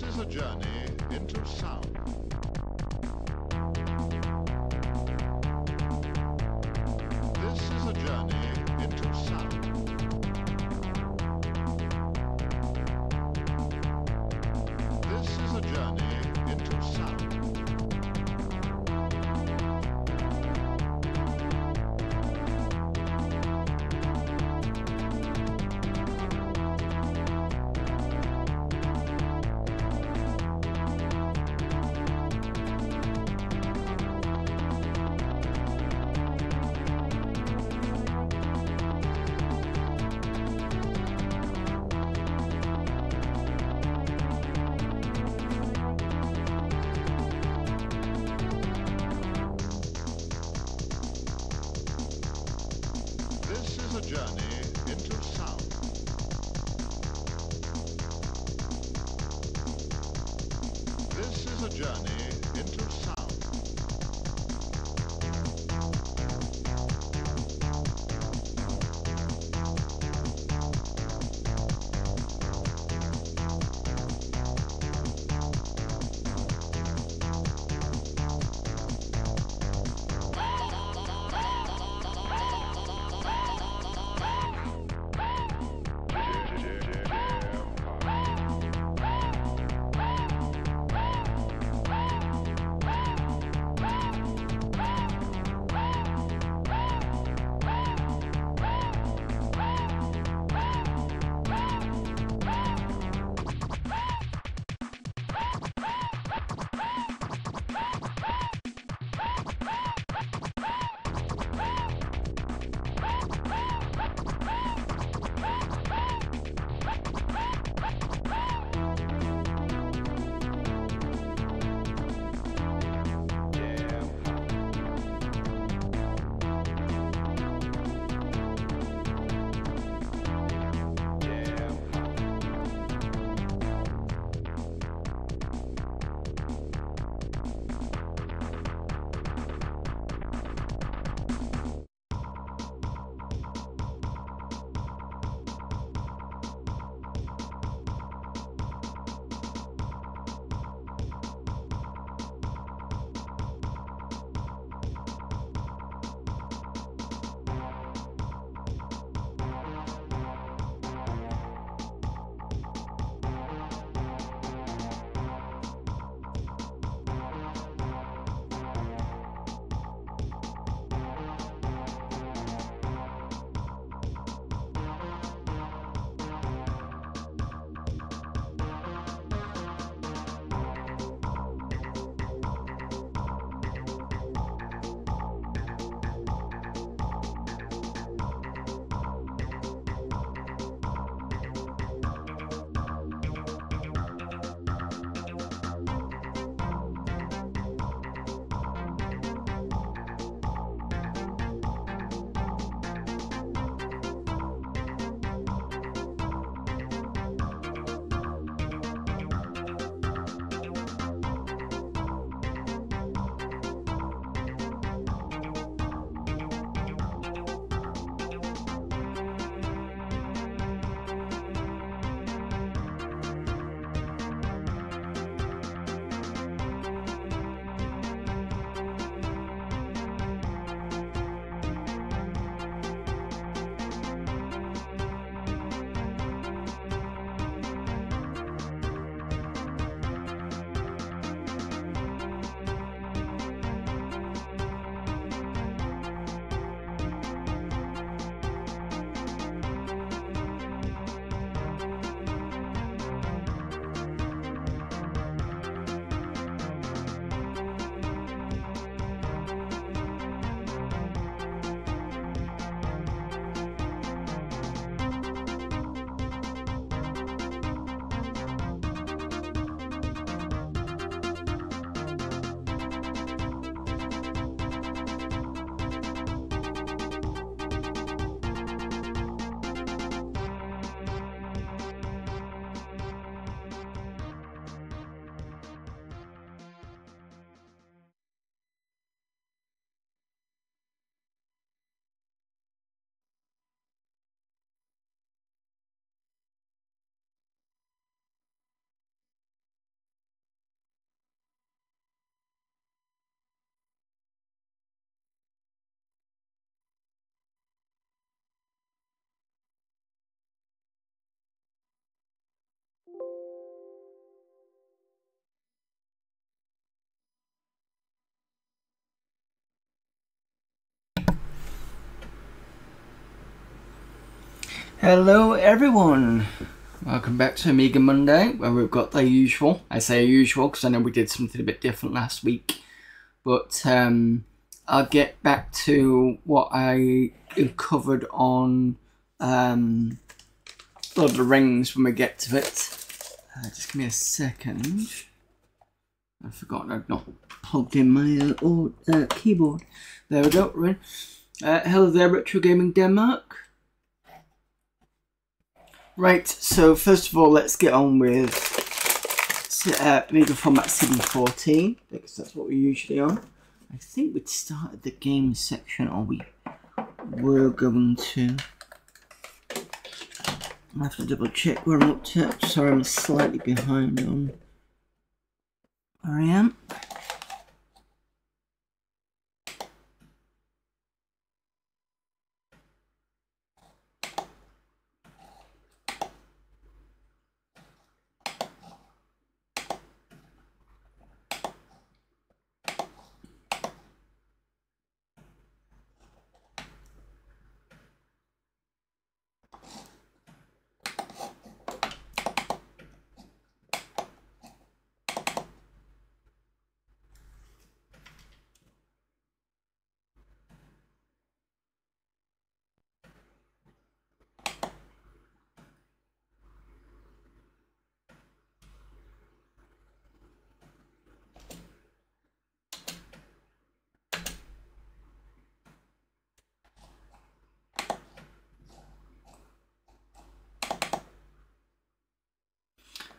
This is a journey into sound. This is a journey into sound. This is a journey into sound. This is a journey into sound. This is a journey into sound. Hello everyone, welcome back to Amiga Monday, where we've got the usual. I say usual because I know we did something a bit different last week, but I'll get back to what I covered on Lord of the Rings when we get to it. Just give me a second. I've forgotten I've not plugged in my keyboard. There we go. We're in. Hello there, Retro Gaming Denmark. Right, so first of all, let's get on with Amiga format CD14, because that's what we're usually on. I think we'd started the game section, or we were going to. I have to double check where I'm up to. Sorry, I'm slightly behind on where I am.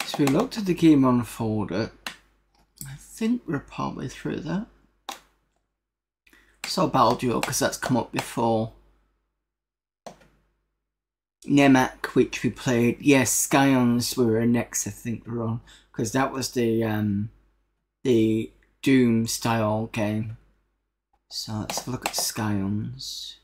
So we looked at the game on folder. I think we're partway through that. So Battle Duel, because that's come up before. Nemak, which we played. Yes, Scions we were next, I think we're on, because that was the Doom style game. So let's have a look at Scions.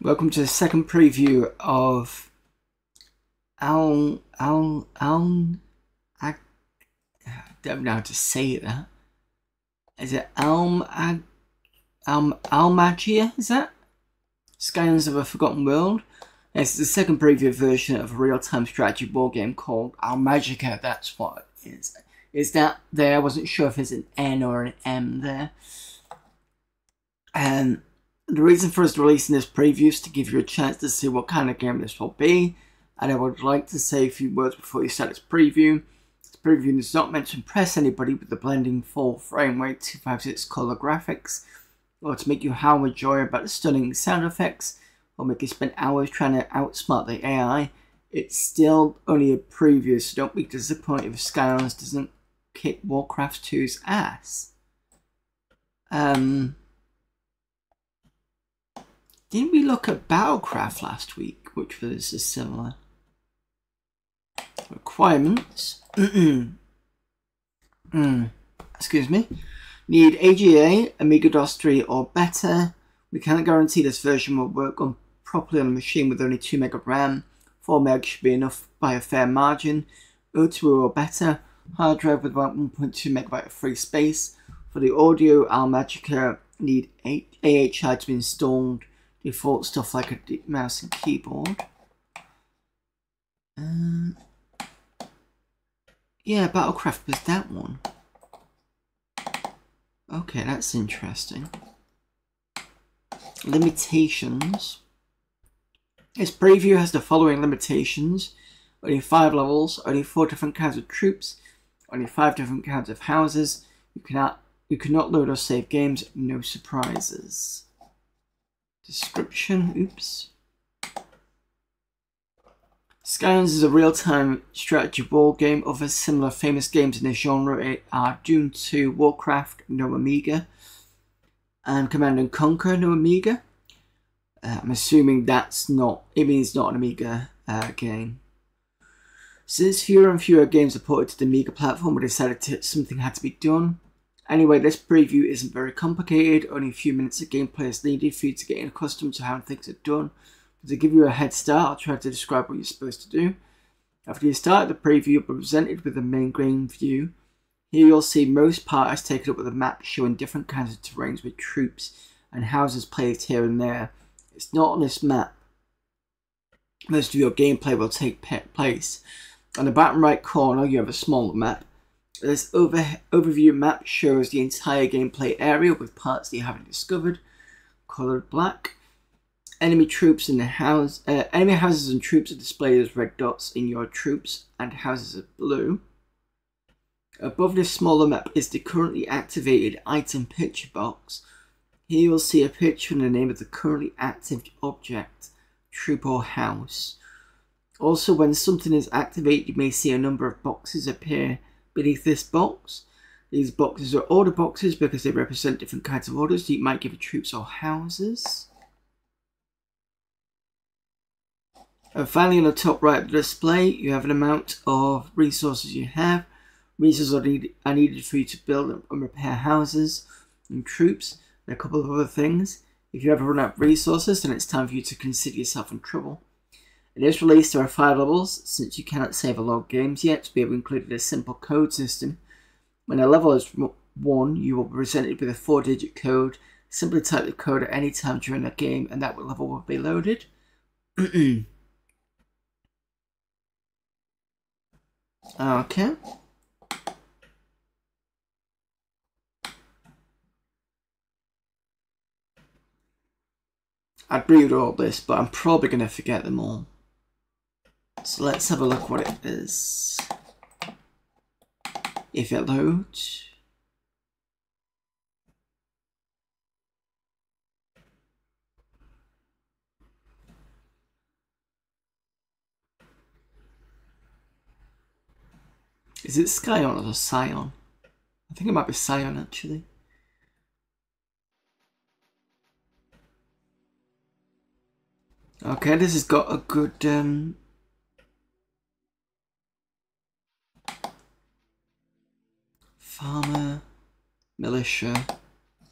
Welcome to the second preview of I don't know how to say that. Is it Almagia? Is that? Scions of a Forgotten World. It's the second preview version of a real-time strategy board game called Almagica. That's what it is. Is that there? I wasn't sure if it's an N or an M there. And the reason for us releasing this preview is to give you a chance to see what kind of game this will be. And I would like to say a few words before you start this preview. This preview is not meant to impress anybody with the blending full frame rate 256 color graphics, or to make you howl with joy about the stunning sound effects, or make you spend hours trying to outsmart the AI. It's still only a preview, so don't be disappointed if Scions doesn't kick Warcraft 2's ass. Didn't we look at Battlecraft last week, which was a similar requirements? Excuse me. Need AGA, Amiga DOS 3 or better. We cannot guarantee this version will work properly on a machine with only 2 meg of RAM. 4 meg should be enough by a fair margin. O2 or better. Hard drive with about 1.2 megabyte of free space. For the audio, Almagica need AHI to be installed. Default stuff like a mouse and keyboard. Yeah, Battlecraft was that one. Okay, that's interesting. Limitations. This preview has the following limitations. Only 5 levels, only 4 different kinds of troops, only 5 different kinds of houses. You cannot load or save games, no surprises. Description, oops. Scions is a real-time strategy board game. Other similar famous games in this genre are Doom 2, Warcraft, no Amiga, and Command & Conquer, no Amiga. I'm assuming that's not, it means not an Amiga game. Since fewer and fewer games are ported to the Amiga platform, we decided something had to be done. Anyway, this preview isn't very complicated, only a few minutes of gameplay is needed for you to get accustomed to how things are done. But to give you a head start, I'll try to describe what you're supposed to do. After you start the preview, you'll be presented with the main game view. Here you'll see most part is taken up with a map showing different kinds of terrains with troops and houses placed here and there. It's not on this map most of your gameplay will take place. On the bottom right corner you have a smaller map. This overview map shows the entire gameplay area with parts that you haven't discovered, coloured black. Enemy troops in the enemy houses and troops are displayed as red dots in your troops, and houses are blue. Above this smaller map is the currently activated item picture box. Here you'll see a picture and the name of the currently active object, troop or house. Also, when something is activated, you may see a number of boxes appear beneath this box. These boxes are order boxes because they represent different kinds of orders that you might give troops or houses. And finally, on the top right of the display, you have an amount of resources you have. Resources are needed for you to build and repair houses and troops, and a couple of other things. If you ever run out of resources, then it's time for you to consider yourself in trouble. In this release, there are 5 levels, since you cannot save a lot of games yet. We have included a simple code system. When a level is 1, you will be presented with a 4-digit code. Simply type the code at any time during the game, and that level will be loaded. Okay. I'd read all this, but I'm probably going to forget them all. So let's have a look what it is. If it loads. Is it Scion or Scion? I think it might be Scion actually. Okay, this has got a good farmer, militia,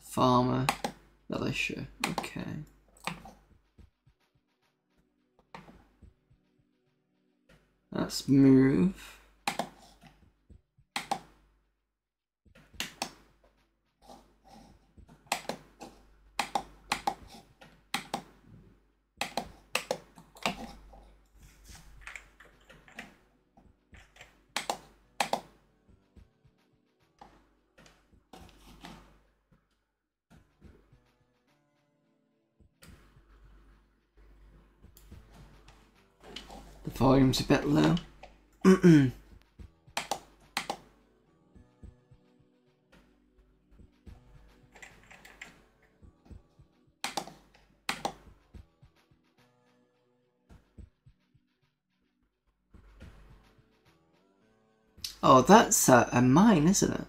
farmer, militia. Okay. Let's move. The volume's a bit low. Oh, that's a mine, isn't it?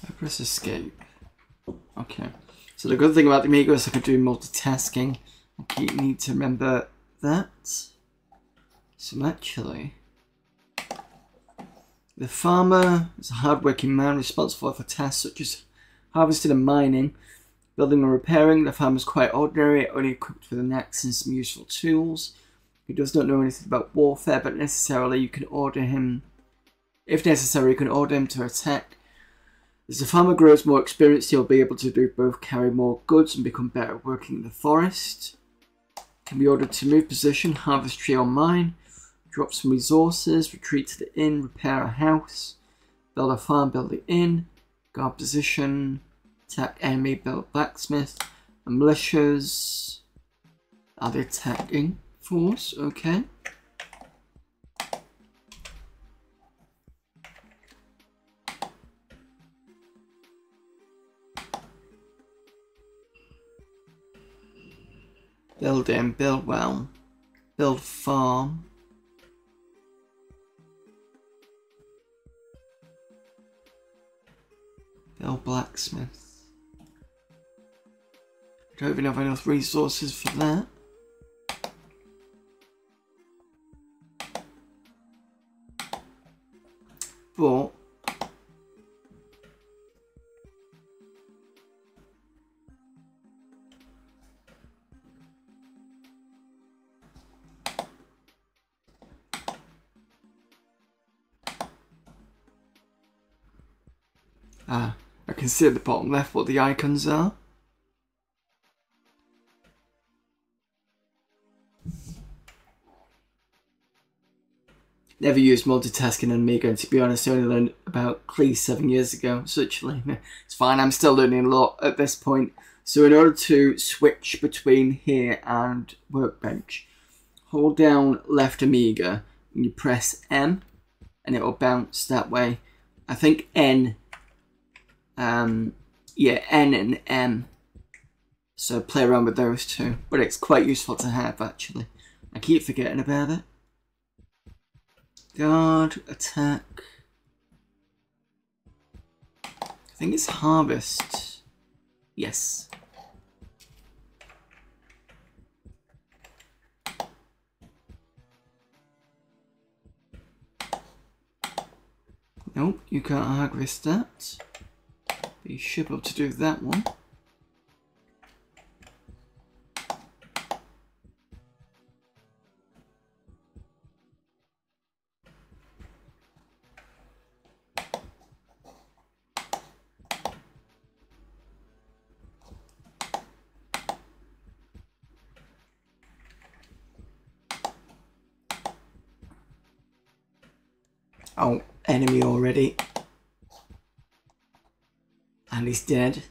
I press escape. Okay. So the good thing about the Amiga is I can do multitasking. I need to remember that. So actually, the farmer is a hard-working man responsible for tasks such as harvesting and mining, building and repairing. The farmer is quite ordinary, only equipped with an axe and some useful tools. He does not know anything about warfare, but necessarily you can order him. If necessary, you can order him to attack. As the farmer grows more experienced, he'll be able to do both carry more goods and become better at working in the forest. Can be ordered to move position, harvest tree or mine, drop some resources, retreat to the inn, repair a house, build a farm, build the inn, guard position, attack enemy, build blacksmith, and militias are the attacking force. Okay. Build in, build well, build farm. Build blacksmith. I don't even have enough resources for that. But I can see at the bottom left what the icons are. Never used multitasking on Amiga, and to be honest, I only learned about at least 7 years ago. Such it's fine, I'm still learning a lot at this point. So in order to switch between here and Workbench, hold down left Amiga and you press M and it will bounce that way. I think N, yeah, N and M. So play around with those two, but it's quite useful to have actually. I keep forgetting about it. Guard, attack. I think it's harvest. Yes. Nope, you can't harvest that. But you should be able to do that one. Oh, enemy already. And he's dead.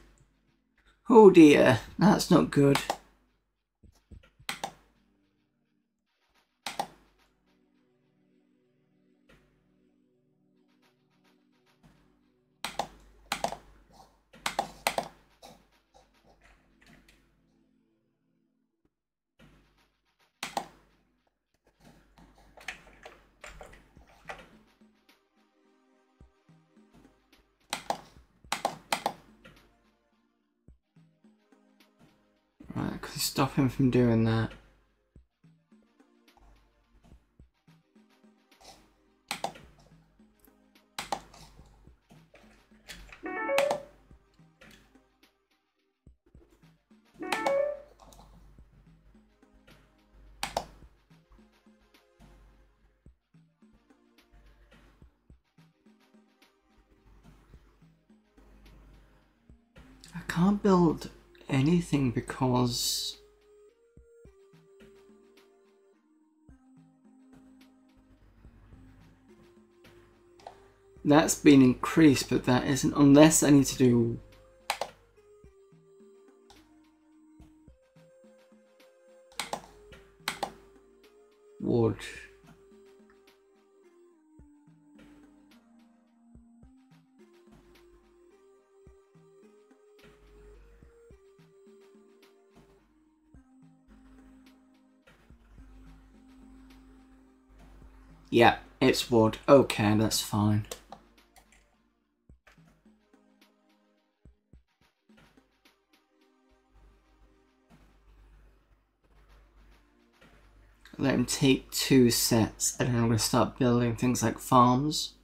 Oh dear, that's not good. Right, I can stop him from doing that. I can't build anything because that's been increased, but that isn't, unless I need to do wood. Yeah, it's wood. Okay, that's fine. Let him take 2 sets, and then I'm going to start building things like farms.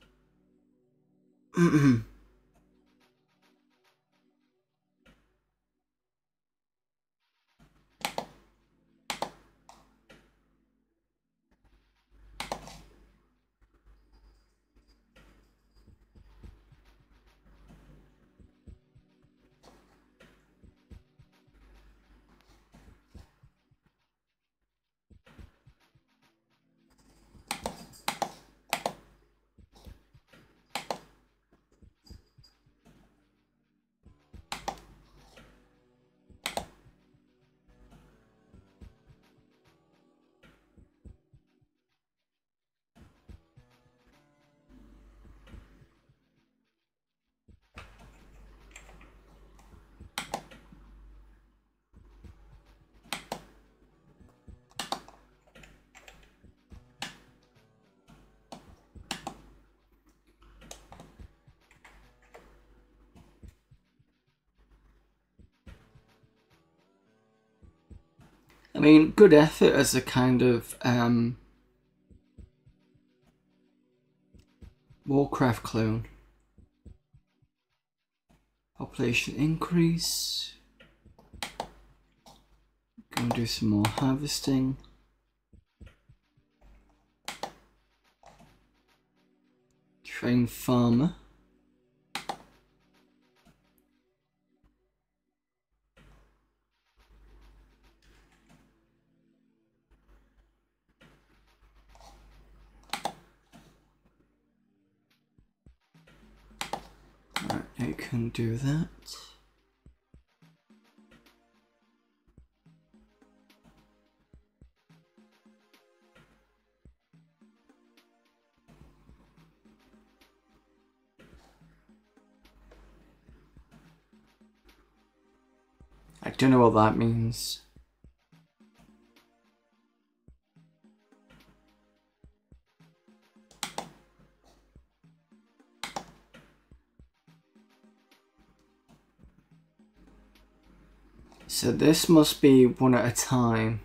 I mean, good effort as a kind of Warcraft clone. Population increase. Go and do some more harvesting. Train farmer. can do that. I don't know what that means. So this must be one at a time.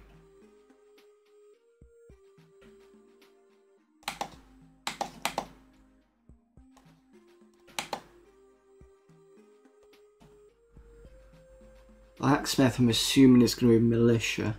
Blacksmith, I'm assuming is going to be militia.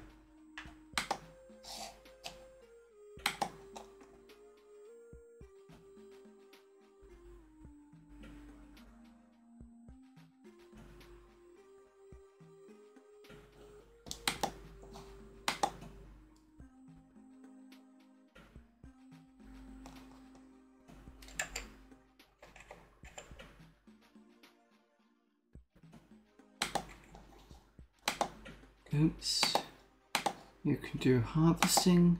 Oops. You can do harvesting.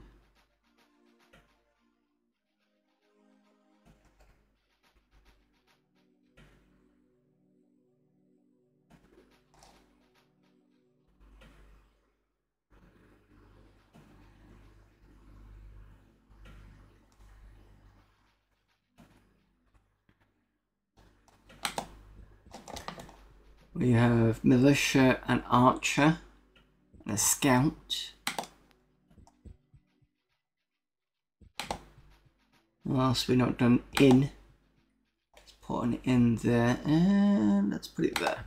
We have militia and archer and a scout. What else have we not done? In. Let's put an in there and let's put it there.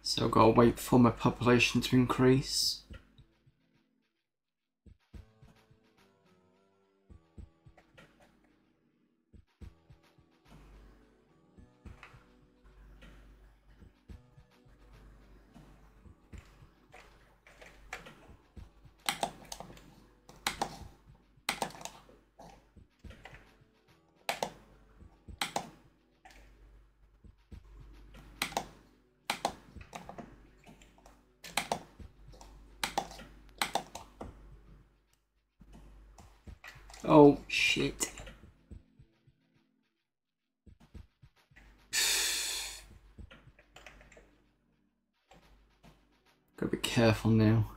So I've got to wait for my population to increase. Oh shit. Gotta be careful now.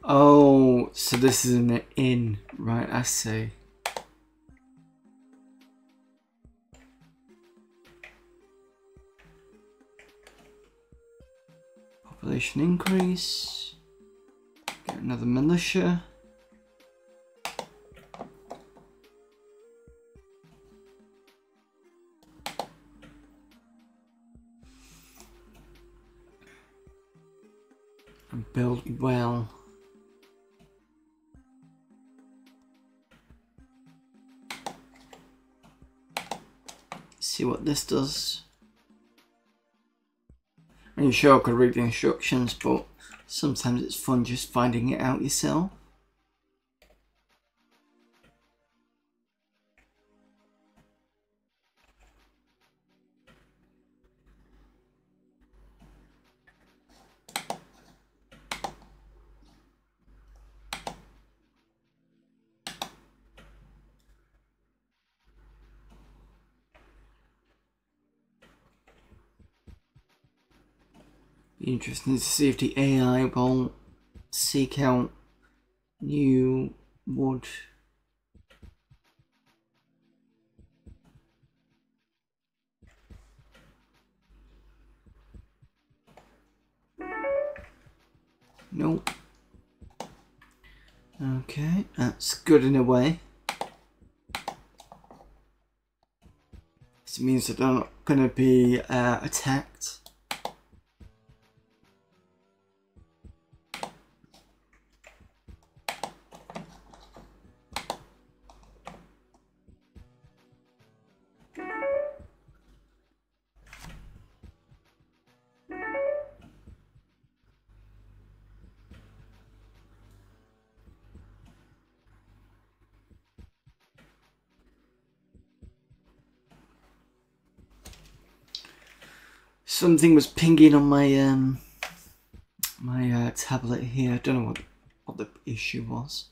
Oh, so this is an inn, right? I see. Population increase. Get another militia. And build well. See what this does. I mean, sure I could read the instructions, but sometimes it's fun just finding it out yourself. Interesting to see if the AI will seek out new wood. Nope. Okay, that's good in a way. This means that they're not going to be attacked. Something was pinging on my tablet here. I don't know what the issue was.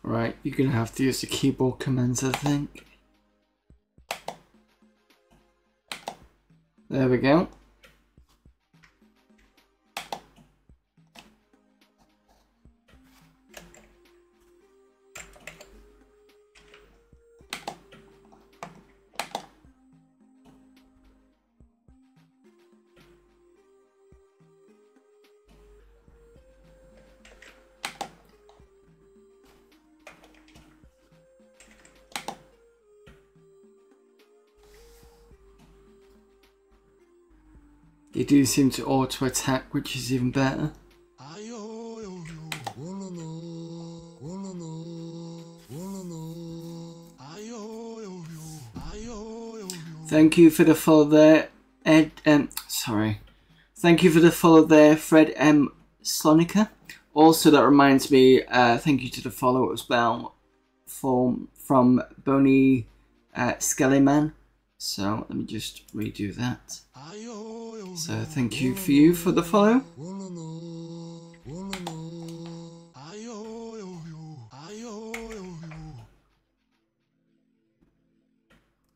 Right, you're gonna have to use the keyboard commands, I think. There we go. They do seem to auto-attack, which is even better. Thank you for the follow there, Thank you for the follow there, Fred M. Slonica. Also, that reminds me, thank you to the follow as well from Boney Skellyman. So let me just redo that. So thank you for the follow.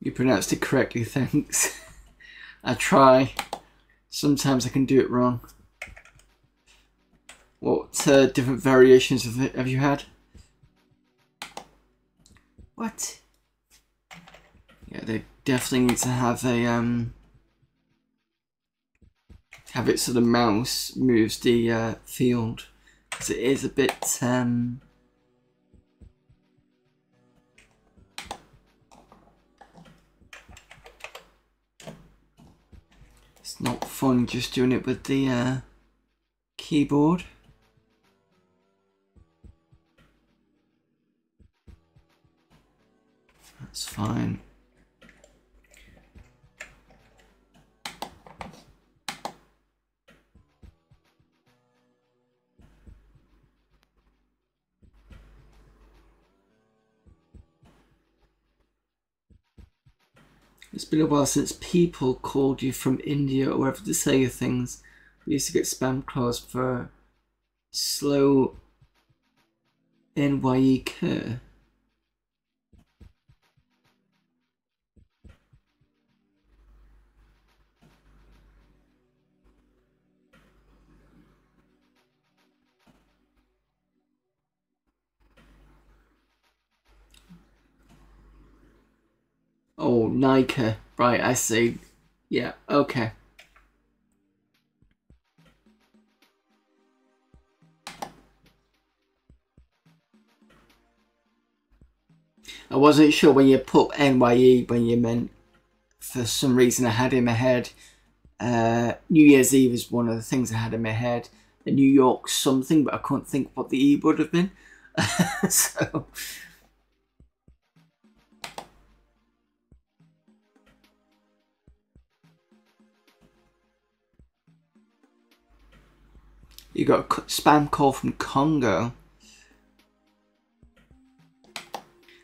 You pronounced it correctly, thanks. I try. Sometimes I can do it wrong. What different variations of it have you had? What? Yeah, they definitely need to have a have it so the mouse moves the field, because it is a bit it's not fun just doing it with the keyboard. That's fine. It's been a while since people called you from India or wherever to say things. We used to get spam calls for slow NYE Kerr. Oh, Nike. Right, I see. Yeah, okay. I wasn't sure when you put NYE when you meant, for some reason I had in my head New Year's Eve is one of the things I had in my head. The New York something, but I couldn't think what the E would have been. So you got a spam call from Congo.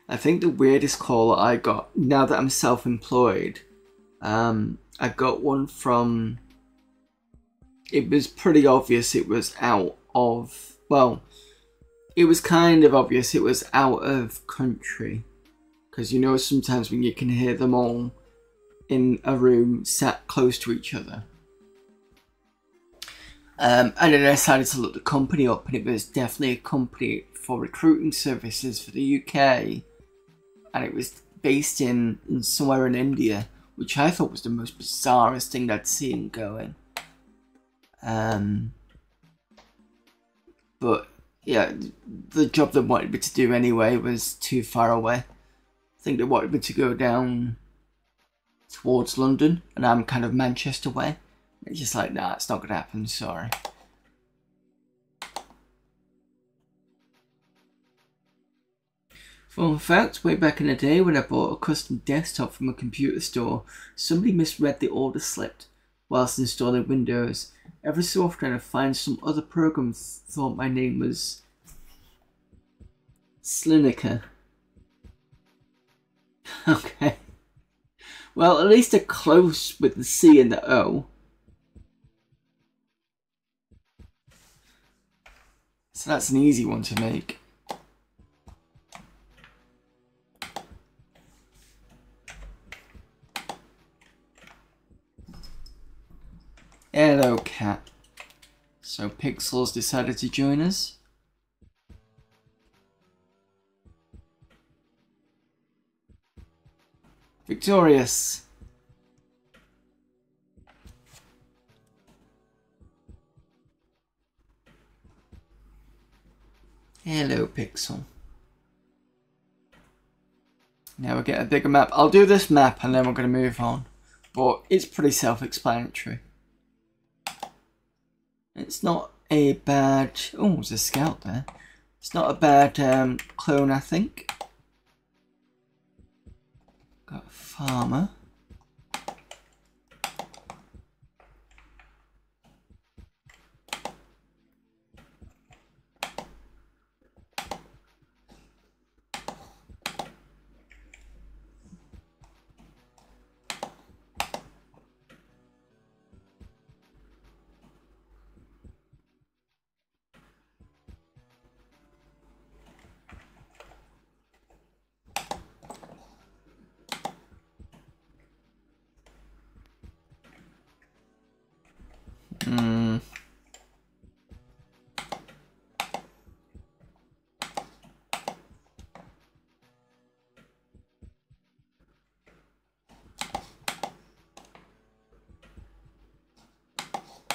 I think the weirdest call that I got, now that I'm self-employed, I got one from, it was pretty obvious it was out of, well, it was kind of obvious it was out of country. Because you know sometimes when you can hear them all in a room sat close to each other. And then I decided to look the company up, and it was definitely a company for recruiting services for the UK. And it was based in somewhere in India, which I thought was the most bizarrest thing I'd seen going. But yeah, the job they wanted me to do anyway was too far away. I think they wanted me to go down towards London, and I'm kind of Manchester way. It's just like, nah, it's not gonna happen, sorry. Fun fact, way back in the day when I bought a custom desktop from a computer store, somebody misread the order slip whilst installing Windows. Every so often I find some other program thought my name was Slinica. Okay. Well, at least they're close with the C and the O. So that's an easy one to make. Hello, cat. So Pixels decided to join us. Victorious. Hello, Pixel. Now we get a bigger map. I'll do this map and then we're going to move on. But it's pretty self-explanatory. It's not a bad... Oh, there's a scout there. It's not a bad clone, I think. Got a farmer.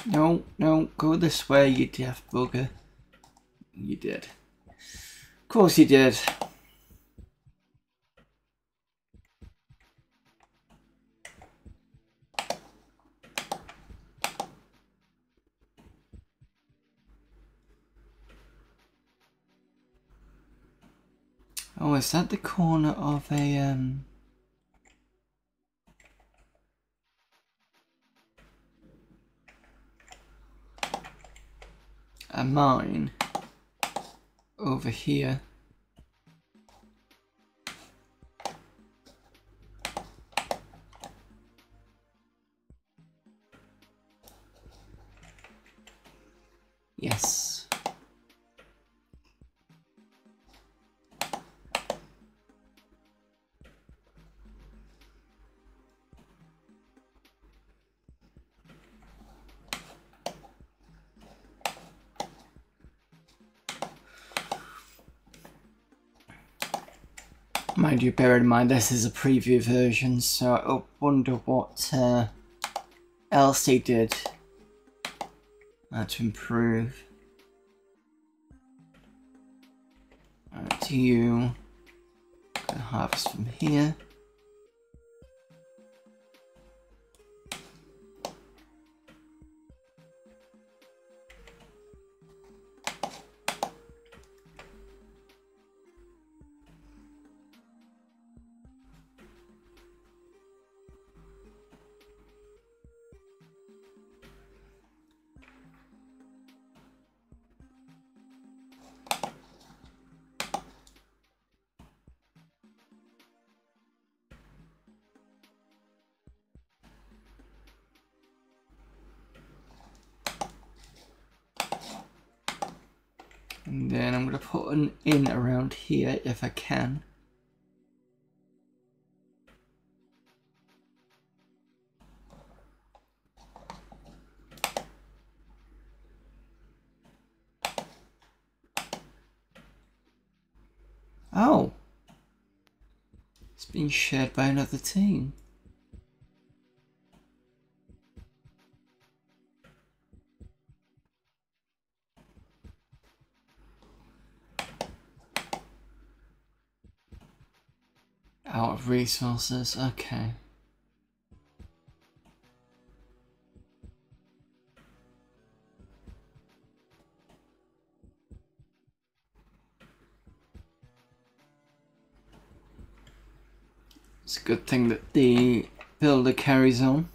No, no, go this way, you deaf bugger. You did. Of course you did. Oh, is that the corner of a mine over here? Yes. Mind you, bear in mind this is a preview version, so I wonder what else they did to improve. Alright, to you. Gonna harvest from here. And then I'm going to put an inn around here if I can. Oh, it's been shared by another team. Out of resources, okay. It's a good thing that the builder carries on.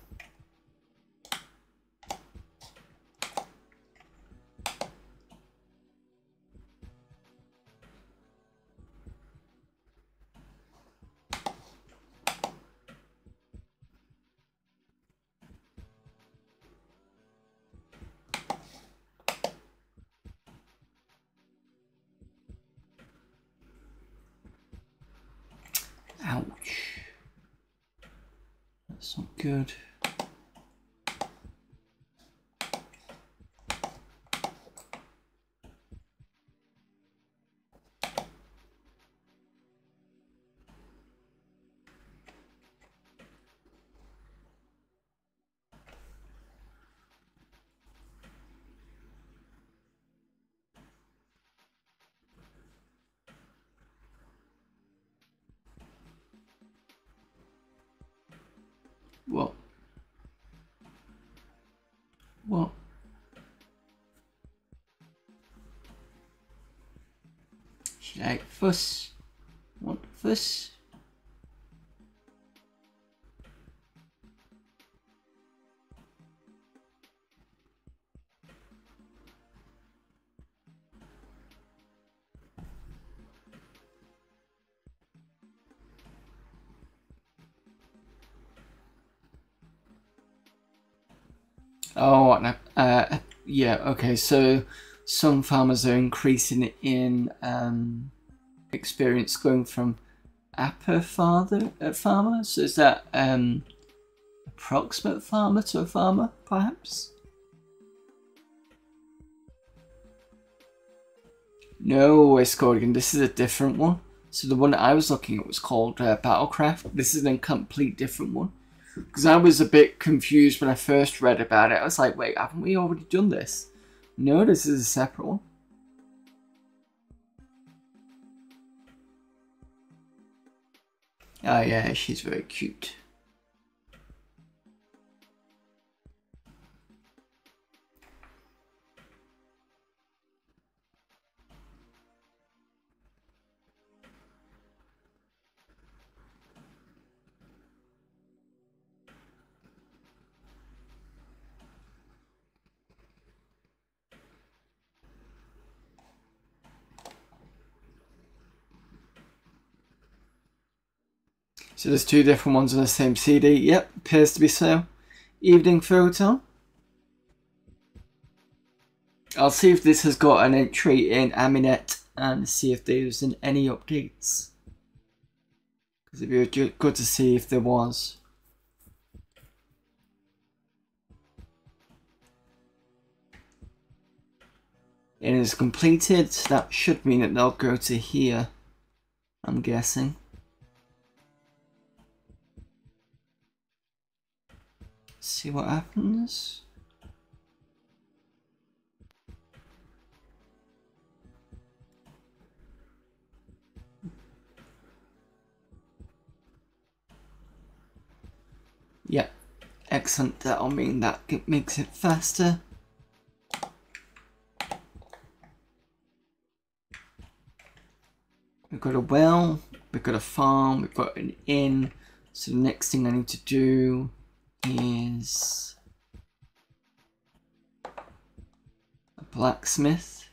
Ouch. That's not good. What? Should I fuss? What fuss? Oh, no, yeah, okay, so some farmers are increasing in experience going from farmer, so is that approximate farmer to a farmer, perhaps? No, Escordian, this is a different one. So the one that I was looking at was called Battlecraft. This is a complete different one. Because I was a bit confused when I first read about it. I was like, wait, haven't we already done this? No, this is a separate one. Oh yeah, she's very cute. So there's two different ones on the same CD. Yep, appears to be so. Evening Photon. I'll see if this has got an entry in Aminet and see if there's any updates. Because it'd be good to see if there was. It is completed, so that should mean that they'll go to here, I'm guessing. See what happens. Yeah, excellent. That'll mean that it makes it faster. We've got a well, we've got a farm, we've got an inn. So the next thing I need to do is a blacksmith.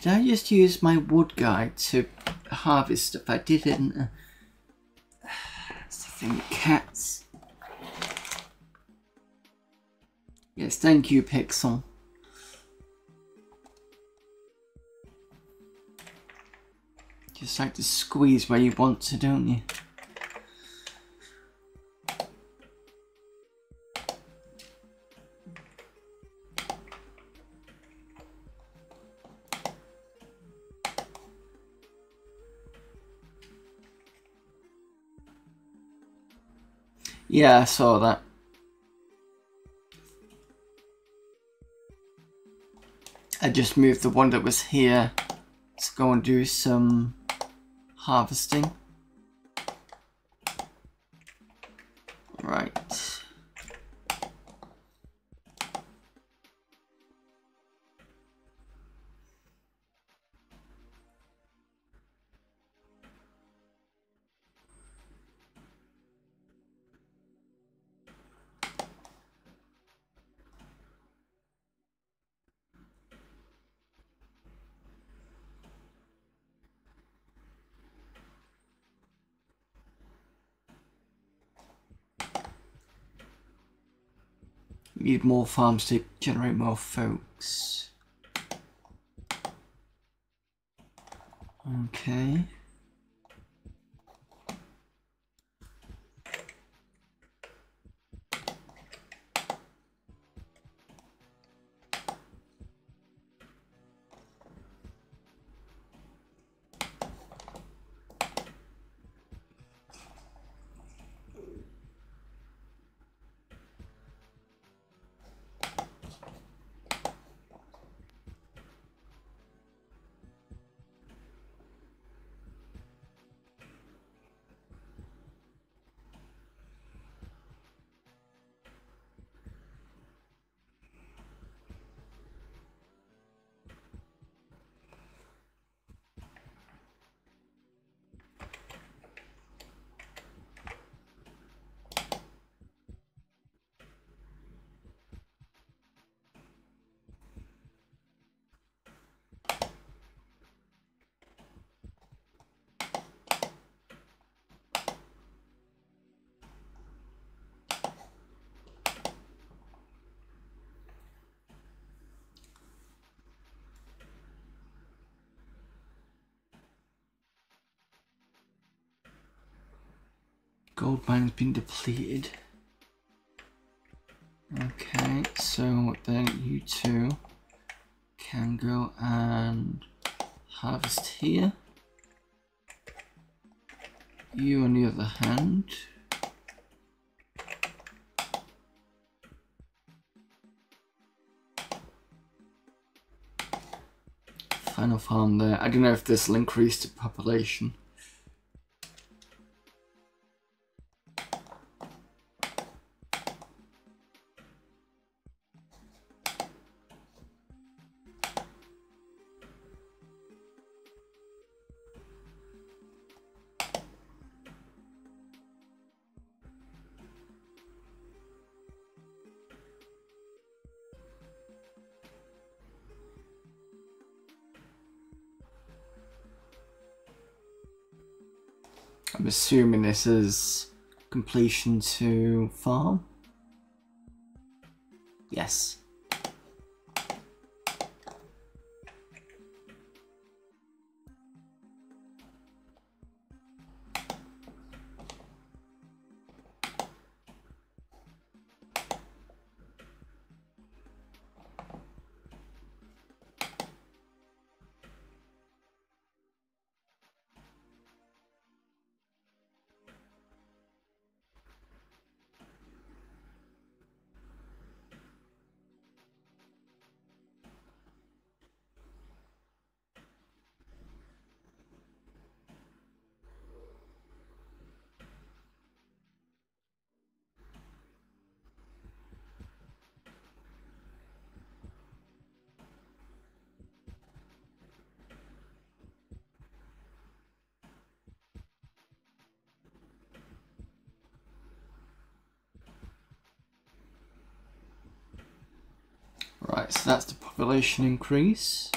Did I just use my wood guide to harvest stuff? I didn't. It's the thing with cats. Yes, thank you, Pixel. Just like to squeeze where you want to, don't you? Yeah, I saw that. I just moved the one that was here to go and do some harvesting. Right. Need more farms to generate more folks. Okay. Gold mine's been depleted. Okay, so then you two can go and harvest here. You, on the other hand, final farm there. I don't know if this will increase the population. I'm assuming this is completion to farm. Yes. Right, so that's the population increase.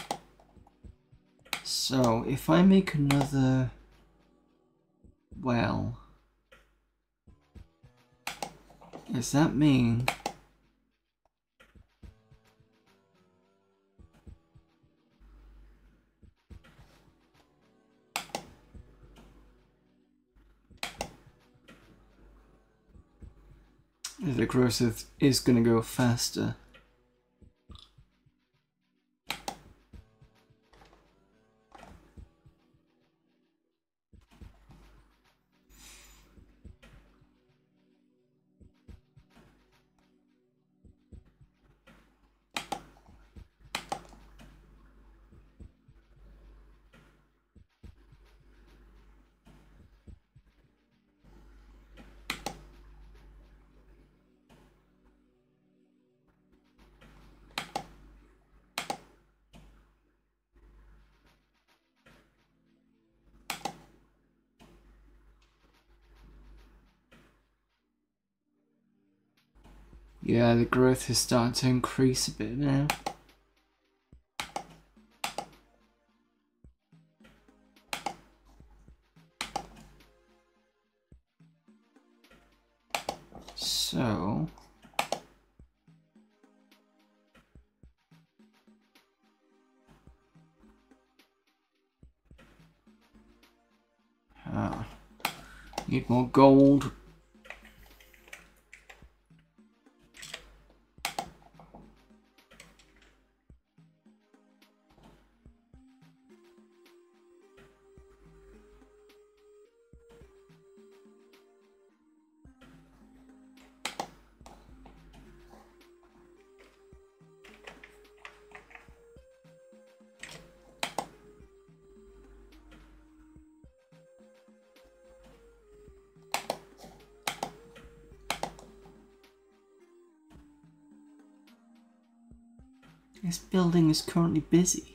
So if I make another well, does that mean the growth is going to go faster? Yeah, the growth is starting to increase a bit now. So need more gold. This building is currently busy.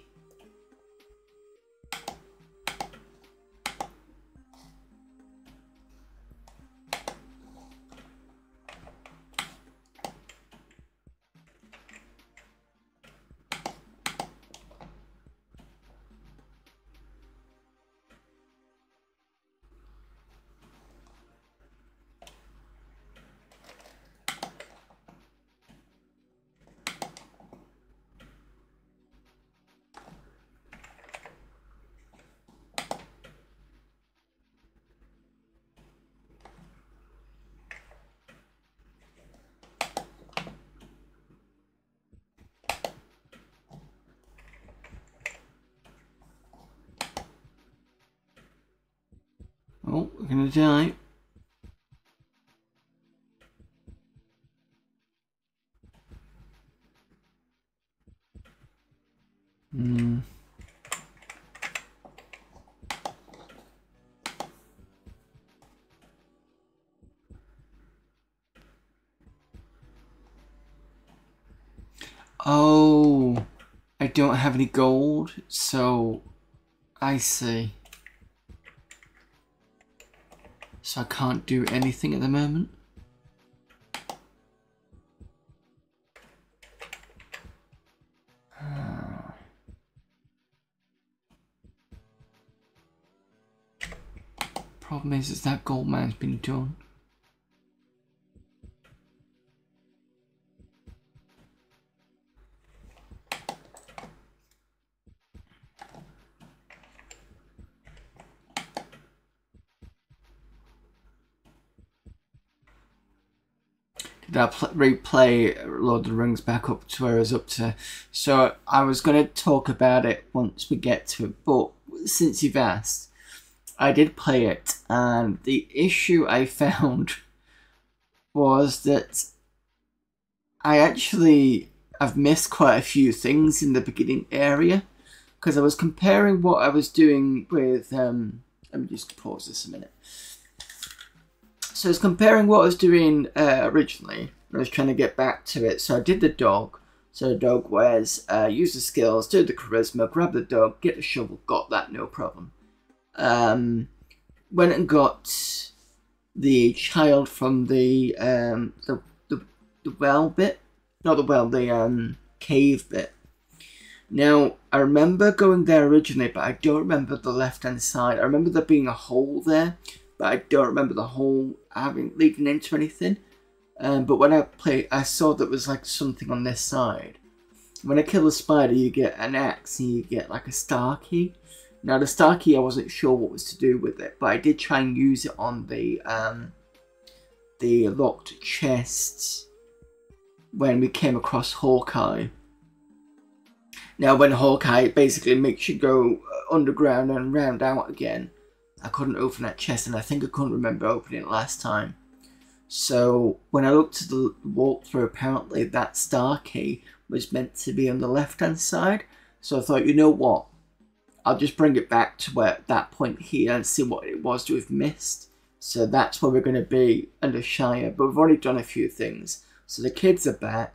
Oh, we're gonna die. Oh, I don't have any gold, so I see. So I can't do anything at the moment. Problem is that gold mine's been done. Did I replay Lord of the Rings back up to where I was up to? So I was going to talk about it once we get to it, but since you've asked, I did play it, and the issue I found was that I've missed quite a few things in the beginning area, because I was comparing what I was doing with, let me just pause this a minute. So I was comparing what I was doing originally. I was trying to get back to it. So I did the dog. So the dog was use the skills, do the charisma, grab the dog, get the shovel, got that, no problem. Went and got the child from the well bit, not the well, the cave bit. Now, I remember going there originally, but I don't remember the left-hand side. I remember there being a hole there, but I don't remember the hole leading into anything. But when I played, I saw that was like something on this side. When I kill a spider, you get an axe and you get like a star key. Now, the star key, I wasn't sure what was to do with it, but I did try and use it on the locked chests when we came across Hawkeye. Now, when Hawkeye basically makes you go underground and round out again, I couldn't open that chest, and I think I couldn't remember opening it last time. So, when I looked at the walkthrough, apparently that star key was meant to be on the left-hand side. So I thought, you know what? I'll just bring it back to where that point here and see what it was to have missed. So that's where we're going to be under Shire, but we've already done a few things. So the kids are back.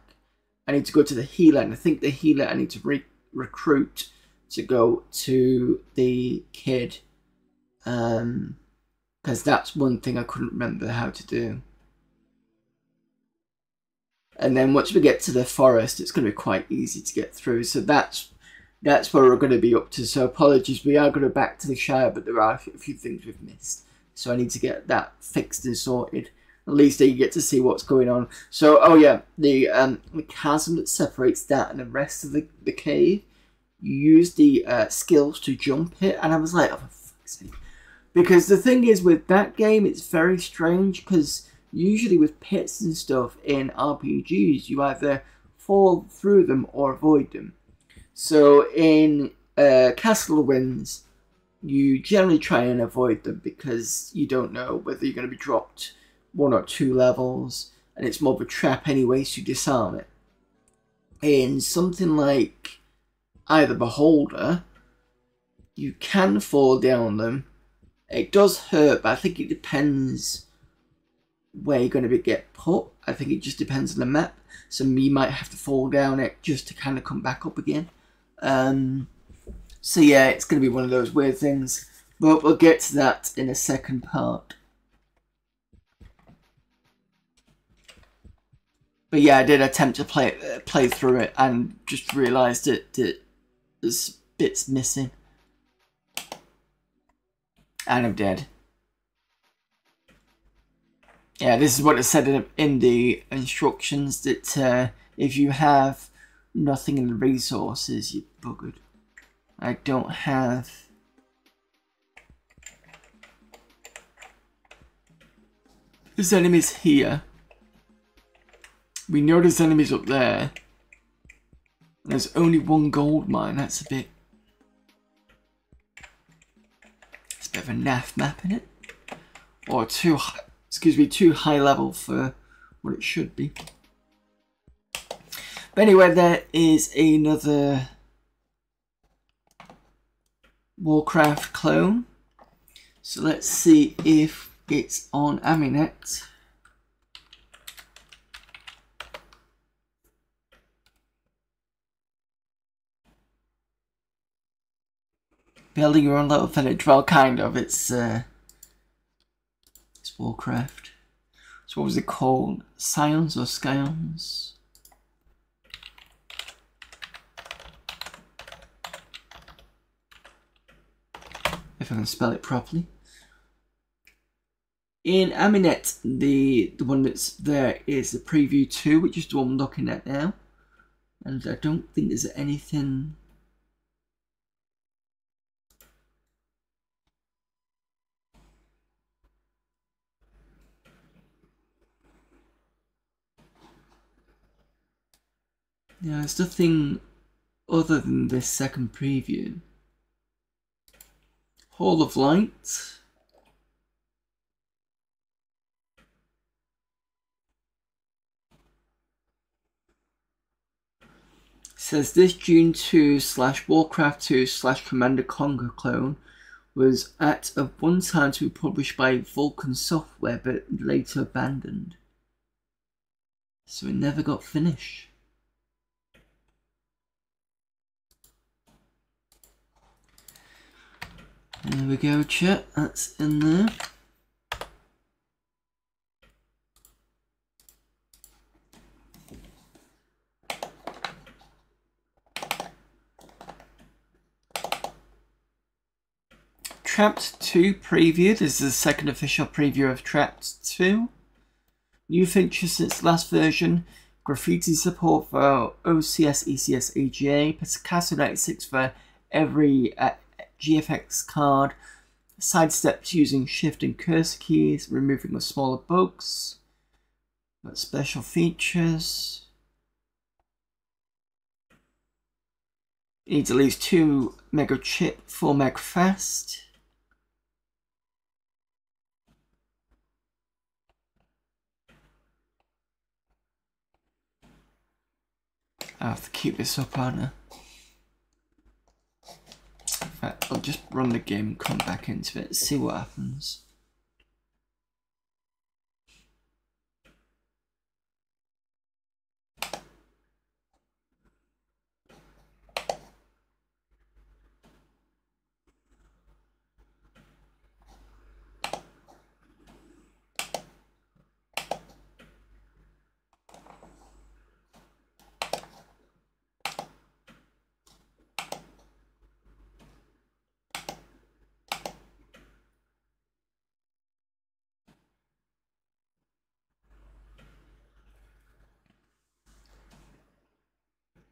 I need to go to the healer, and I think the healer I need to recruit to go to the kid. Because that's one thing I couldn't remember how to do. And then once we get to the forest, it's going to be quite easy to get through. So that's where we're going to be up to. So apologies, we are going to back to the Shire, but there are a few things we've missed. So I need to get that fixed and sorted. At least you get to see what's going on. So, oh yeah, the chasm that separates that and the rest of the cave, you use the skills to jump it. And I was like, oh, for fuck's sake. Because the thing is, with that game, it's very strange, because usually with pits and stuff in RPGs, you either fall through them or avoid them. So in Castle of Winds, you generally try and avoid them because you don't know whether you're going to be dropped 1 or 2 levels, and it's more of a trap anyway, so you disarm it. In something like either Beholder, you can fall down them. It does hurt, but I think it depends where you're going to get put. I think it just depends on the map. So you might have to fall down it just to kind of come back up again. So yeah, it's going to be one of those weird things. But we'll get to that in a second part. But yeah, I did attempt to play through it and just realised that there's bits missing. And I'm dead. Yeah, this is what it said in the instructions, that if you have nothing in the resources, you're buggered. I don't have... There's enemies here. We know there's enemies up there. There's only 1 gold mine, that's a bit... It's a bit of a naff map, isn't it? Or too high level for what it should be. But anyway, there is another Warcraft clone. So let's see if it's on Aminet. Building your own little village. Well, kind of. It's Warcraft. So what was it called? Scions or Scions? If I can spell it properly. In Aminet, the one that's there is the preview 2, which is the one I'm looking at now. And I don't think there's anything... Yeah, there's nothing other than this second preview. Hall of Light. Says this June 2 / Warcraft 2 / Commander Conquer clone was at one time to be published by Vulcan Software, but later abandoned. So it never got finished. There we go, chat. That's in there. Trapped 2 preview. This is the second official preview of Trapped 2. New features since last version. Graffiti support for OCS, ECS, AGA. Picasso 96 for every GFX card. Sidesteps using shift and cursor keys. Removing of smaller bugs. Got special features. Needs at least 2 mega chip, 4 meg fast. I have to keep this up, aren't I? In fact, I'll just run the game and come back into it and see what happens.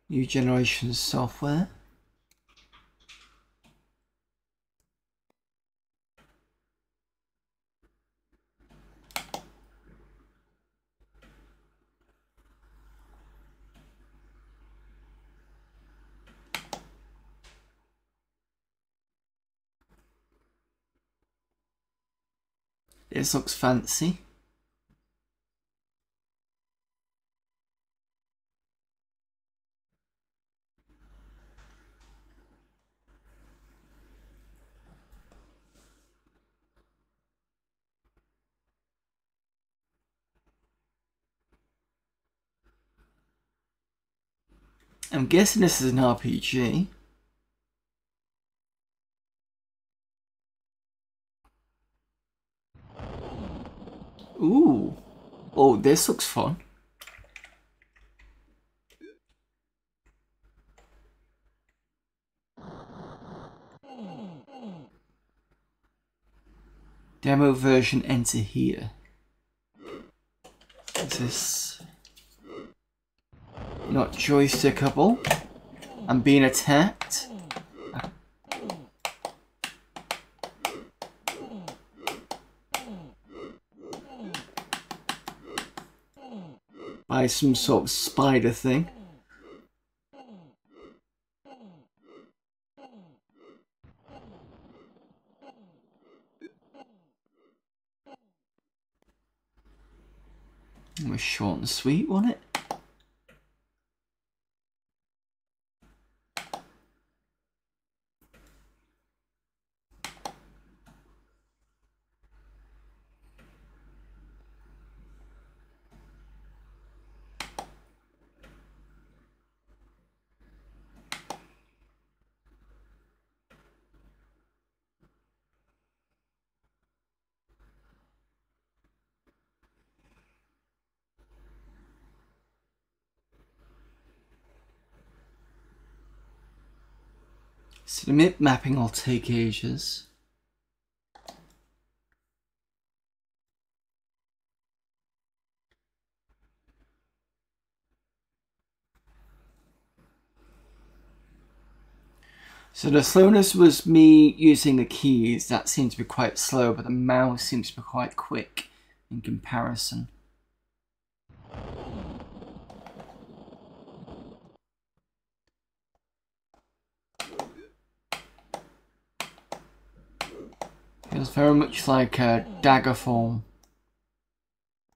New generation software. This looks fancy. I'm guessing this is an RPG. Ooh. Oh, this looks fun. Demo version enter here. Is this not joystickable? I'm being attacked. By some sort of spider thing. It was short and sweet, wasn't it? So the map mapping will take ages. So the slowness was me using the keys. That seems to be quite slow, but the mouse seems to be quite quick in comparison. Feels very much like a Daggerfall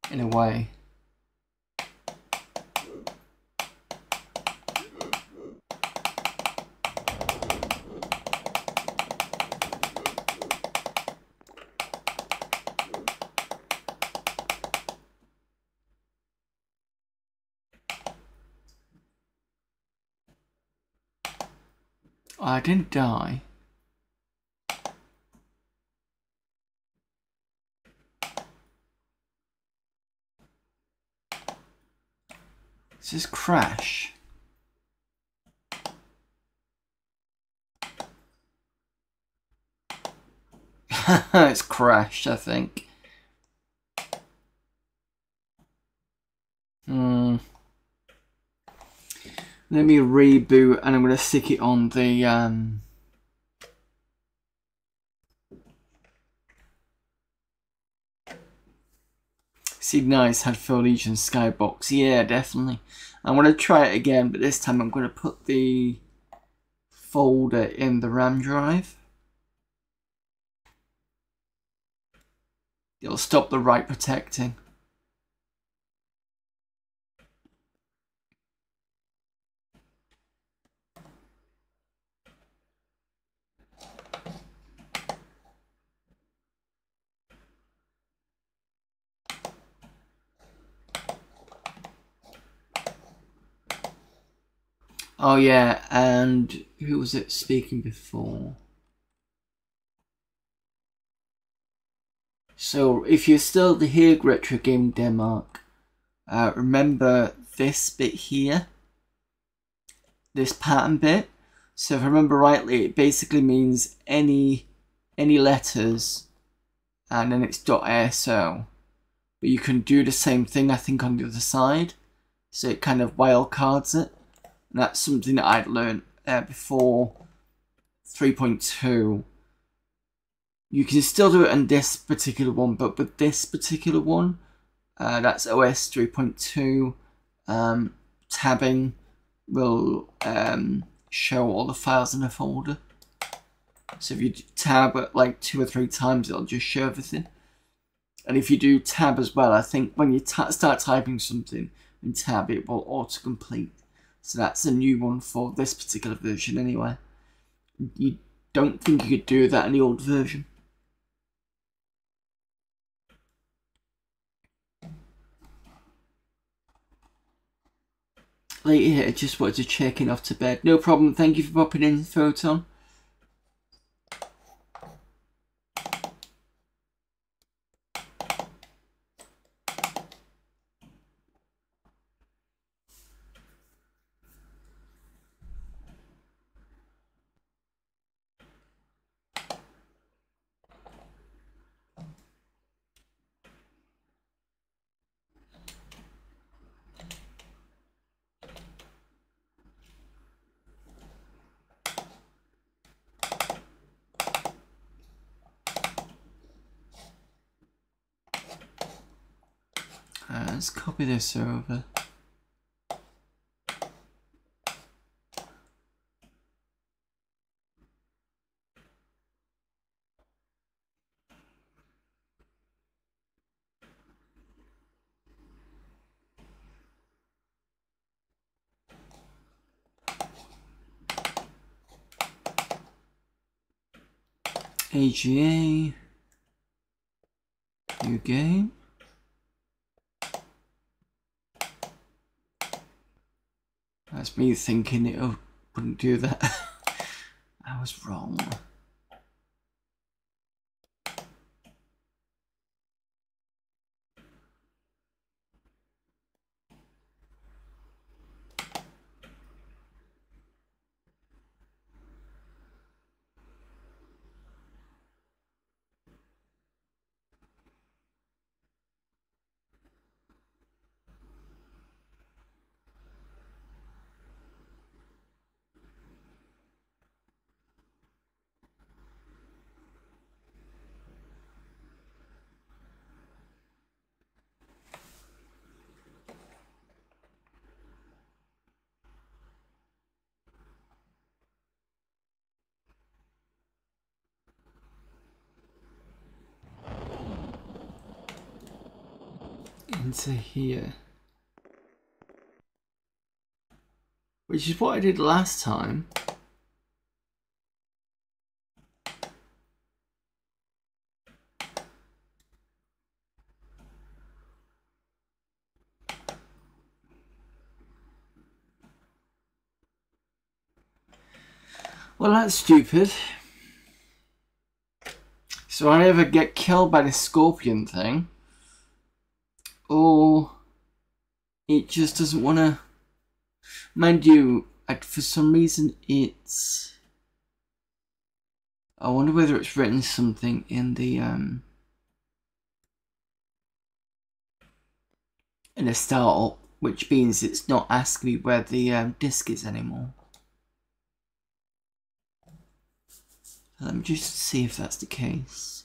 in a way. I didn't die. Does this crash? It's crashed, I think. Let me reboot, and I'm going to stick it on the CD14 had Full Legion Skybox. Yeah, definitely. I'm going to try it again, but this time I'm going to put the folder in the RAM drive. It'll stop the write protecting. Oh yeah, and who was it speaking before? So if you're still here, Retro Gaming Denmark, remember this bit here, this pattern bit. So if I remember rightly, it basically means any letters, and then it's .aso. But you can do the same thing, I think, on the other side. So it kind of wildcards it. And that's something that I'd learned before 3.2. You can still do it on this particular one, but with this particular one, that's OS 3.2, tabbing will show all the files in a folder. So if you tab it like 2 or 3 times, it'll just show everything. And if you do tab as well, I think when you start typing something in tab, it will autocomplete. So that's a new one for this particular version anyway. You don't think you could do that in the old version. Later here, just wanted to check in off to bed. No problem, thank you for popping in, Photon. Let's copy this over. AGA, new game. That's me thinking it wouldn't do that. I was wrong. Into here, which is what I did last time. Well, that's stupid. So I either get killed by the scorpion thing, or it just doesn't want to. Mind you, for some reason it's I wonder whether it's written something in the startup, which means it's not asking me where the disk is anymore. Let me just see if that's the case.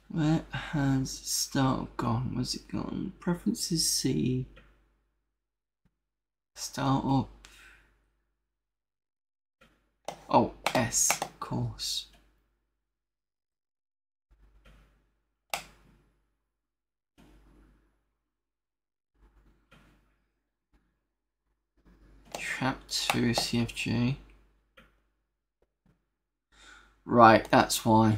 Where has startup gone? Where's it gone? Preferences C. Startup. Oh, S, of course. Trap 2 CFG. Right, that's why.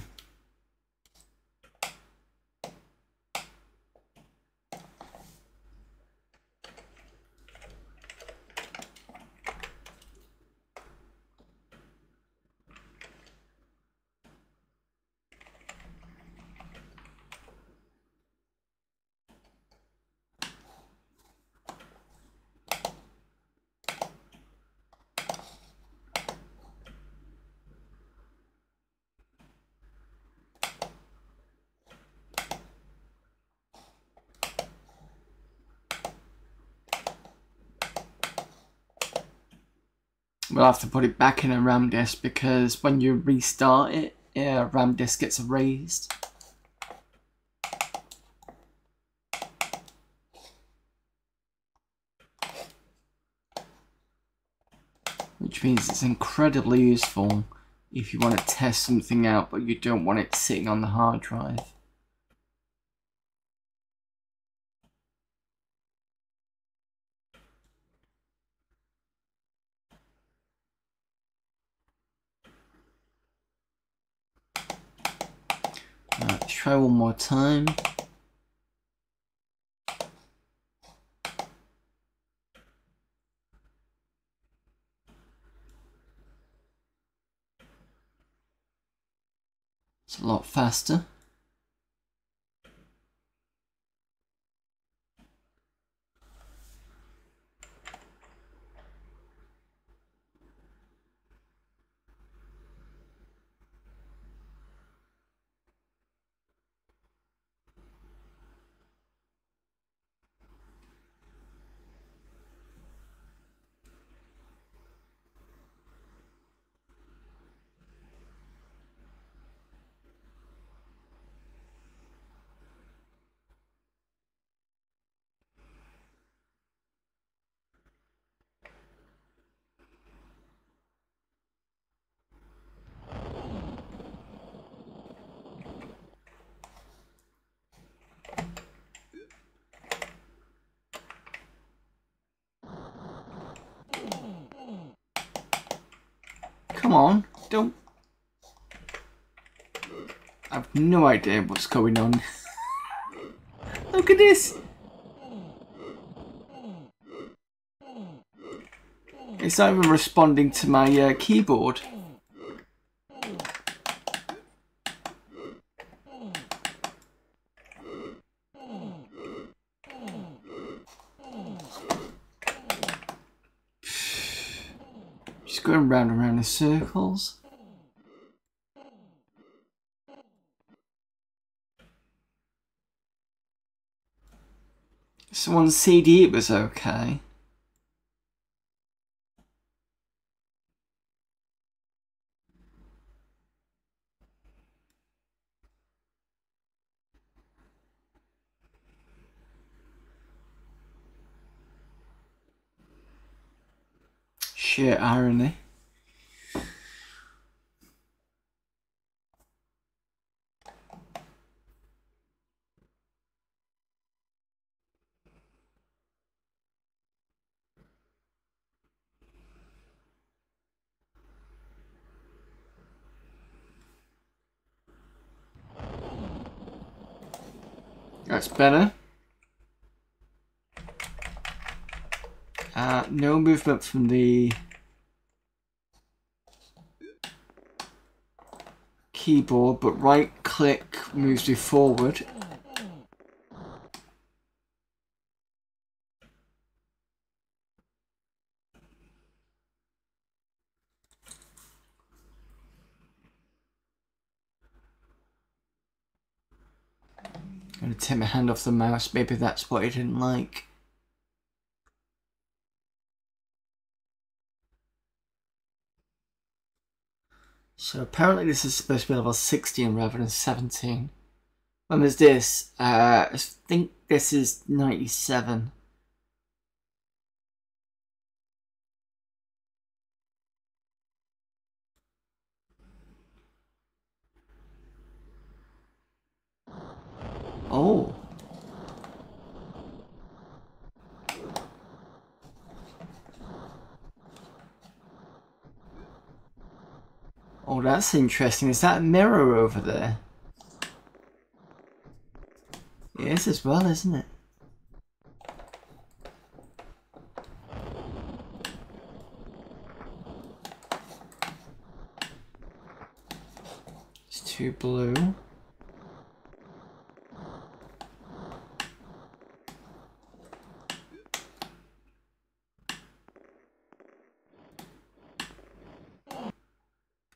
We'll have to put it back in a RAM disk because when you restart it, RAM disk gets erased. Which means it's incredibly useful if you want to test something out but you don't want it sitting on the hard drive. Let's try one more time. It's a lot faster. Come on, don't. I have no idea what's going on. Look at this. It's not even responding to my keyboard. Just going round and round in circles. So on CD it was okay. Sheer irony. That's better. No movement from the keyboard, but right click moves me forward. I'm going to take my hand off the mouse, maybe that's what I didn't like. So apparently this is supposed to be level 16 rather than 17. When was this? I think this is 97. Oh. Oh, that's interesting. Is that a mirror over there? It is as well, isn't it? It's too blue.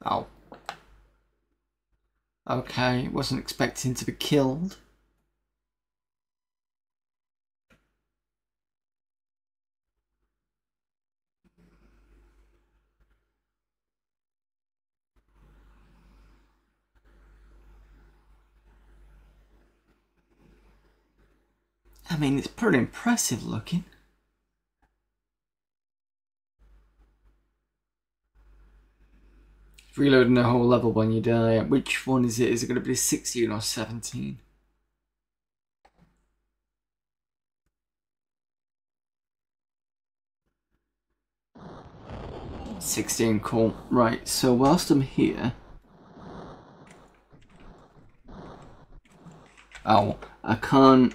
Oh. Okay, wasn't expecting to be killed. I mean, it's pretty impressive looking. Reloading the whole level when you die. Which one is it? Is it going to be 16 or 17? 16, cool. Right, so whilst I'm here... Oh, I can't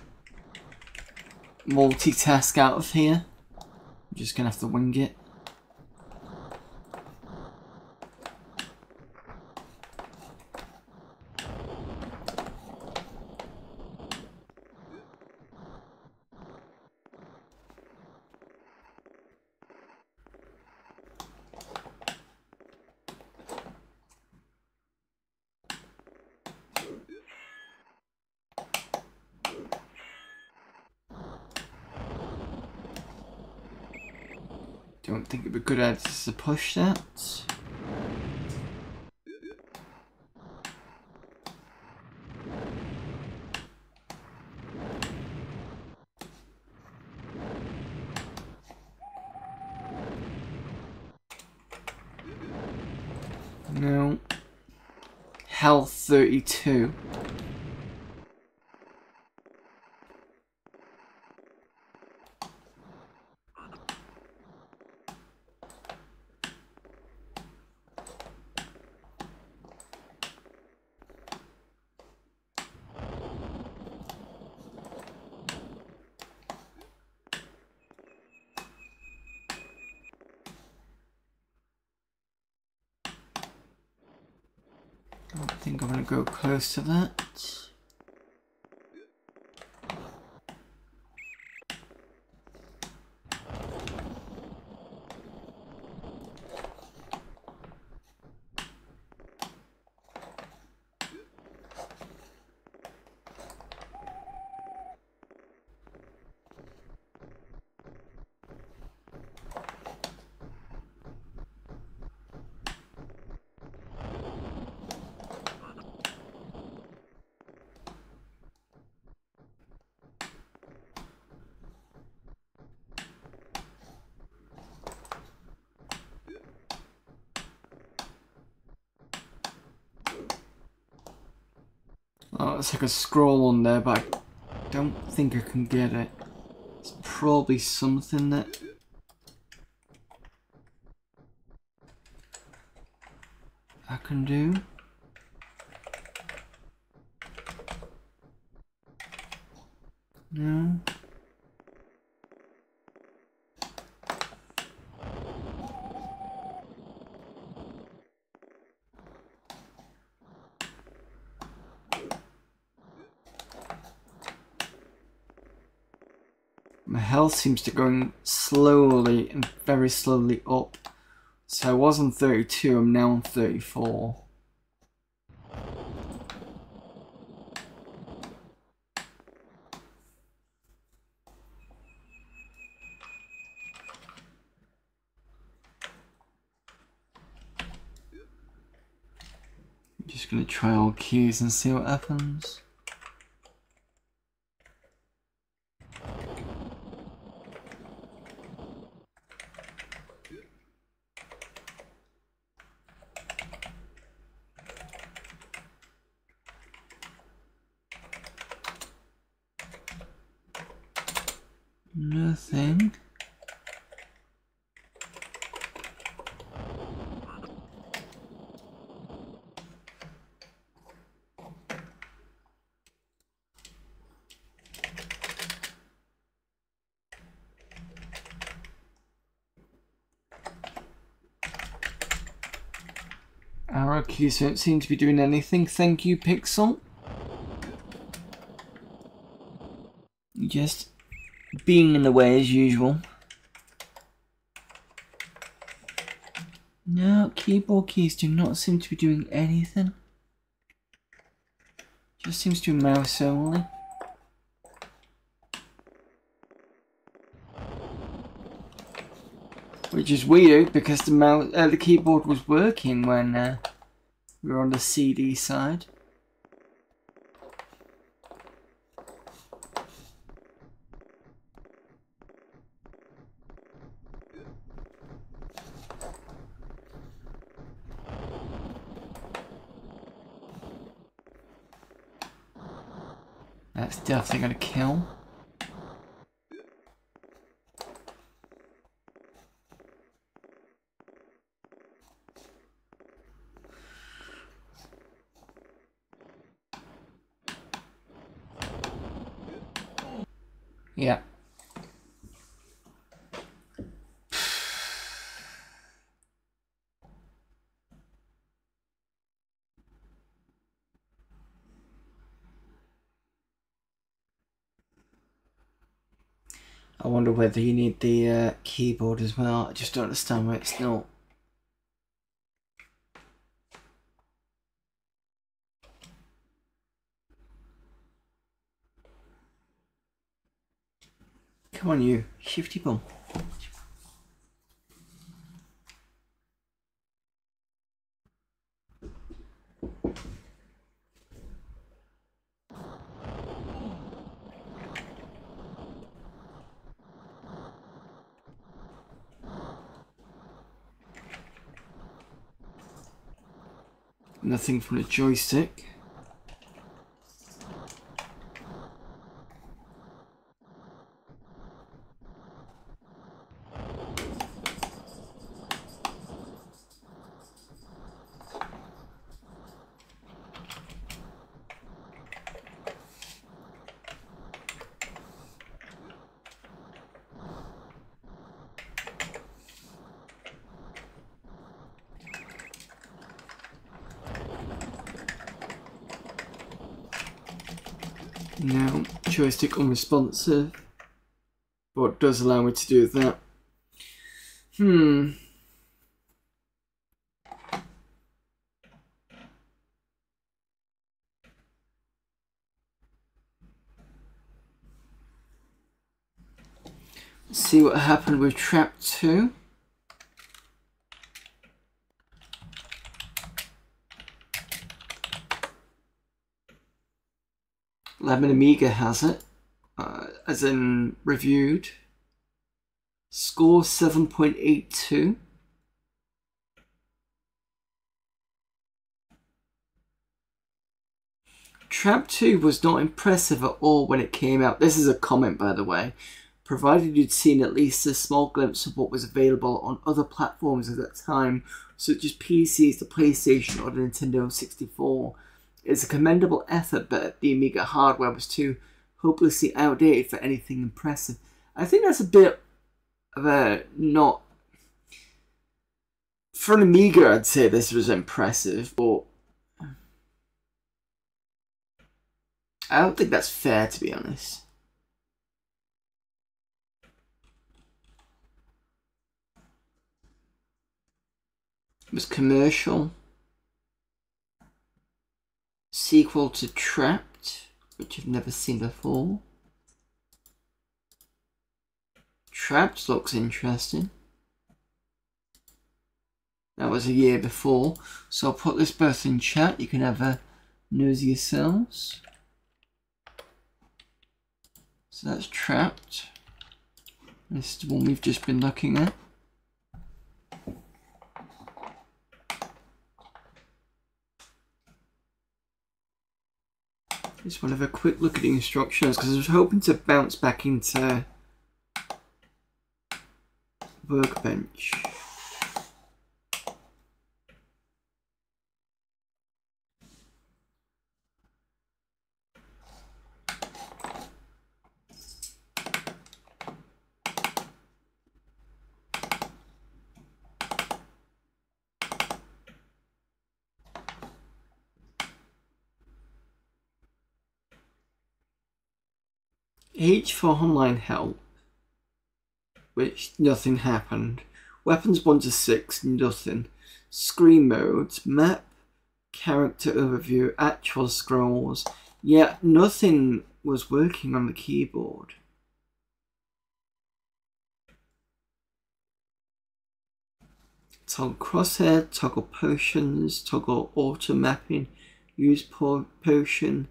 multitask out of here. I'm just going to have to wing it. Don't think it'd be a good idea to push that. No. Health 32. I don't think I'm going to go close to that. Oh, it's like a scroll on there, but I don't think I can get it. It's probably something that... I can do. No. My health seems to be going slowly and very slowly up. So I was on 32, I'm now on 34. Just gonna try all keys and see what happens. Nothing. Arrow keys don't seem to be doing anything. Thank you, Pixel. Just being in the way as usual. No, keyboard keys do not seem to be doing anything. Just seems to be mouse only. Which is weird because the keyboard was working when we were on the CD side. That's definitely gonna kill. Yeah. I wonder whether you need the keyboard as well. I just don't understand why it's not. Come on, you shifty bum. Nothing from the joystick. Now, joystick unresponsive, but does allow me to do that. Let's see what happened with Trap 2. Lemon Amiga has it, as in reviewed. Score 7.82. Trap 2 was not impressive at all when it came out. This is a comment, by the way. Provided you'd seen at least a small glimpse of what was available on other platforms at that time, such as PCs, the PlayStation, or the Nintendo 64. It's a commendable effort, but the Amiga hardware was too hopelessly outdated for anything impressive. I think that's a bit of a not... For an Amiga, I'd say this was impressive, but I don't think that's fair, to be honest. It was commercial. Sequel to Trapped, which I've never seen before. Trapped looks interesting. That was a year before, so I'll put this both in chat. You can have a nosy yourselves. So that's Trapped. This is the one we've just been looking at. Just want to have a quick look at the instructions because I was hoping to bounce back into Workbench. H for online help, which nothing happened. Weapons 1 to 6, nothing. Screen modes, map, character overview, actual scrolls. Yeah, nothing was working on the keyboard. Toggle crosshair, toggle potions, toggle auto mapping, use potion,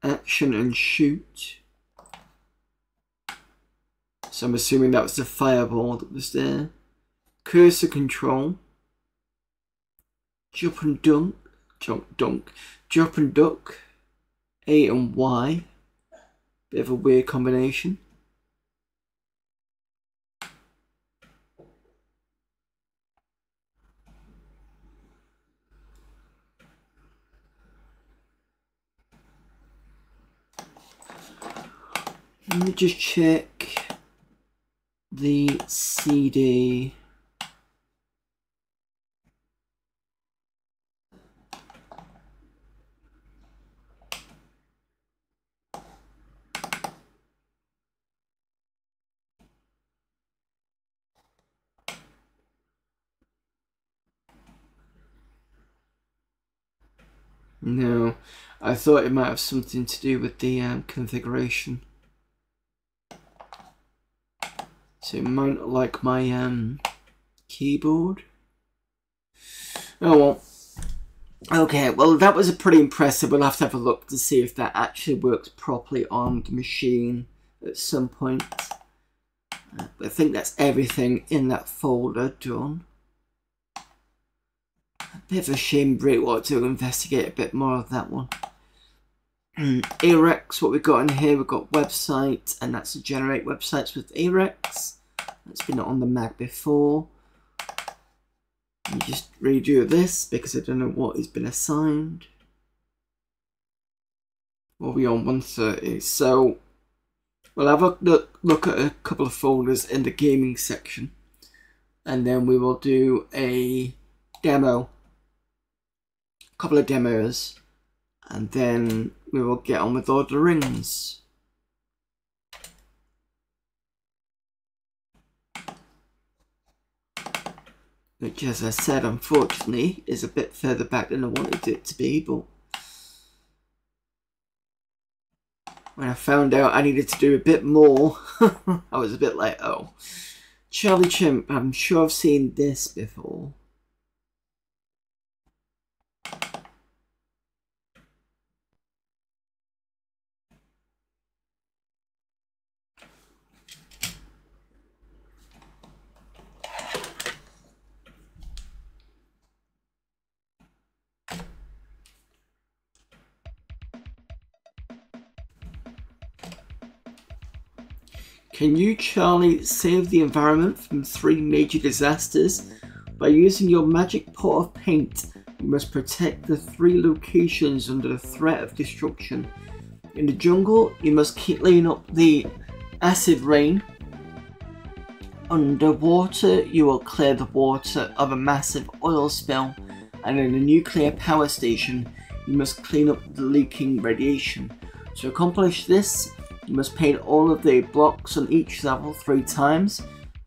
action and shoot. So I'm assuming that was the fireball that was there. Cursor control. Jump and dunk. Jump and duck. A and Y. Bit of a weird combination. Let me just check the CD. No, I thought it might have something to do with the configuration. So it might not like my keyboard. Oh well. Okay, well that was a pretty impressive. We'll have to have a look to see if that actually works properly on the machine at some point. I think that's everything in that folder done. A bit of a shame Breakwater to investigate a bit more of that one. Arex, what we've got in here, we've got website, and that's to generate websites with Arex. That's been on the Mac before. Let me just redo this because I don't know what has been assigned. Well, we're on 130, so we'll have a look at a couple of folders in the gaming section, and then we will do a demo, a couple of demos, and then we will get on with Lord of the Rings. Which, as I said, unfortunately, is a bit further back than I wanted it to be, but when I found out I needed to do a bit more, I was a bit like, oh. Charlie Chimp, I'm sure I've seen this before. Can you, Charlie, save the environment from 3 major disasters? By using your magic pot of paint, you must protect the 3 locations under the threat of destruction. In the jungle, you must clean up the acid rain. Underwater, you will clear the water of a massive oil spill. And in a nuclear power station, you must clean up the leaking radiation. To accomplish this, you must paint all of the blocks on each level 3 times.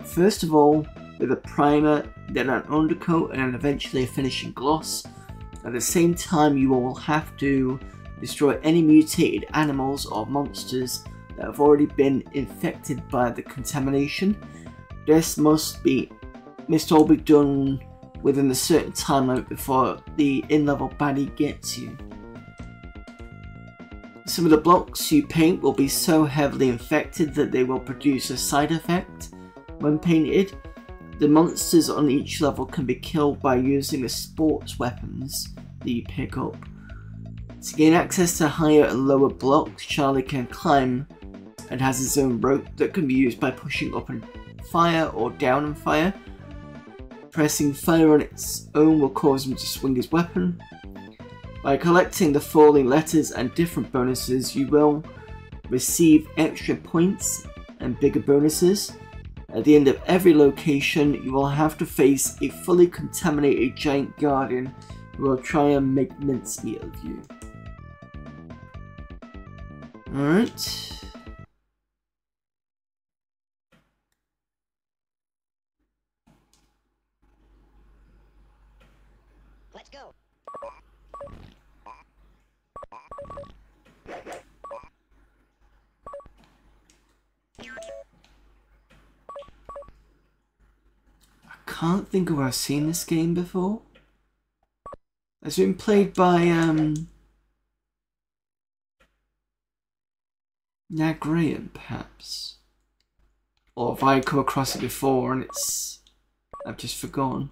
First of all, with a primer, then an undercoat, and then eventually a finishing gloss. At the same time, you will have to destroy any mutated animals or monsters that have already been infected by the contamination. This must all be done within a certain time limit before the in-level baddie gets you. Some of the blocks you paint will be so heavily infected that they will produce a side effect when painted. The monsters on each level can be killed by using the sports weapons that you pick up. To gain access to higher and lower blocks, Charlie can climb and has his own rope that can be used by pushing up and fire or down and fire. Pressing fire on its own will cause him to swing his weapon. By collecting the falling letters and different bonuses, you will receive extra points and bigger bonuses. At the end of every location, you will have to face a fully contaminated giant guardian who will try and make mincemeat of you. Alright. Let's go. I can't think of where I've seen this game before. It's been played by Nat Graham, perhaps. Or have I come across it before and I've just forgotten.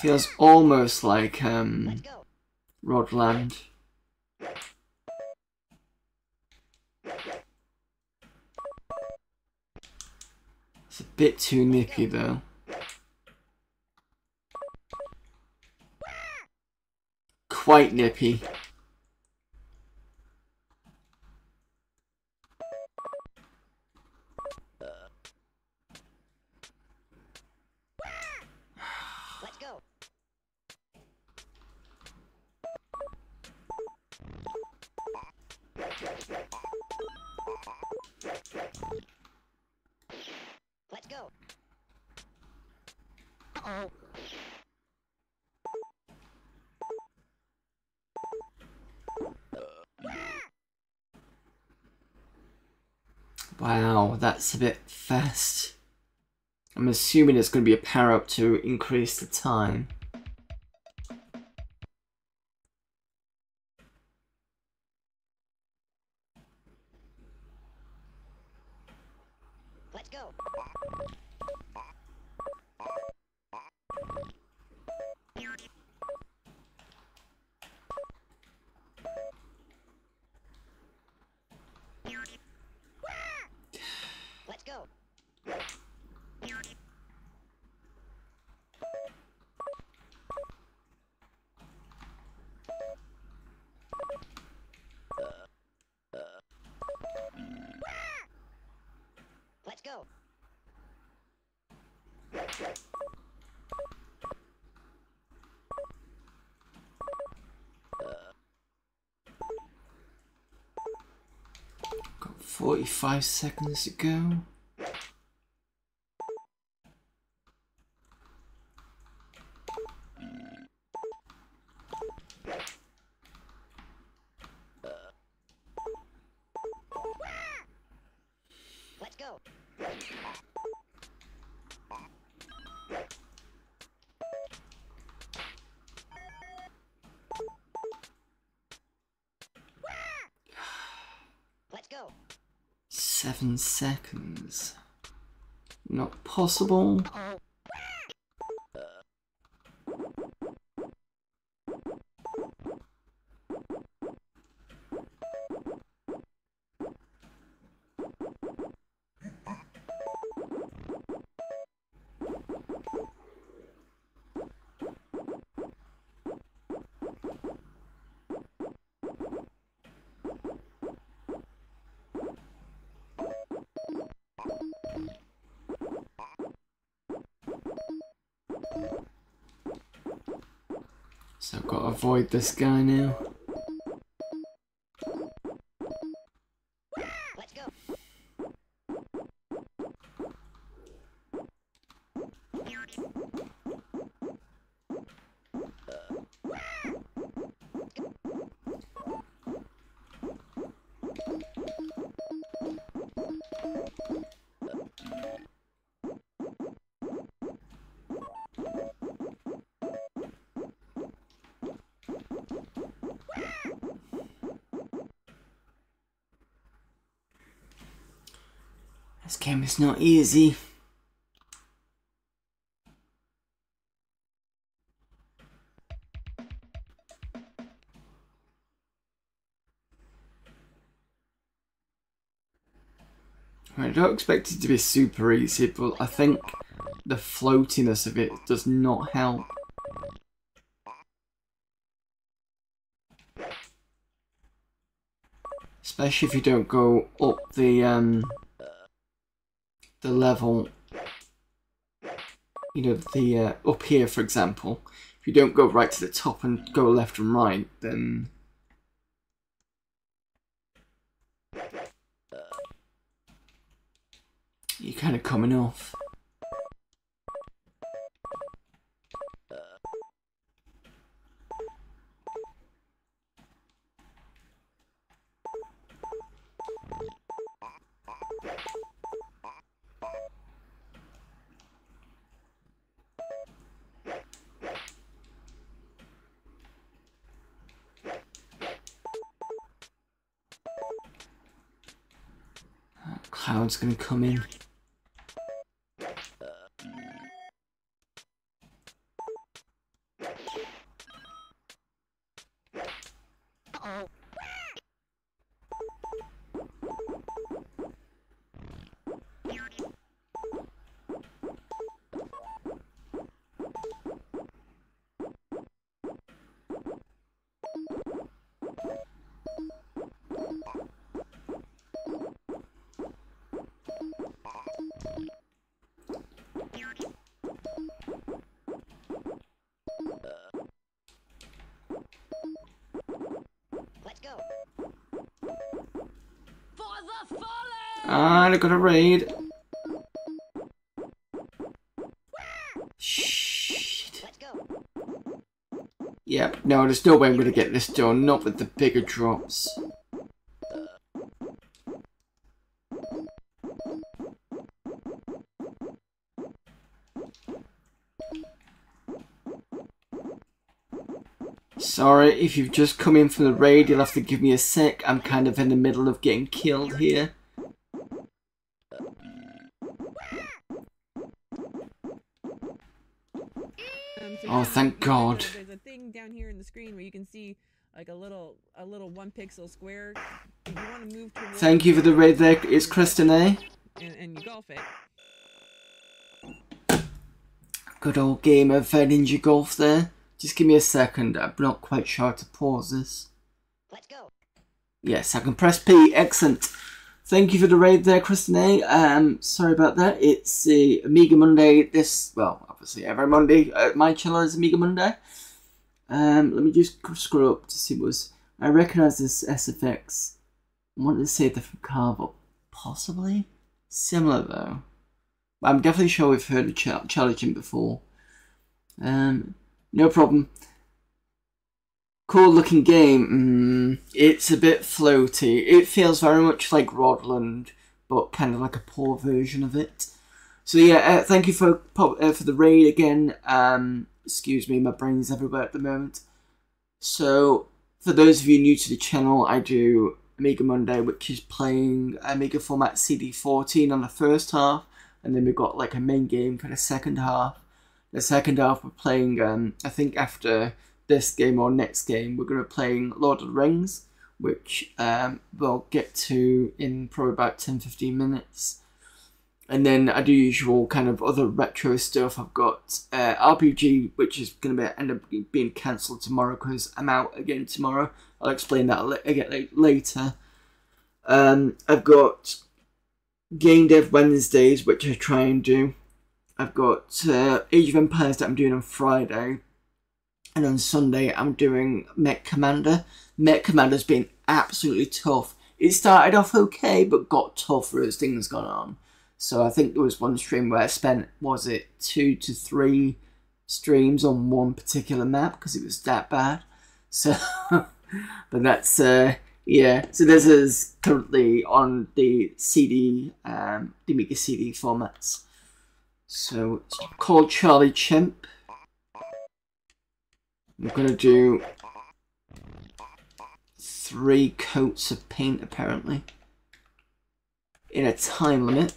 Feels almost like Rodland. It's a bit too nippy though. Quite nippy. Let's go. Let's go. Uh-oh. Wow, that's a bit fast. I'm assuming there's going to be a power up to increase the time. Let's go. Let's go. Let's go. Got 45 seconds to go. Let's go. Let's go. 7 seconds. Not possible. Uh-oh. So I've got to avoid this guy now. This game is not easy. I don't expect it to be super easy, but I think the floatiness of it does not help. Especially if you don't go up the level, you know, the up here, for example. If you don't go right to the top and go left and right, then you're kind of coming off. Cloud's gonna come in. Let's go. And I got a raid. Shit. Let's go. Yep, no, there's no way I'm gonna get this done, not with the bigger drops. Sorry, if you've just come in from the raid, you'll have to give me a sec. I'm kind of in the middle of getting killed here. Oh, thank God. There's a thing down here in the screen where you can see like a little 1 pixel square. If you want to move to Thank you for the raid there. It's Kristen A. and you golf it. Good old game of Ninja Golf there. Just give me a second. I'm not quite sure how to pause this. Let's go. Yes, I can press P. Excellent. Thank you for the raid there, Kristen A. Sorry about that. It's the Amiga Monday. Well, obviously every Monday. My channel is Amiga Monday. Let me just scroll up to see what was. I recognise this SFX. I wanted to say different car, but possibly similar though. I'm definitely sure we've heard of challenging before. No problem. Cool looking game. It's a bit floaty. It feels very much like Rodland, but kind of like a poor version of it. So yeah, thank you for the raid again. Excuse me, my brain's everywhere at the moment. So for those of you new to the channel, I do Amiga Monday, which is playing Amiga format CD14 on the first half, and then we've got like a main game for the second half. The second half we're playing, I think after this game or next game, we're going to be playing Lord of the Rings, which we'll get to in probably about 10-15 minutes. And then I do usual kind of other retro stuff. I've got RPG, which is going to end up being cancelled tomorrow because I'm out again tomorrow. I'll explain that again later. I've got Game Dev Wednesdays, which I try and do. I've got Age of Empires that I'm doing on Friday. And on Sunday, I'm doing Mech Commander. Mech Commander's been absolutely tough. It started off okay, but got tougher as things gone on. So I think there was one stream where I spent, was it 2 to 3 streams on one particular map because it was that bad. So, but that's, yeah. So this is currently on the CD, the Amiga CD formats. So it's called Charlie Chimp. I'm going to do 3 coats of paint apparently in a time limit.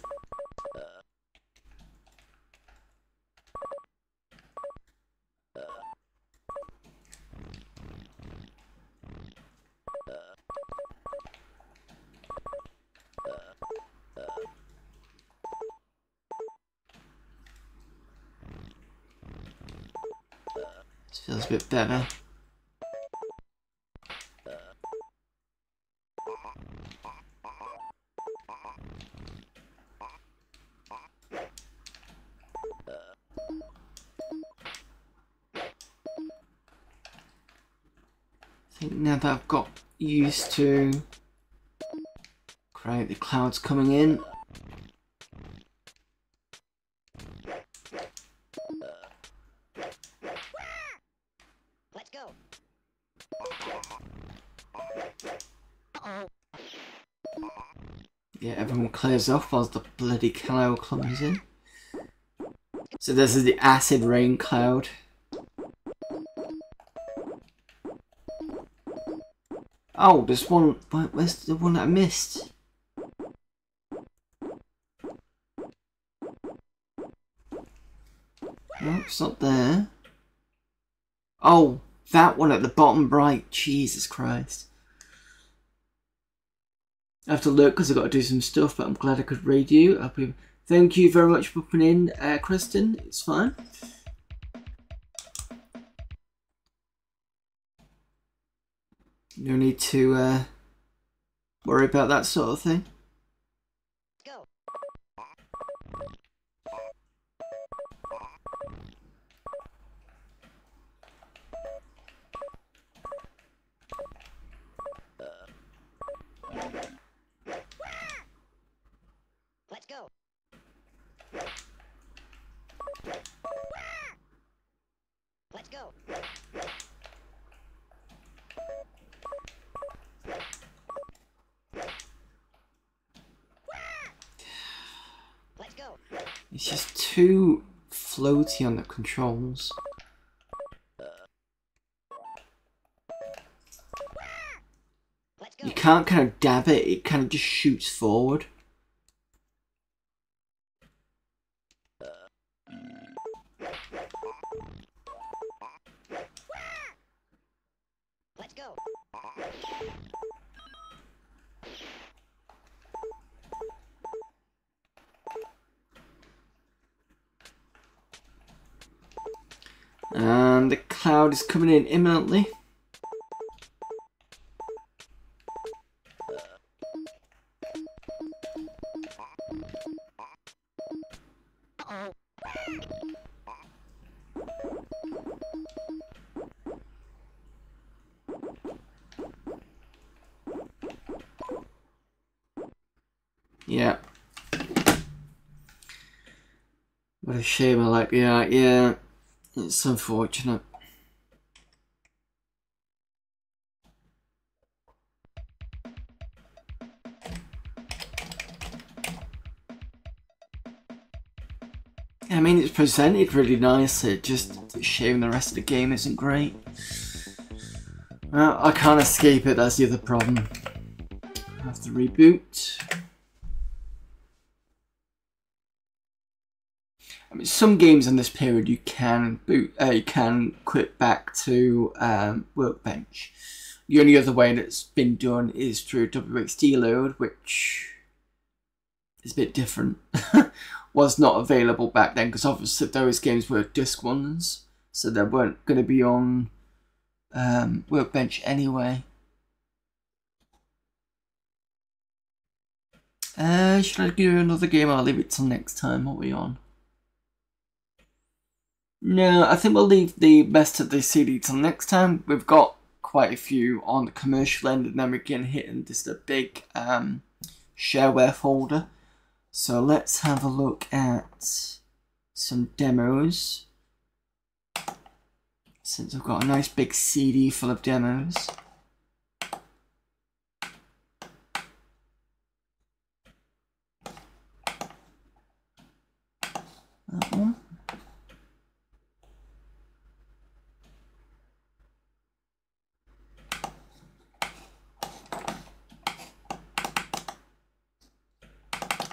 Feels a bit better. I think now that I've got used to the clouds coming in. Let's go. Yeah, everyone clears off whilst the bloody cloud comes in. So this is the acid rain cloud. Oh, there's one. Where's the one that I missed? No, it's not there. Oh, that one at the bottom right. Jesus Christ. I have to look because I've got to do some stuff, but I'm glad I could read you. Thank you very much for popping in, Kristen. It's fine. No need to worry about that sort of thing. Go. Let's go. Let's go. Let's go. It's just too floaty on the controls. Let's go. You can't kind of dab it, it kind of just shoots forward. Let's go. And the cloud is coming in imminently. Yeah. What a shame. I like the art. Yeah. It's unfortunate. I mean, it's presented really nicely, just a shame the rest of the game isn't great. Well, I can't escape it, that's the other problem. I have to reboot. I mean, some games in this period you can quit back to Workbench. The only other way that's been done is through WXD load, which is a bit different. Was not available back then because obviously those games were disc ones, so they weren't going to be on Workbench anyway. Should I do another game? I'll leave it till next time. What are we on? No, I think we'll leave the best of the CD till next time. We've got quite a few on the commercial end, and then we can hit in just a big shareware folder. So let's have a look at some demos. Since I've got a nice big CD full of demos. That one.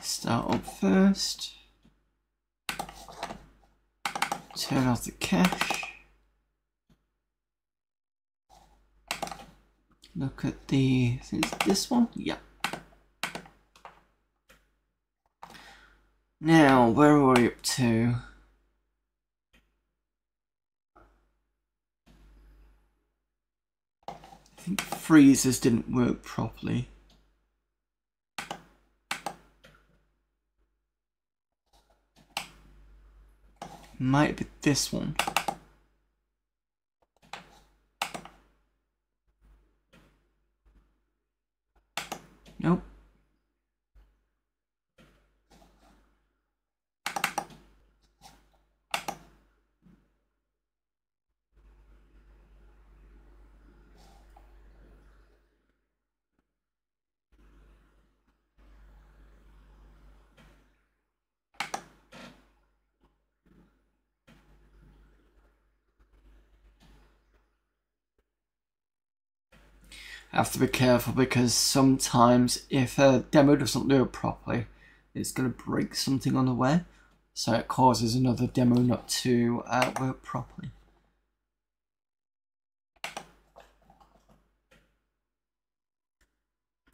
Start up first. Turn off the cache. Look at the, I think it's this one? Yeah. Now, where are we up to? I think freezers didn't work properly. Might be this one. Nope. I have to be careful because sometimes if a demo doesn't do it properly, it's going to break something on the way, so it causes another demo not to work properly.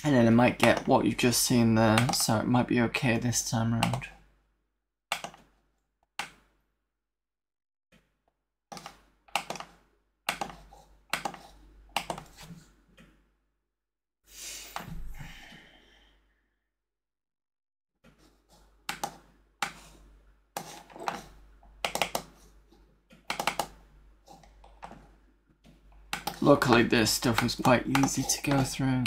And then it might get what you've just seen there, so it might be okay this time around. Luckily this stuff was quite easy to go through.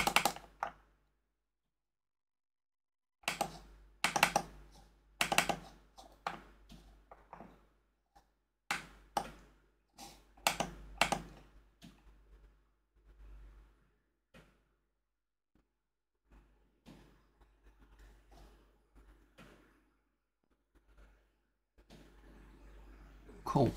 Cool.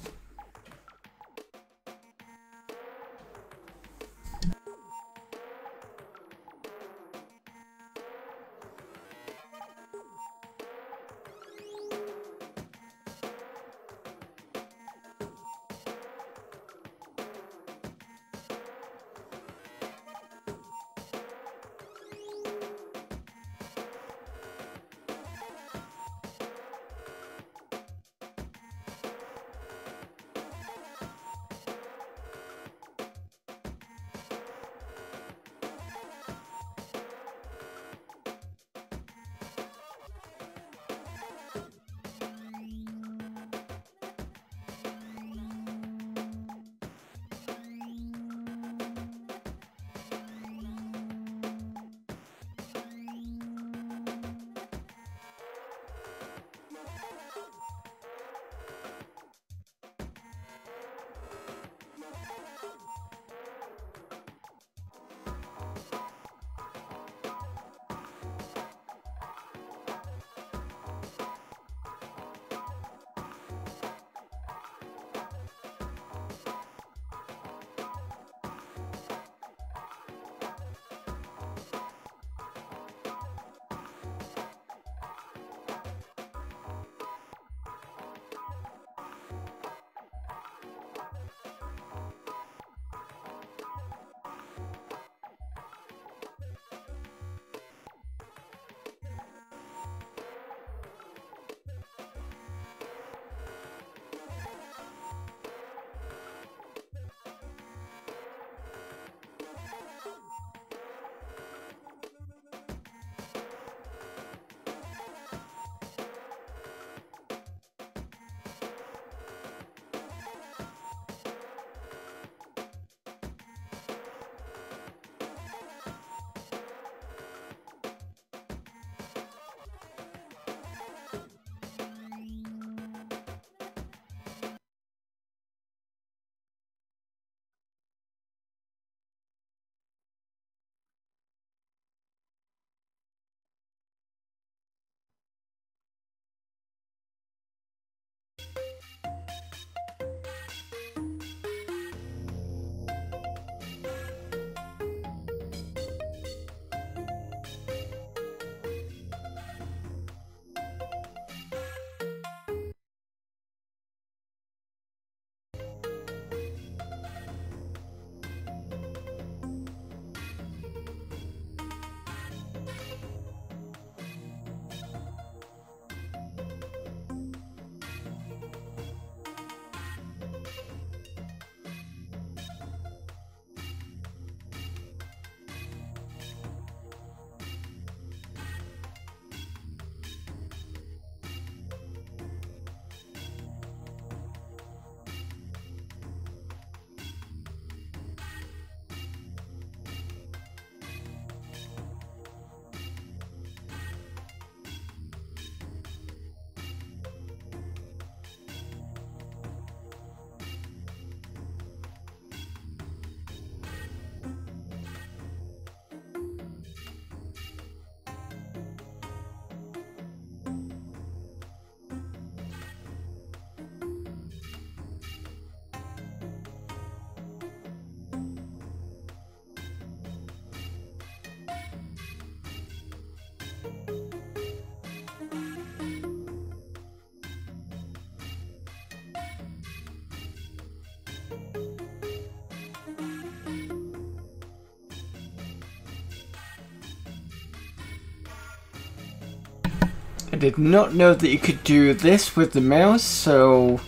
did not know that you could do this with the mouse, so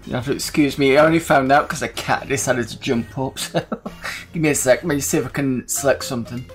you have to excuse me. I only found out because a cat decided to jump up, so give me a sec, let me see if I can select something.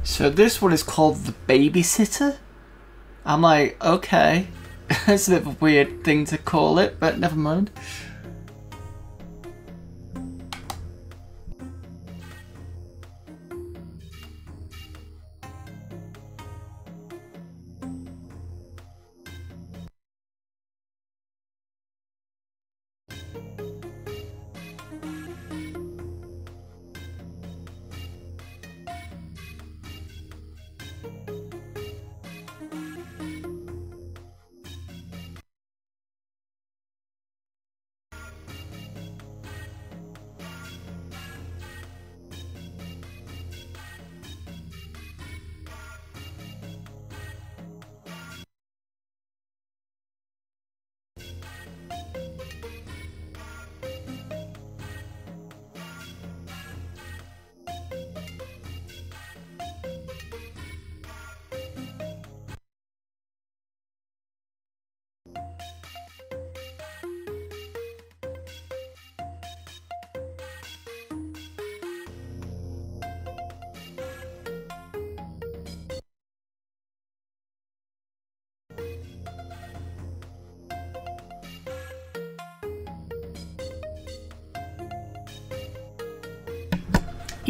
So this one is called the babysitter. I'm like, okay. That's a bit of a weird thing to call it, but never mind.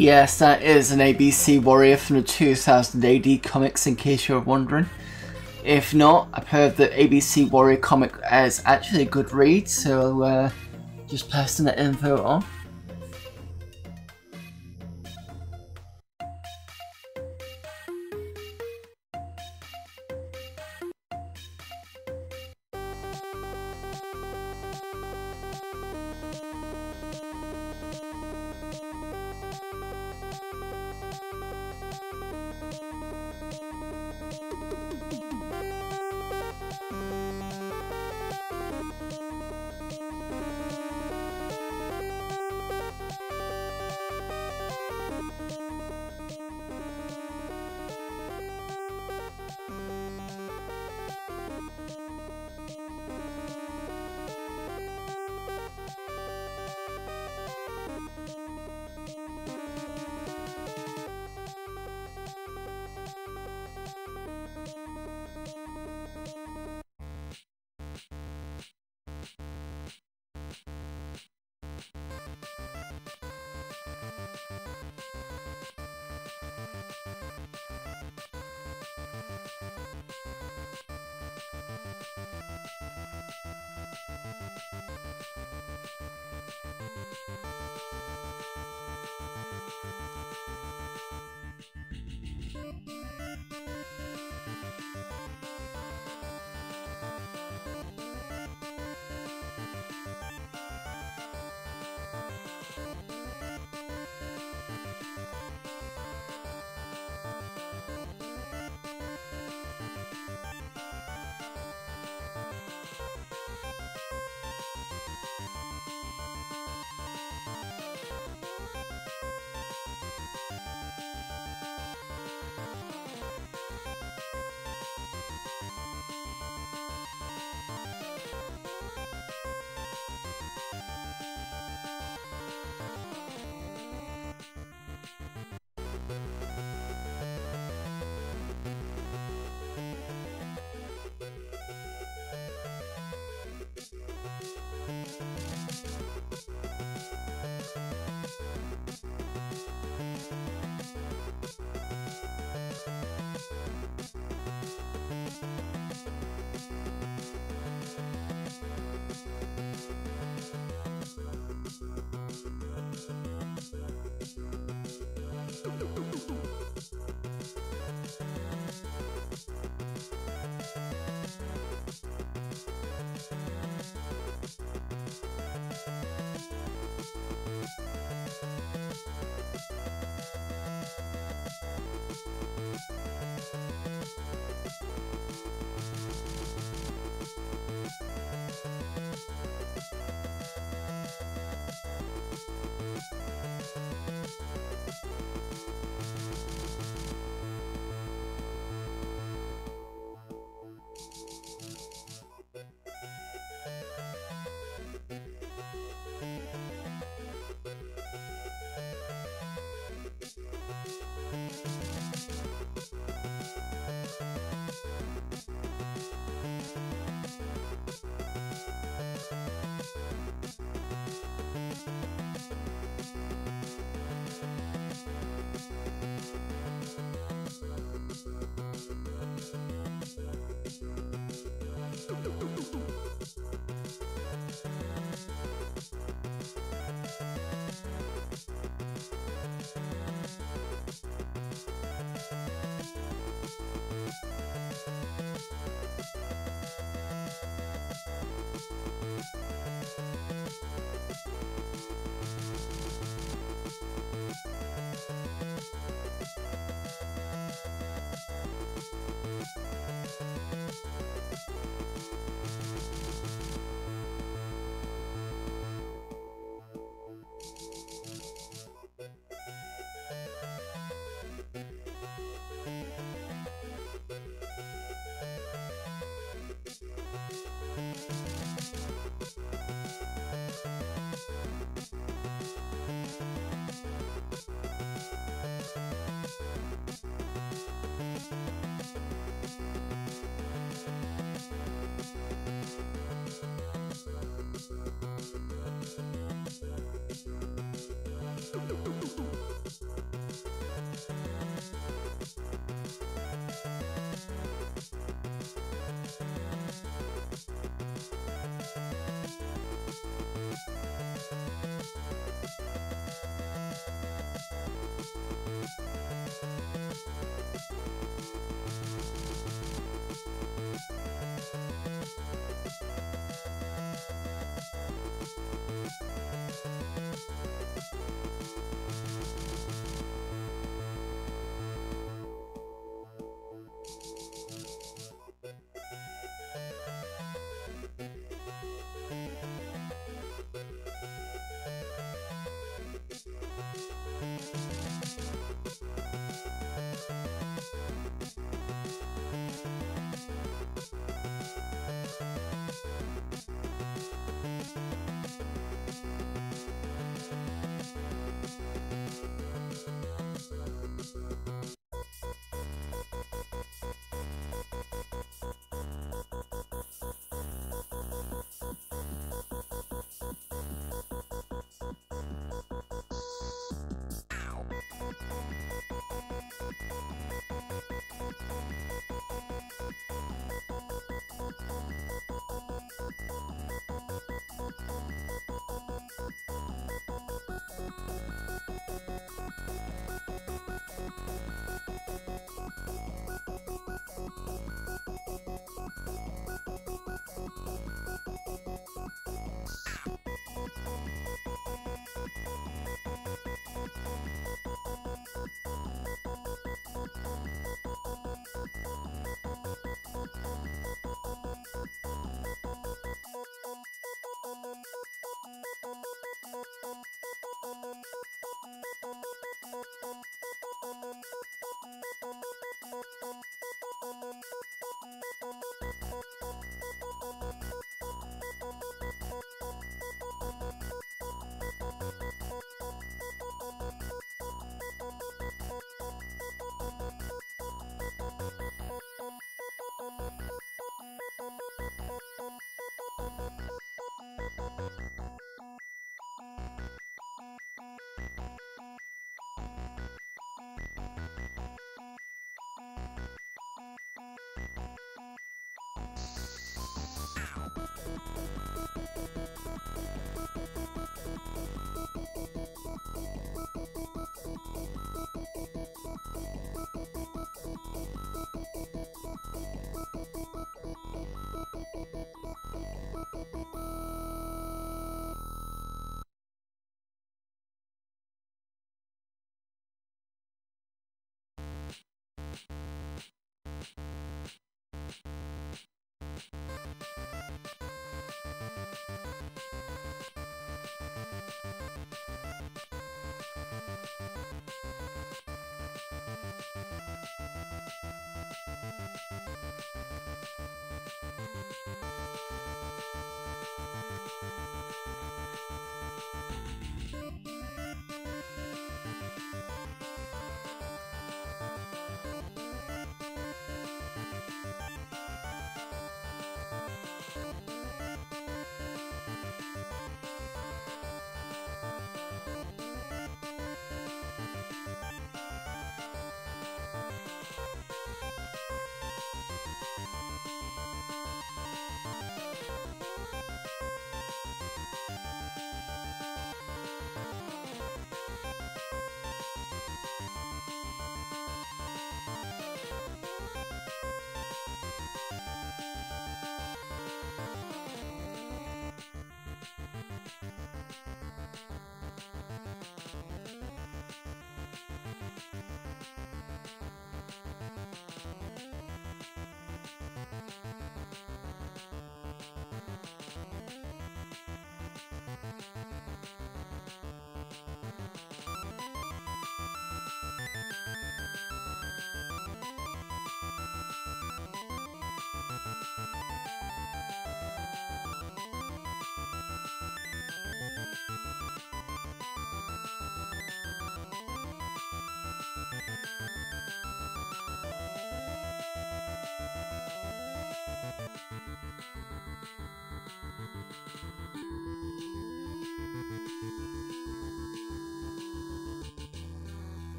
Yes, that is an ABC Warrior from the 2000 AD comics, in case you're wondering. If not, I've heard that ABC Warrior comic is actually a good read, so just passing that info on.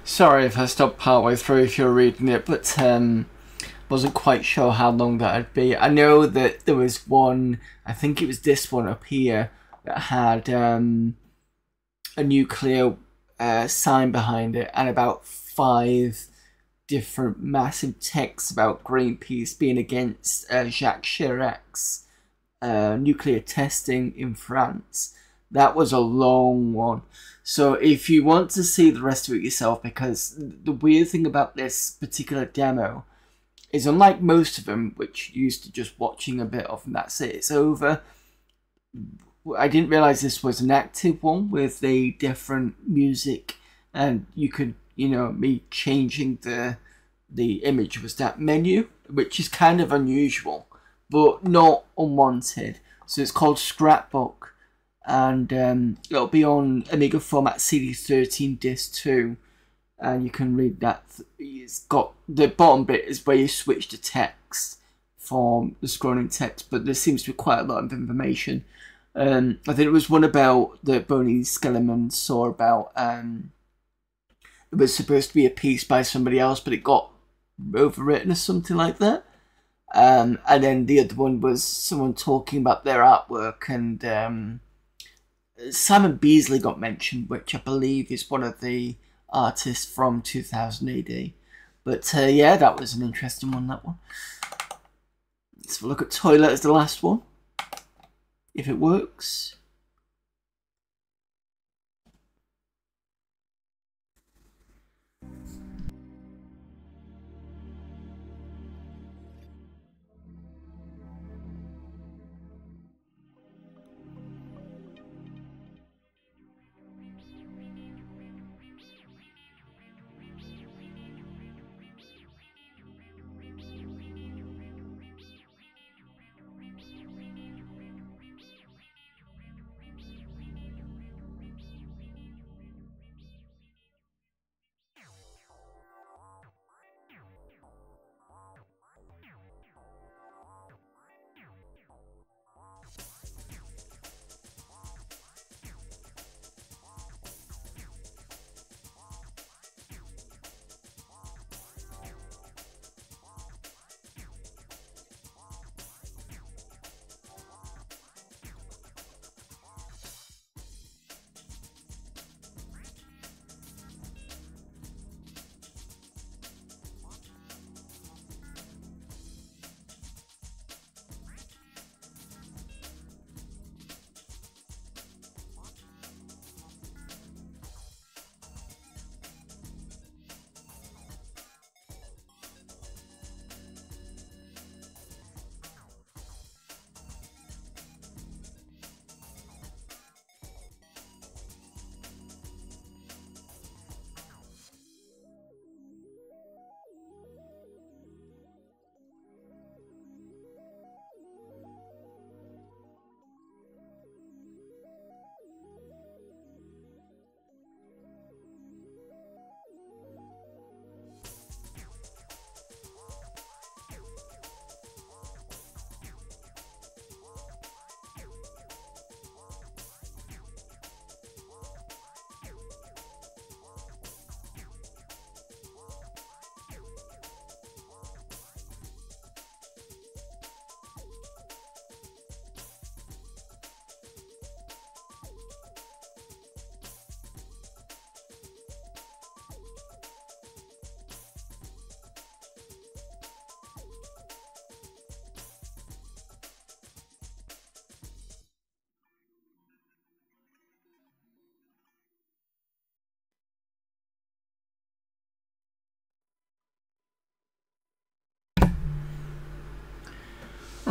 Sorry if I stopped partway through if you're reading it, but wasn't quite sure how long that'd be. I know that there was one, I think it was this one up here, that had a nuclear sign behind it and about 5 different massive texts about Greenpeace being against Jacques Chirac's nuclear testing in France. That was a long one. So if you want to see the rest of it yourself, because the weird thing about this particular demo is, unlike most of them, which you're used to just watching a bit of and that's it, it's over, I didn't realise this was an active one with the different music, and you could, you know, me changing the image was that menu, which is kind of unusual, but not unwanted. So it's called Scrapbook, and it'll be on Amiga format CD13 disc 2, and you can read that. It's got the bottom bit is where you switch to text from the scrolling text, but there seems to be quite a lot of information. I think it was one about the Boney Skellerman saw about it was supposed to be a piece by somebody else, but it got overwritten or something like that. And then the other one was someone talking about their artwork, and Simon Beasley got mentioned, which I believe is one of the artists from 2000 AD. But yeah, that was an interesting one, that one. Let's have a look at Toilet as the last one, if it works.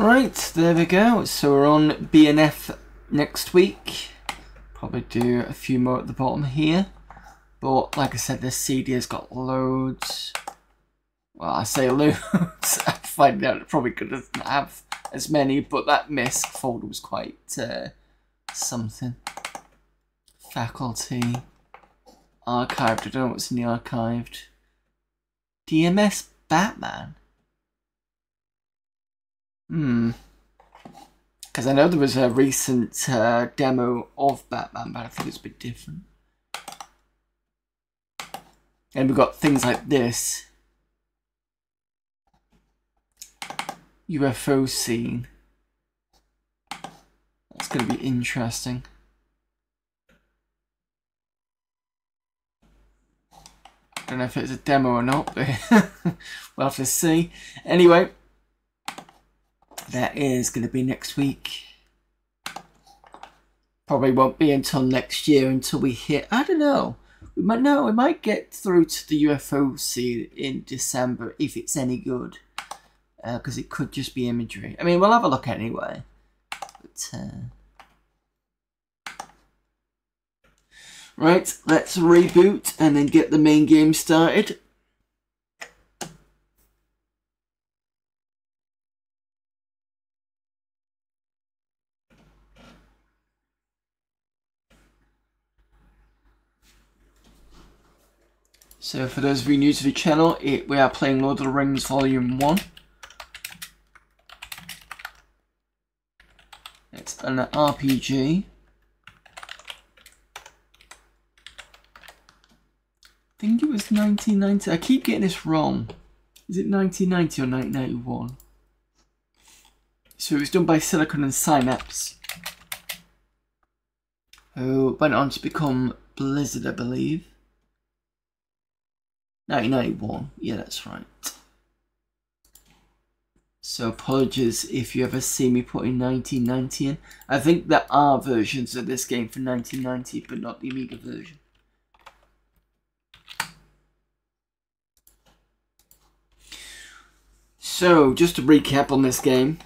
Right, there we go. So we're on BNF next week. Probably do a few more at the bottom here. But like I said, this CD has got loads. Well, I say loads. I find out it probably couldn't have as many, but that MISC folder was quite something. Faculty. Archived. I don't know what's in the archived. DMS Batman. Because I know there was a recent demo of Batman, but I think it's a bit different. And we've got things like this. UFO scene. That's going to be interesting. I don't know if it's a demo or not, but we'll have to see. Anyway, that is going to be next week. Probably won't be until next year until we hit, I don't know. We might get through to the UFO scene in December if it's any good. Because it could just be imagery. I mean, we'll have a look anyway. But, right, let's reboot and then get the main game started. So for those of you new to the channel, we are playing Lord of the Rings Vol.1. It's an RPG. I think it was 1990. I keep getting this wrong. Is it 1990 or 1991? So it was done by Silicon and Synapse, who went on to become Blizzard, I believe. 1991. Yeah, that's right. So apologies if you ever see me putting 1990 in. I think there are versions of this game for 1990, but not the Amiga version. So, just to recap on this game.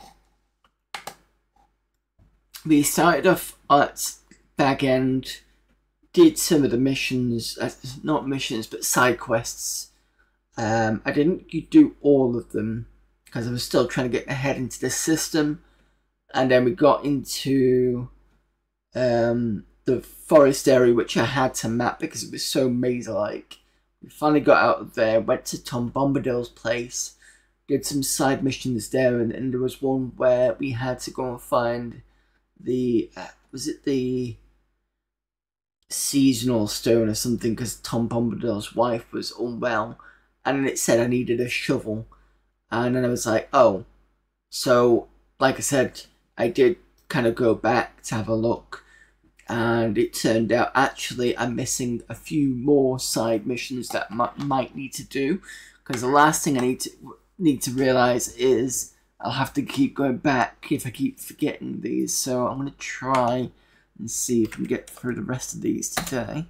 We started off at back end, did some of the missions, not missions, but side quests. I didn't do all of them, because I was still trying to get my head into the system. And then we got into the forest area, which I had to map because it was so maze-like. We finally got out of there, went to Tom Bombadil's place, did some side missions there, and there was one where we had to go and find the, was it the seasonal stone or something, because Tom Bombadil's wife was unwell, and then it said I needed a shovel. And then I was like, oh. So, like I said, I did kind of go back to have a look. And it turned out, actually, I'm missing a few more side missions that might need to do. Because the last thing I need to realise is I'll have to keep going back if I keep forgetting these. So I'm going to try and see if I can get through the rest of these today.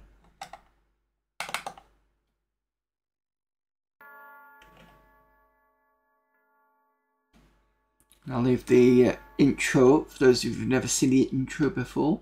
I'll leave the intro for those of you who've never seen the intro before.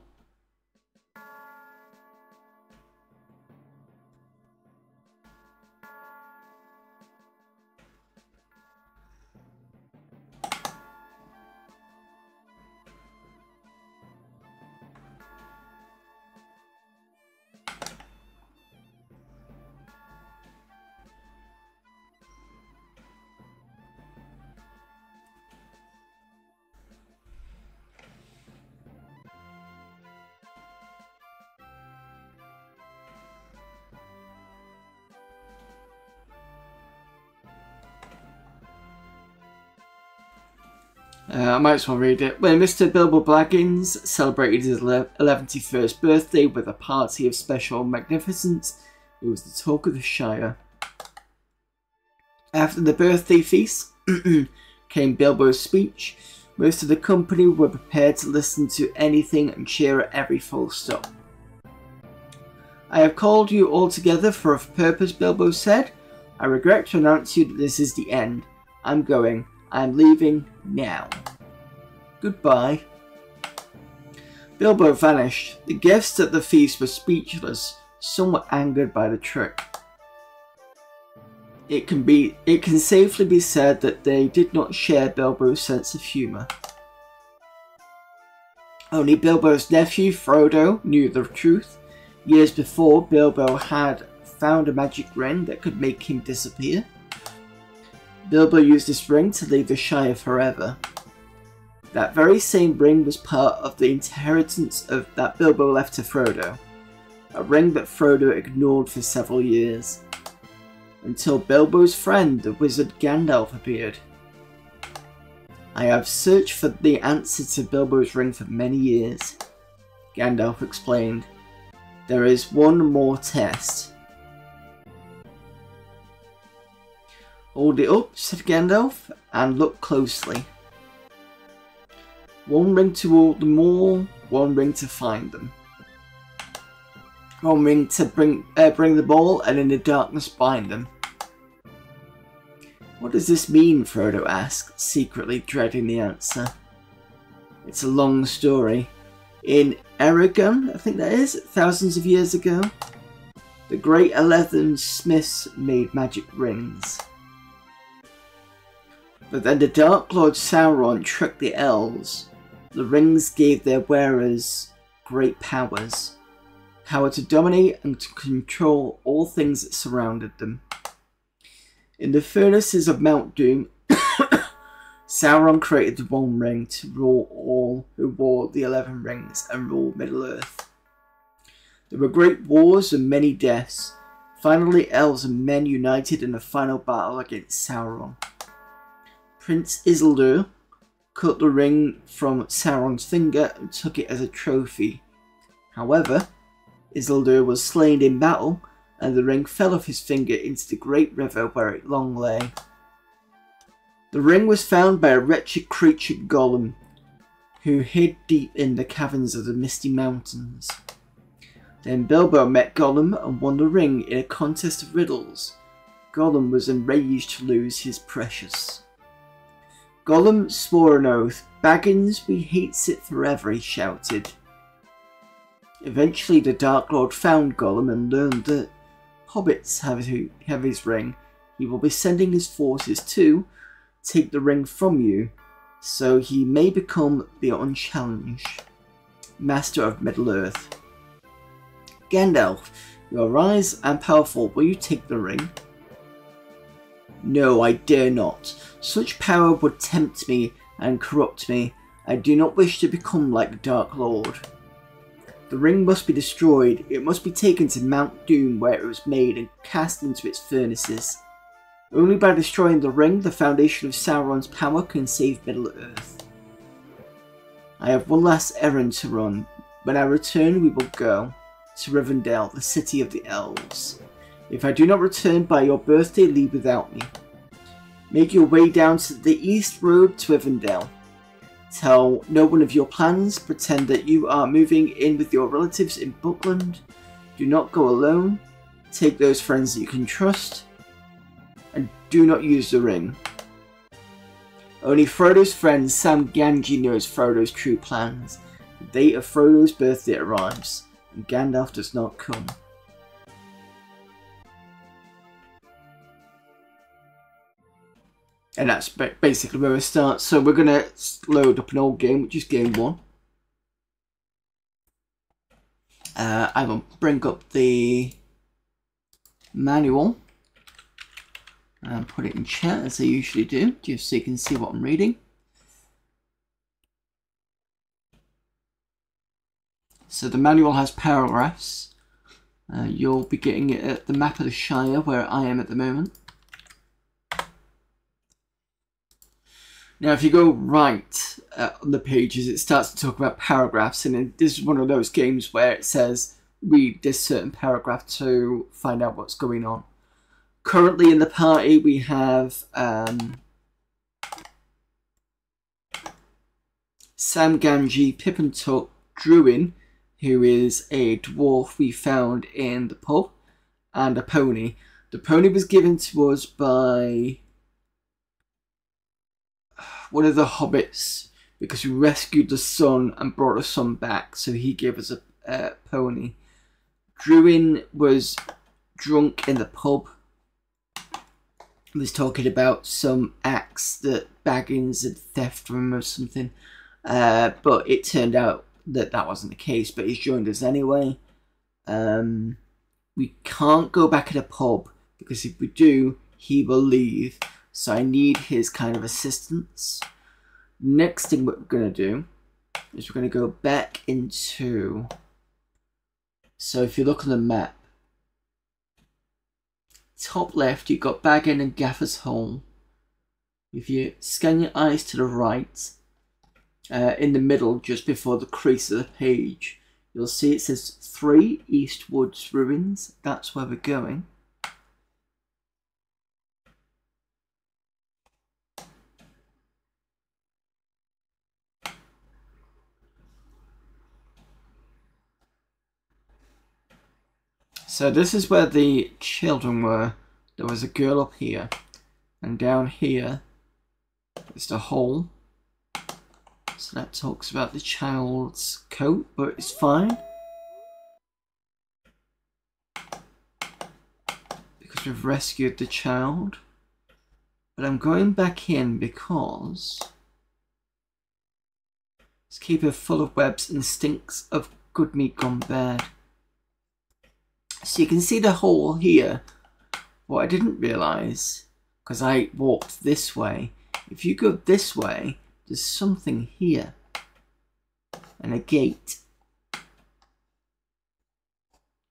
I might as well read it. When Mr. Bilbo Baggins celebrated his 11th birthday with a party of special magnificence, it was the talk of the Shire. After the birthday feast came Bilbo's speech. Most of the company were prepared to listen to anything and cheer at every full stop. I have called you all together for a purpose, Bilbo said. I regret to announce to you that this is the end. I'm going. I'm leaving now. Goodbye. Bilbo vanished. The guests at the feast were speechless, somewhat angered by the trick. It can safely be said that they did not share Bilbo's sense of humour. Only Bilbo's nephew Frodo knew the truth. Years before, Bilbo had found a magic ring that could make him disappear. Bilbo used this ring to leave the Shire forever. That very same ring was part of the inheritance that Bilbo left to Frodo. A ring that Frodo ignored for several years. Until Bilbo's friend, the wizard Gandalf, appeared. I have searched for the answer to Bilbo's ring for many years, Gandalf explained. There is one more test. Hold it up, said Gandalf, and look closely. One ring to hold them all, one ring to find them. One ring to bring them all, and in the darkness bind them. What does this mean? Frodo asked, secretly dreading the answer. It's a long story. In Eregion, I think that is, thousands of years ago, the Great 11 Smiths made magic rings. But then the Dark Lord Sauron tricked the elves. The rings gave their wearers great powers. Power to dominate and to control all things that surrounded them. In the furnaces of Mount Doom, Sauron created the One Ring to rule all who wore the 11 rings and rule Middle-earth. There were great wars and many deaths. Finally, elves and men united in a final battle against Sauron. Prince Isildur cut the ring from Sauron's finger and took it as a trophy. However, Isildur was slain in battle, and the ring fell off his finger into the great river where it long lay. The ring was found by a wretched creature Gollum, who hid deep in the caverns of the Misty Mountains. Then Bilbo met Gollum and won the ring in a contest of riddles. Gollum was enraged to lose his precious. Gollum swore an oath. Baggins, we hates it forever, he shouted. Eventually the Dark Lord found Gollum and learned that hobbits have his ring. He will be sending his forces to take the ring from you, so he may become the unchallenged master of Middle-earth. Gandalf, you are wise and powerful. Will you take the ring? No, I dare not. Such power would tempt me and corrupt me. I do not wish to become like the Dark Lord. The ring must be destroyed. It must be taken to Mount Doom where it was made and cast into its furnaces. Only by destroying the ring, the foundation of Sauron's power can save Middle-earth. I have one last errand to run. When I return, we will go to Rivendell, the city of the elves. If I do not return by your birthday, leave without me. Make your way down to the east road to Rivendell. Tell no one of your plans. Pretend that you are moving in with your relatives in Buckland. Do not go alone. Take those friends that you can trust. And do not use the ring. Only Frodo's friend Sam Gamgee knows Frodo's true plans. The date of Frodo's birthday arrives, and Gandalf does not come. And that's basically where we start. So we're going to load up an old game, which is game 1. I will bring up the manual and put it in chat as I usually do, just so you can see what I'm reading. So the manual has paragraphs. You'll be getting it at the map of the Shire where I am at the moment. Now, if you go right on the pages, it starts to talk about paragraphs, and this is one of those games where it says read this certain paragraph to find out what's going on. Currently in the party, we have Sam Gamgee, Pippin Tuck, Druin, who is a dwarf we found in the pub, and a pony. The pony was given to us by one of the hobbits because we rescued the son and brought the son back, so he gave us a pony. Druin was drunk in the pub. He was talking about some axe that Baggins had theft from him or something. But it turned out that that wasn't the case, but he's joined us anyway. We can't go back in a pub, because if we do, he will leave. So I need his kind of assistance. Next thing what we're going to do is we're going to go back into... So if you look on the map, top left you've got Baggin and Gaffer's Hole. If you scan your eyes to the right, in the middle, just before the crease of the page, you'll see it says 3 East Woods Ruins. That's where we're going. So this is where the children were. There was a girl up here, and down here is the hole. So that talks about the child's coat, but it's fine, because we've rescued the child. But I'm going back in because this keeper full of webs and stinks of good meat gone bad. So you can see the hole here. What I didn't realise, because I walked this way, if you go this way, there's something here. And a gate.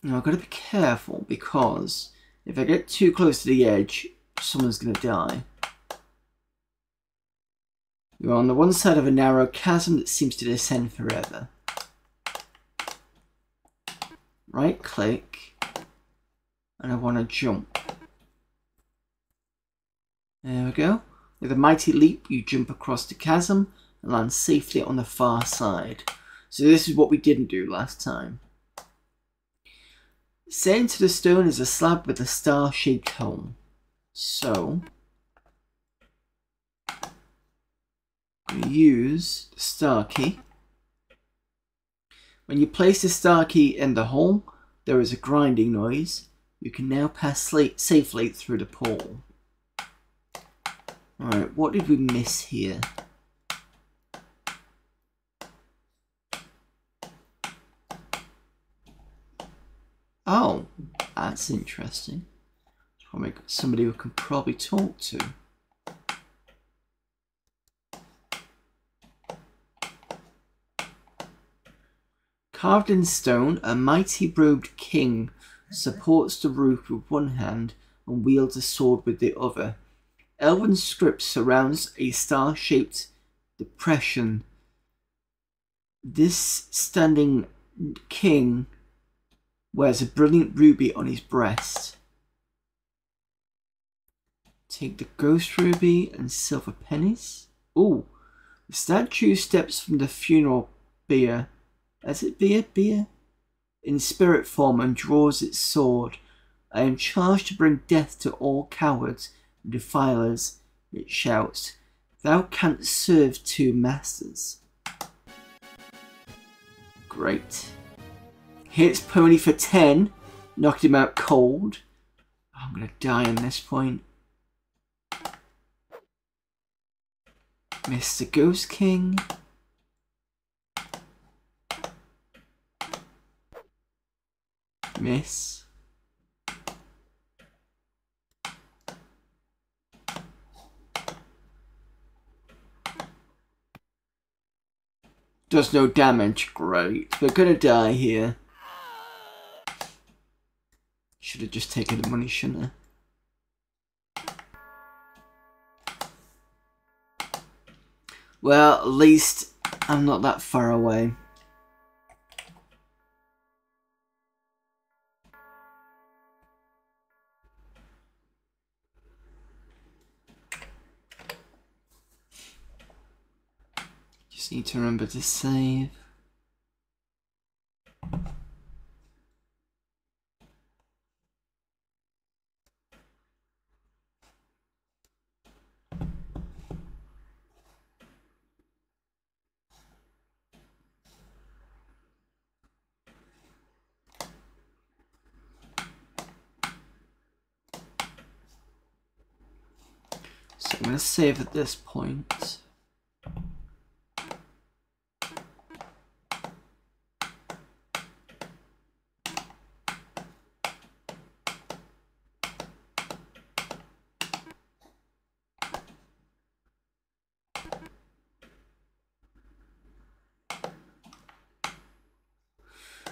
Now I've got to be careful, because if I get too close to the edge, someone's going to die. You're on the one side of a narrow chasm that seems to descend forever. Right click, and I want to jump. There we go. With a mighty leap, you jump across the chasm and land safely on the far side. So this is what we didn't do last time. Set into the stone is a slab with a star-shaped hole. So I'm going to use the star key. When you place the star key in the hole, there is a grinding noise. You can now pass safely through the portal. Alright, what did we miss here? Oh, that's interesting. Probably somebody we can probably talk to. Carved in stone, a mighty robed king supports the roof with one hand and wields a sword with the other. Elven script surrounds a star-shaped depression. This standing king wears a brilliant ruby on his breast. Take the ghost ruby and silver pennies. Ooh, the statue steps from the funeral bier. Is it bier? In spirit form and draws its sword. I am charged to bring death to all cowards and defilers, it shouts. Thou canst serve 2 masters. Great. Hits pony for 10. Knocked him out cold. I'm going to die on this point. Mr. Ghost King. Miss. Does no damage. Great. We're gonna die here. Should have just taken the money, shouldn't I? Well, at least I'm not that far away. Just need to remember to save. going to save at this point.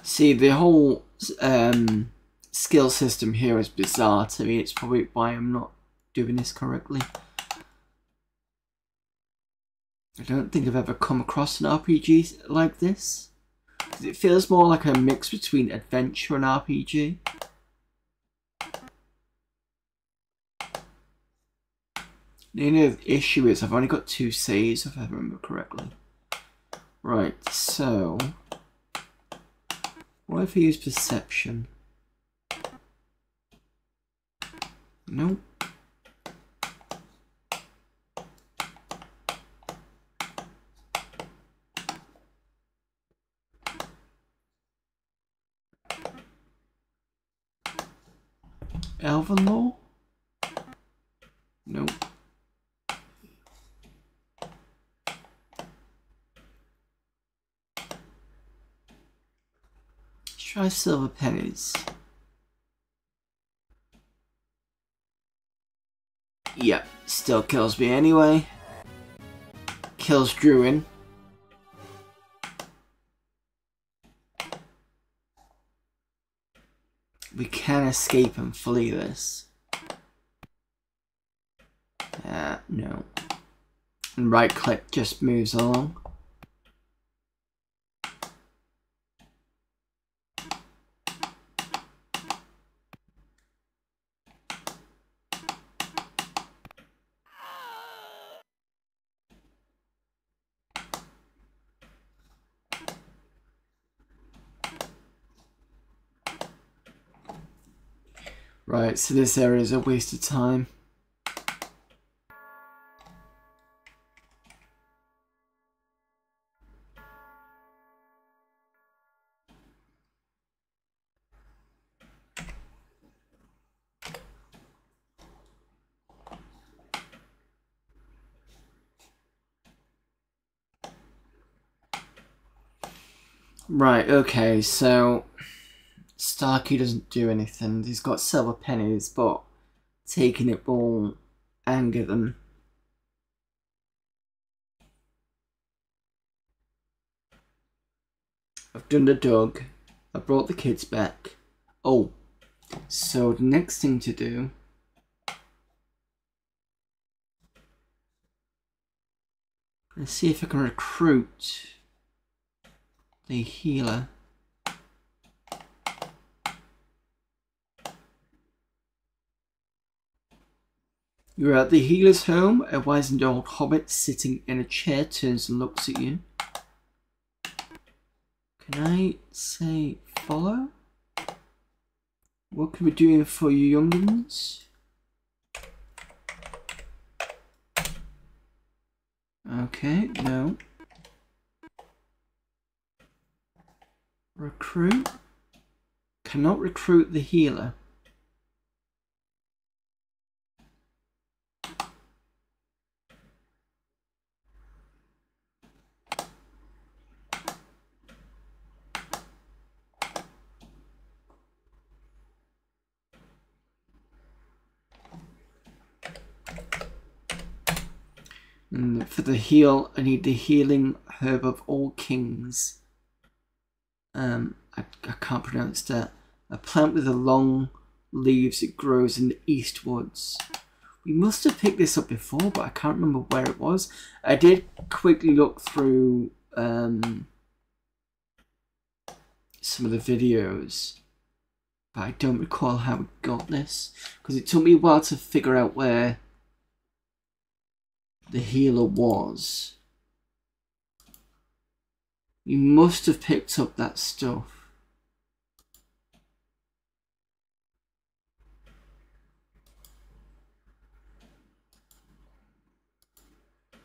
See, the whole skill system here is bizarre to me. It's probably why I'm not doing this correctly. I don't think I've ever come across an RPG like this. It feels more like a mix between adventure and RPG. The only issue is I've only got 2 saves, if I remember correctly. Right, so... what if I use perception? Nope. Elven law? Nope. Let's try silver pennies. Yep, still kills me anyway. Kills Druin. We can escape and flee this. No. And right click just moves along. Right, so this area is a waste of time. Right, okay, so Starkey doesn't do anything. He's got silver pennies, but taking it won't anger them. I've done the dog. I brought the kids back. Oh, so the next thing to do... let's see if I can recruit the healer. You're at the healer's home. A wizened old hobbit sitting in a chair turns and looks at you. Can I say follow? What can we do for you youngins? Okay, no. Recruit? Cannot recruit the healer. And for the heal, I need the healing herb of all kings. I can't pronounce that. A plant with the long leaves, it grows in the eastwards. We must have picked this up before, but I can't remember where it was. I did quickly look through some of the videos, but I don't recall how we got this, because it took me a while to figure out where the healer was. You must have picked up that stuff.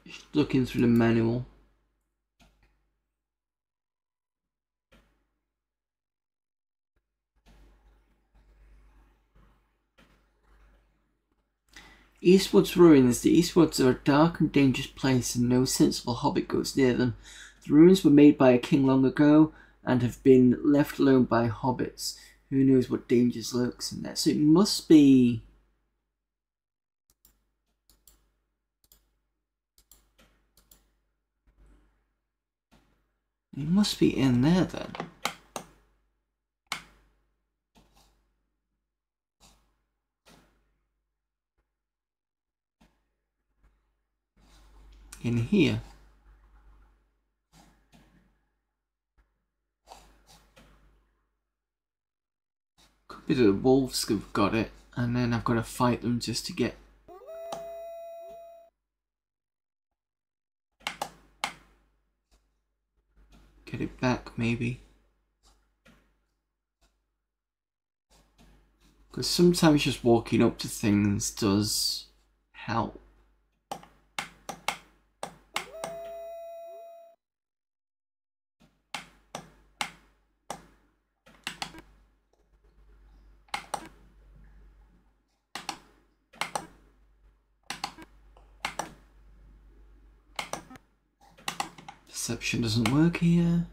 Just looking through the manual. Eastwood's ruins. The Eastwoods are a dark and dangerous place, and no sensible hobbit goes near them. The ruins were made by a king long ago, and have been left alone by hobbits. Who knows what dangers lurks in there? So it must be... It must be in there then. In here. Could be the wolves have got it, and then I've got to fight them just to get it back, maybe. Because sometimes just walking up to things does help. Perception doesn't work here.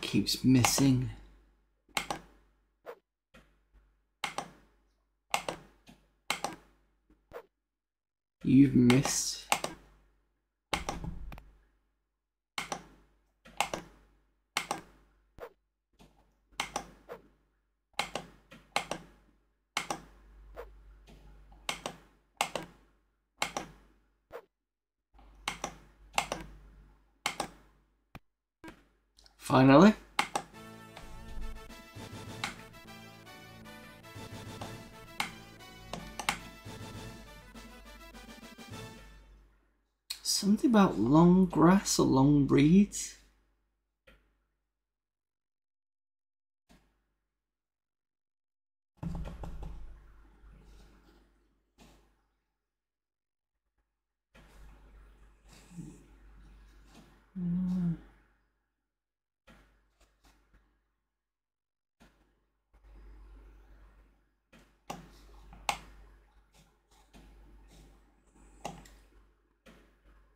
Keeps missing. You've missed. Finally. Something about long grass or long reeds.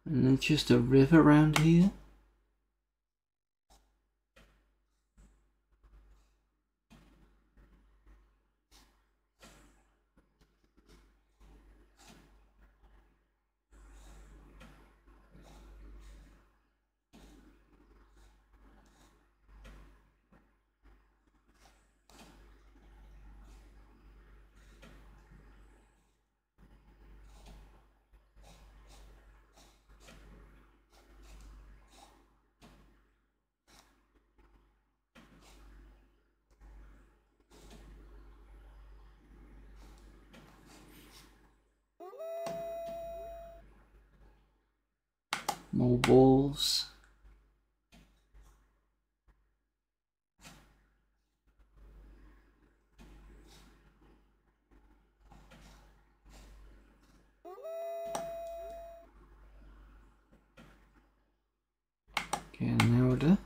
And then just a river around here. More walls. Okay, in order.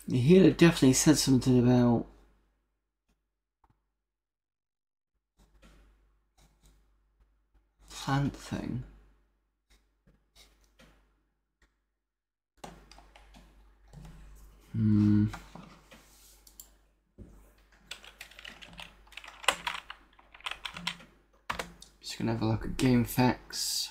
Here it definitely said something about plant thing. Just gonna have a look at game facts.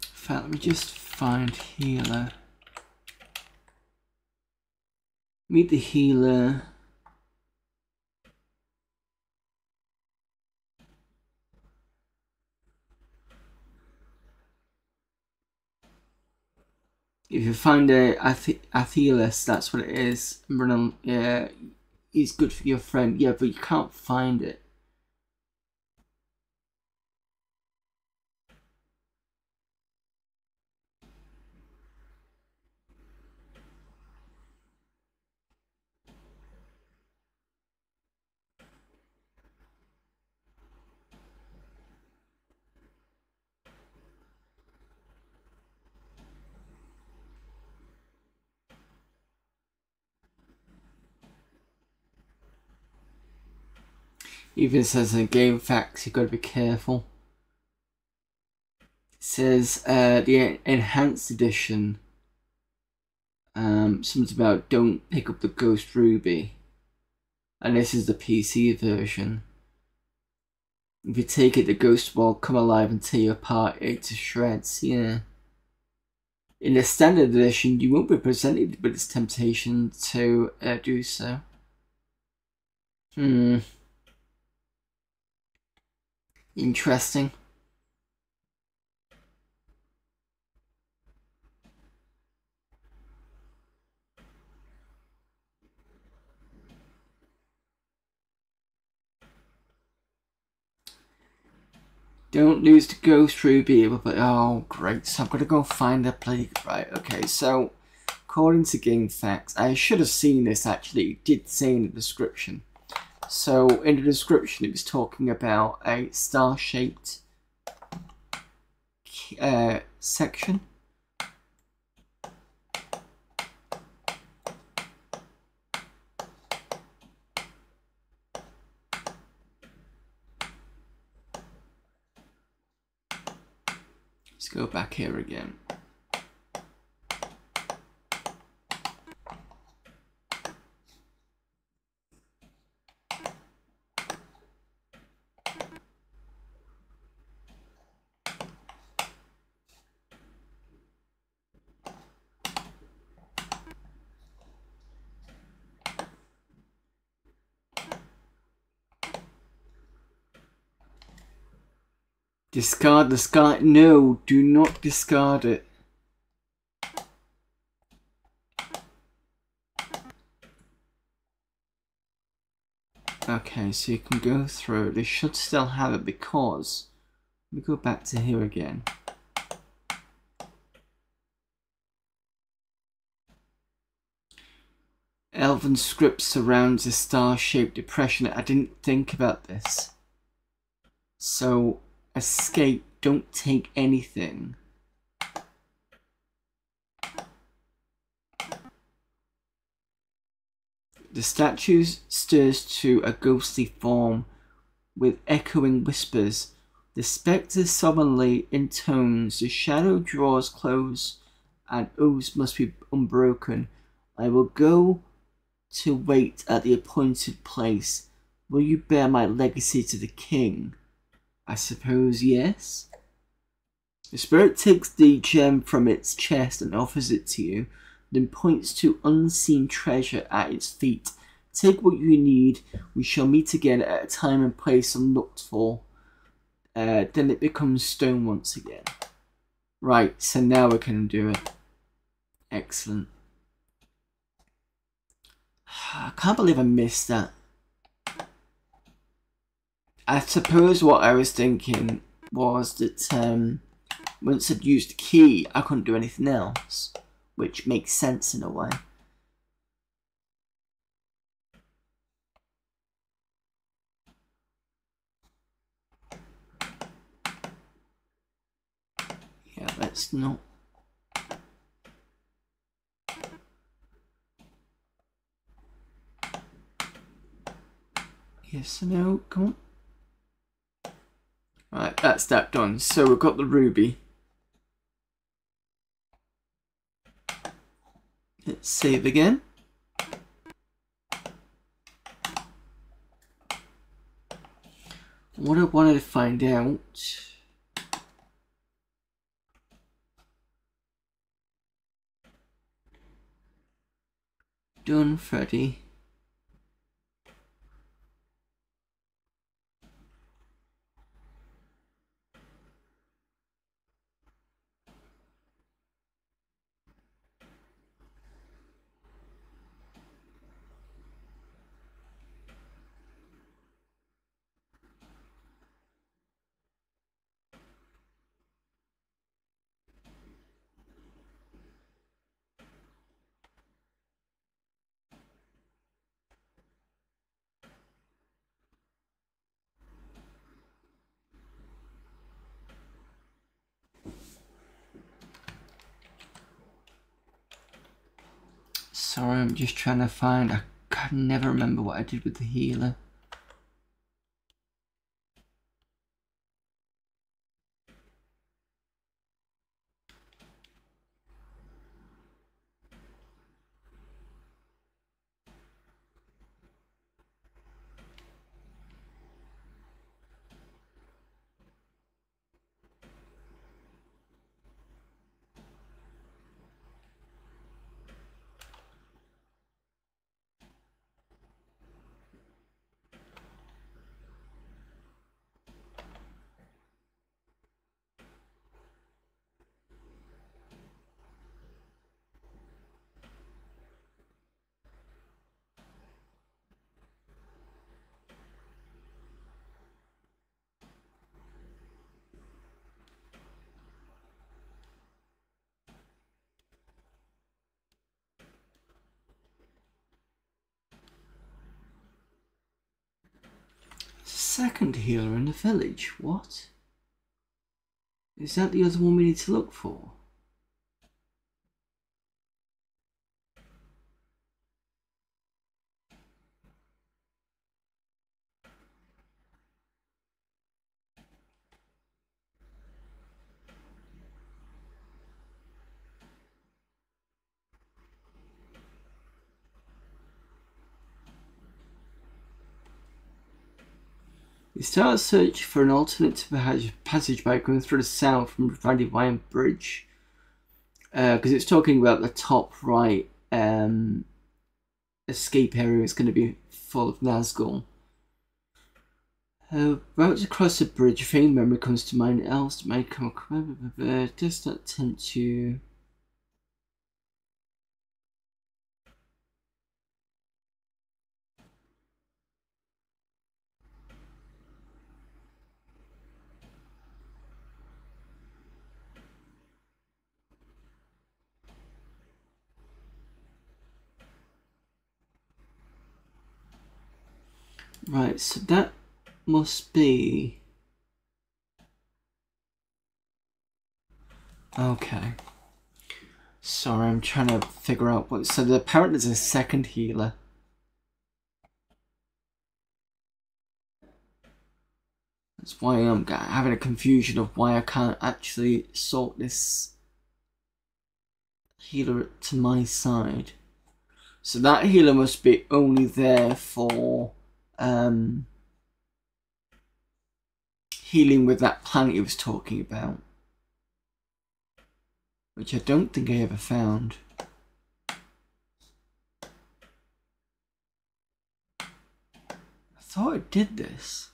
In fact, let me just find healer. Meet the healer. If you find a Athelis, that's what it is. Run on, yeah, it's good for your friend. Yeah, but you can't find it. Even says in game facts, you've got to be careful. It says the enhanced edition. Something about don't pick up the Ghost Ruby, and this is the PC version. If you take it, the ghost will come alive and tear you apart, it to shreds. Yeah. In the standard edition, you won't be presented with this temptation to do so. Interesting. Don't lose the Ghost Ruby, but oh great, so I've got to go find the play. Right, okay, so according to game facts, I should have seen this actually, it did say in the description. So in the description it was talking about a star-shaped section. Let's go back here again. Discard the sky. No, do not discard it. Okay, so you can go through. They should still have it because let me go back to here again. Elven script surrounds a star-shaped depression. I didn't think about this. So escape, don't take anything. The statue stirs to a ghostly form with echoing whispers. The spectre solemnly intones, the shadow draws close, and oaths must be unbroken. I will go to wait at the appointed place. Will you bear my legacy to the king? I suppose yes. The spirit takes the gem from its chest and offers it to you, then points to unseen treasure at its feet. Take what you need. We shall meet again at a time and place unlooked for. Then it becomes stone once again. Right, so now we can do it. Excellent. I can't believe I missed that. I suppose what I was thinking was that once I'd used the key, I couldn't do anything else, which makes sense in a way. Yeah, let's not. Yes, no, come on. Right, that's that done. So we've got the ruby. Let's save again. What I wanted to find out. Done, Freddy. Sorry, I'm just trying to find. I can never remember what I did with the healer. Second healer in the village. What? Is that the other one we need to look for? You start a search for an alternate passage by going through the south from the Vol.1 bridge. Because it's talking about the top right escape area is going to be full of Nazgul. Route to cross the bridge, faint memory comes to mind, else may come across. Does not tend to. Right, so that must be. Okay. Sorry, I'm trying to figure out what. So apparently there's a second healer. That's why I'm having a confusion of why I can't actually sort this healer to my side. So that healer must be only there for healing with that plant he was talking about. which I don't think I ever found. I thought I did this.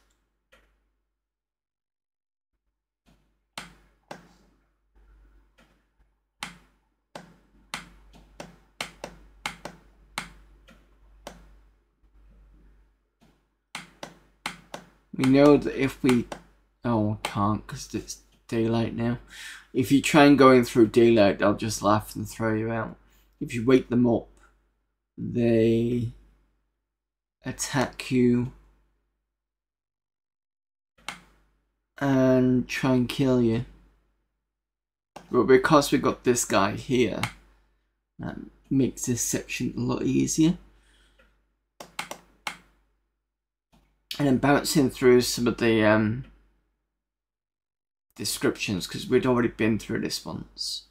We know that if we... Oh, can't because it's daylight now. If you try and go in through daylight, they'll just laugh and throw you out. If you wake them up, they attack you and try and kill you. But because we got this guy here, that makes this section a lot easier. And then bouncing through some of the descriptions, because we'd already been through this once.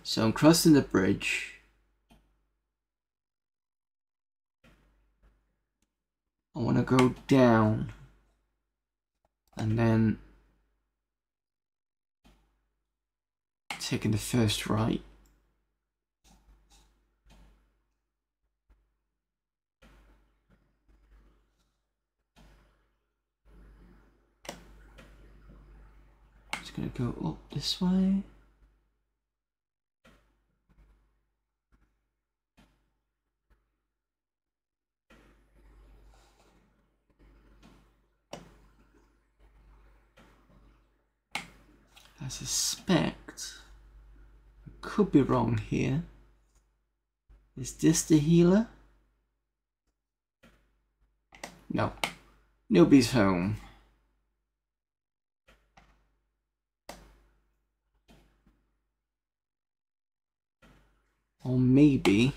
So I'm crossing the bridge. I want to go down and then taking the first right. Just gonna go up this way. I suspect, I could be wrong here. Is this the healer? No, nobody's home. Or maybe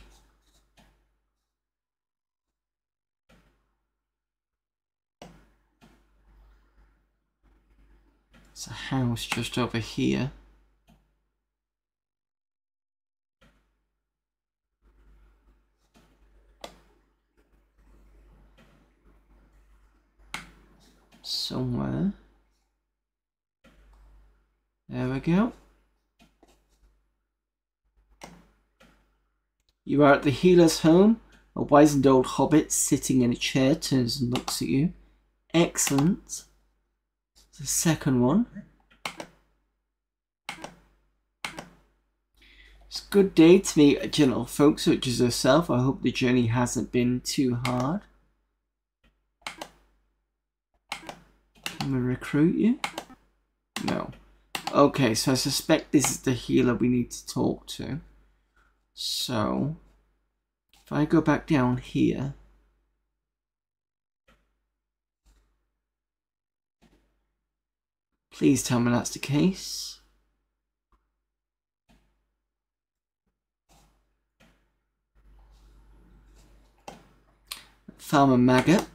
it's a house just over here. Somewhere. There we go. You are at the healer's home. A wizened old hobbit sitting in a chair turns and looks at you. Excellent. The second one. It's a good day to meet a gentle folk such as yourself. I hope the journey hasn't been too hard. Can we recruit you? No. Okay, so I suspect this is the healer we need to talk to. So, if I go back down here, please tell me that's the case. Farmer Maggot.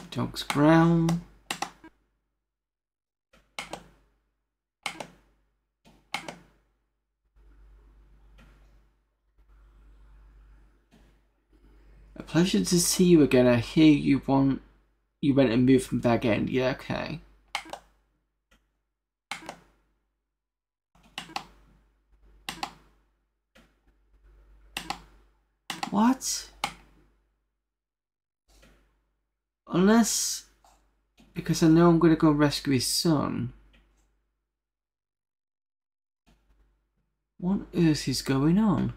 Dog's growl. A pleasure to see you again. I hear you went and moved from Bag End. Yeah, okay. What? Unless, because I know I'm going to go rescue his son. What on earth is going on?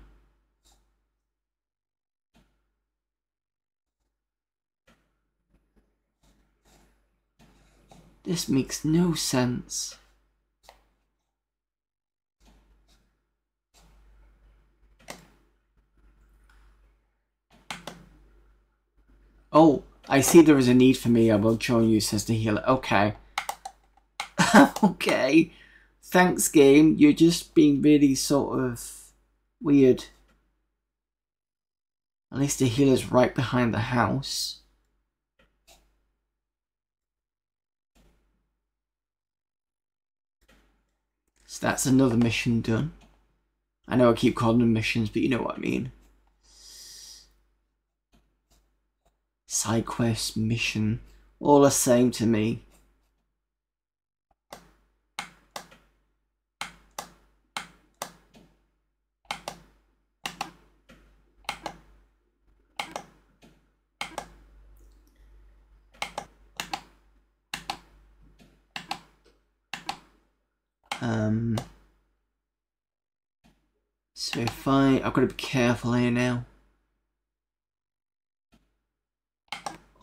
This makes no sense. Oh, I see there is a need for me. I will join you, says the healer. Okay. Okay. Thanks, game. You're just being really sort of weird. At least the healer's right behind the house. So that's another mission done. I know I keep calling them missions, but you know what I mean. Side quest, mission, all the same to me. So if I've got to be careful here now.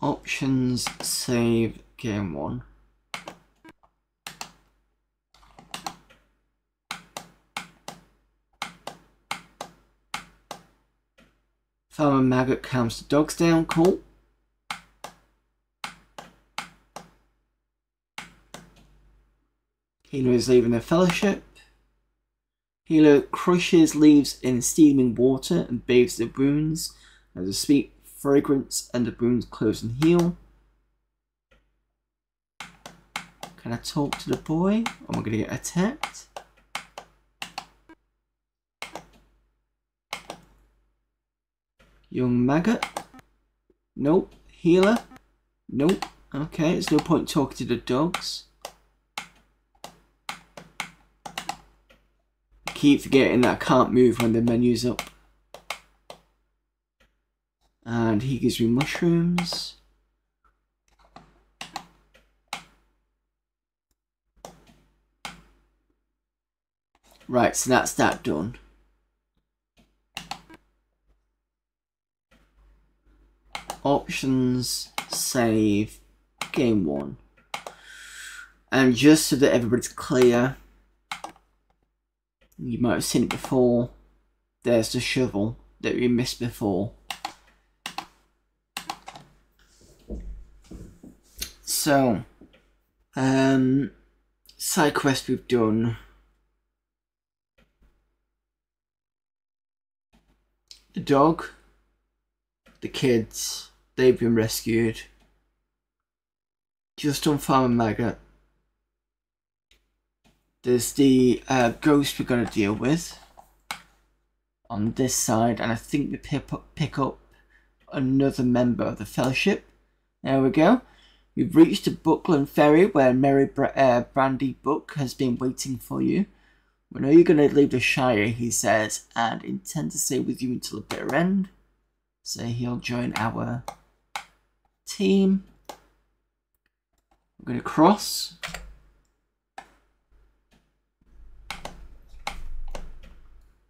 Options, save, game 1. Farmer Maggot calms the dogs down, cool. Healer is leaving the fellowship. Healer crushes leaves in steaming water and bathes the wounds. There's a sweet fragrance and the wounds close and heal. Can I talk to the boy? Or am I going to get attacked? Young maggot? Nope. Healer? Nope. Okay, there's no point talking to the dogs. Keep forgetting that I can't move when the menu's up. And he gives me mushrooms. Right, so that's that done. Options, save, game 1. And just so that everybody's clear, you might have seen it before, there's the shovel that we missed before. So, side quest we've done. The dog, the kids, they've been rescued. Just on Farmer Maggot. There's the ghost we're going to deal with on this side, and I think we pick up another member of the fellowship. There we go. We've reached the Buckland Ferry where Mary Brandy Buck has been waiting for you. We know you're going to leave the Shire, he says, and intend to stay with you until the bitter end. So he'll join our team. We're going to cross.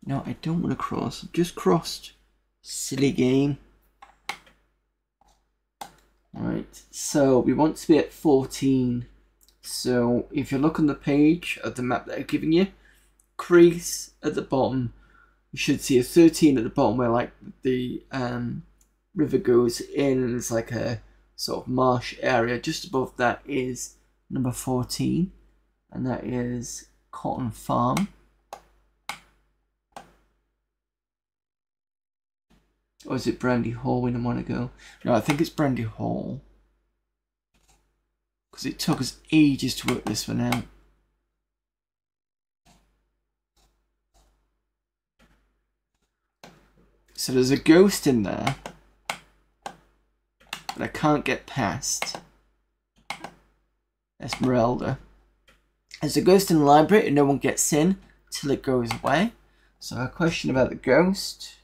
No, I don't want to cross. I've just crossed. Silly game. Right, so we want to be at 14. So if you look on the page of the map that I've given you, crease at the bottom, you should see a 13 at the bottom where like the river goes in and it's like a sort of marsh area. Just above that is number 14, and that is Cotton Farm. Or is it Brandy Hall we don't want to go? No, I think it's Brandy Hall. Because it took us ages to work this one out. So there's a ghost in there. But I can't get past. Esmeralda. There's a ghost in the library and no one gets in till it goes away. So a question about the ghost.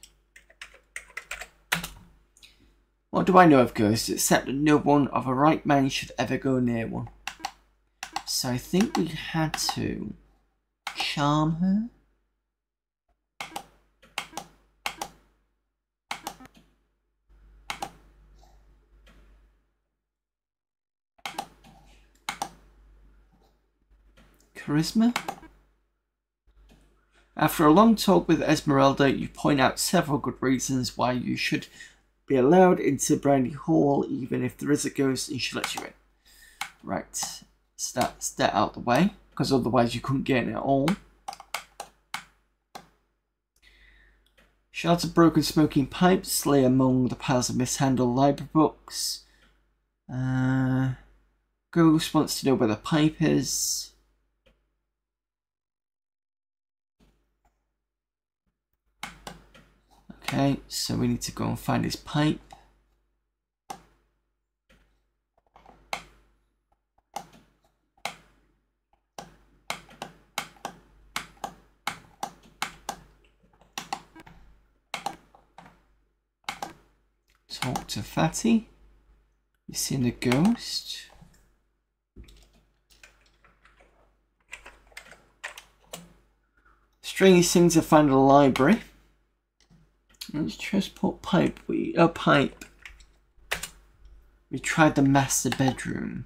What do I know of ghosts except that no one of a right mind should ever go near one? So I think we had to charm her. Charisma? After a long talk with Esmeralda, you point out several good reasons why you should be allowed into Brandy Hall even if there is a ghost and she lets you in. Right, so that's that out the way, because otherwise you couldn't get in at all. Shards of broken smoking pipes lay among the piles of mishandled library books. Ghost wants to know where the pipe is. Okay, so we need to go and find his pipe. Talk to Fatty. You seen the ghost? Strange thing to find in a library. Let's just put pipe. Pipe. We tried the master bedroom.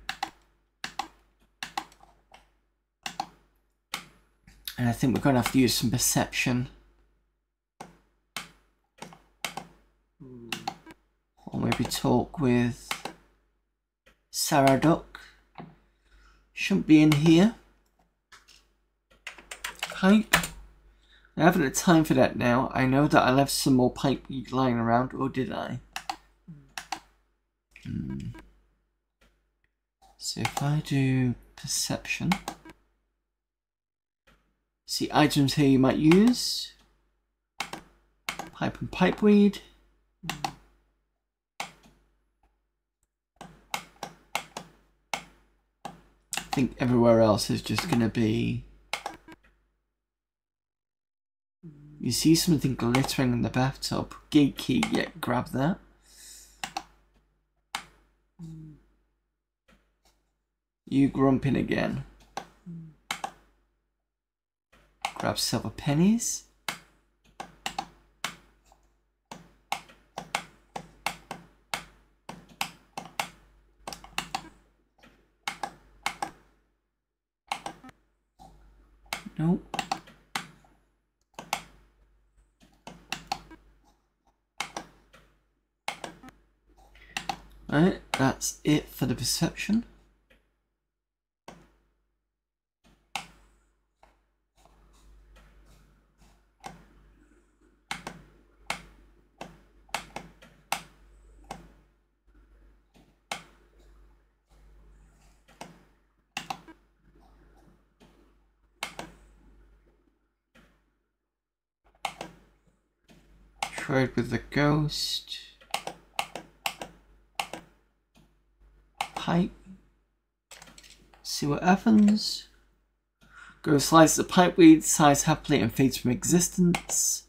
And I think we're going to have to use some perception. Or maybe talk with Sarah Duck. Shouldn't be in here. Pipe. I haven't had time for that now. I know that I left some more pipe lying around, or did I? So if I do perception. See items here you might use. Pipe and pipeweed. I think everywhere else is just going to be... You see something glittering in the bathtub. Gate key, yeah, grab that. You grumping again. Grab silver pennies. Nope. Alright, that's it for the perception. Trade with the ghost. Pipe. See what happens. Ghost slices the pipeweed, sighs happily and fades from existence.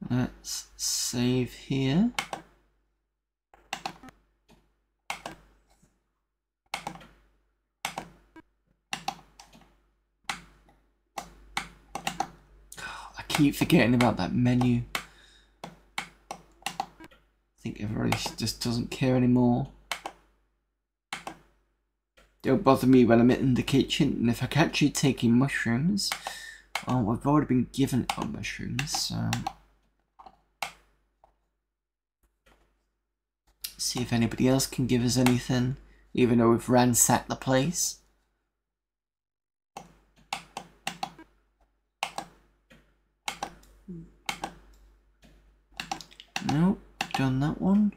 Let's save here. Keep forgetting about that menu. I think everybody just doesn't care anymore. Don't bother me when I'm in the kitchen, and if I catch you taking mushrooms, well, I've already been given mushrooms, so... See if anybody else can give us anything, even though we've ransacked the place. Nope, done that one.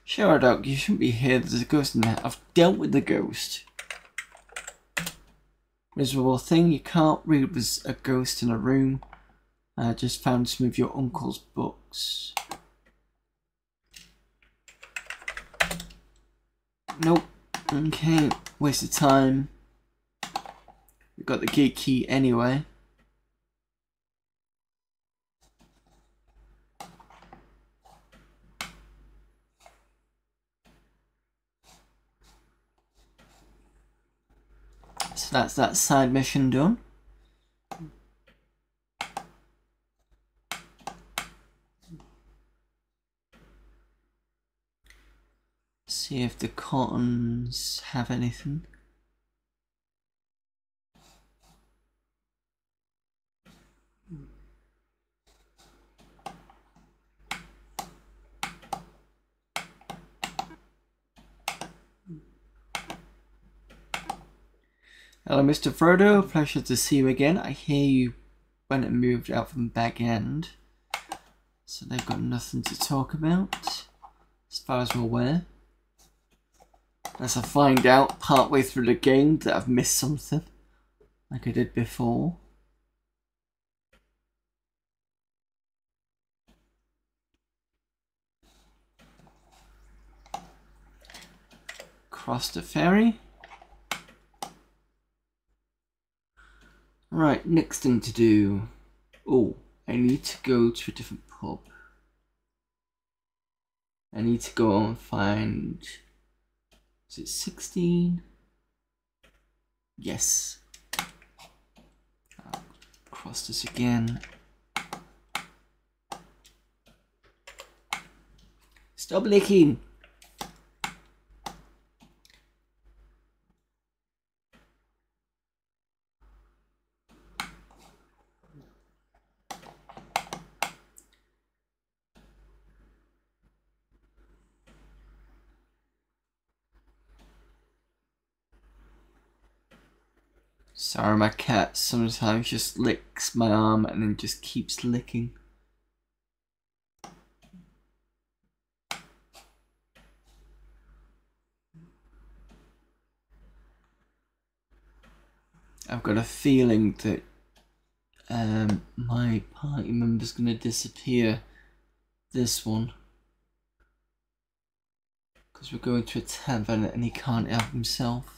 Sure, Doc, you shouldn't be here. There's a ghost in there. I've dealt with the ghost. Miserable thing, you can't read with a ghost in a room. I just found some of your uncle's books. Nope. Okay, waste of time. We got the gate key anyway. So that's that side mission done. See if the cottons have anything. Hello, Mr. Frodo. Pleasure to see you again. I hear you went and moved out from back end, so they've got nothing to talk about, as far as we're aware. Unless I find out partway through the game that I've missed something, like I did before. Cross the ferry. Right, next thing to do. Oh, I need to go to a different pub. I need to go and find... Is it 16? Yes. I'll cross this again. Stop licking! Sorry, my cat sometimes just licks my arm and then just keeps licking. I've got a feeling that my party member's gonna disappear this one. Because we're going to a tavern and he can't help himself.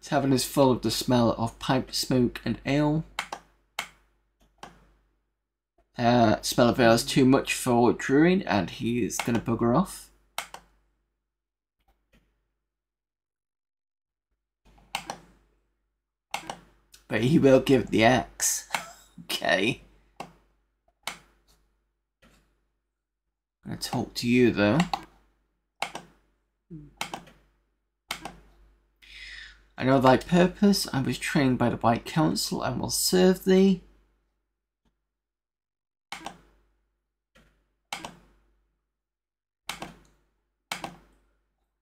Tavern is full of the smell of pipe smoke and ale. Smell of ale is too much for Druin and he is going to bugger off. But he will give the axe. Okay. I'm going to talk to you though. I know thy purpose, I was trained by the White Council and will serve thee.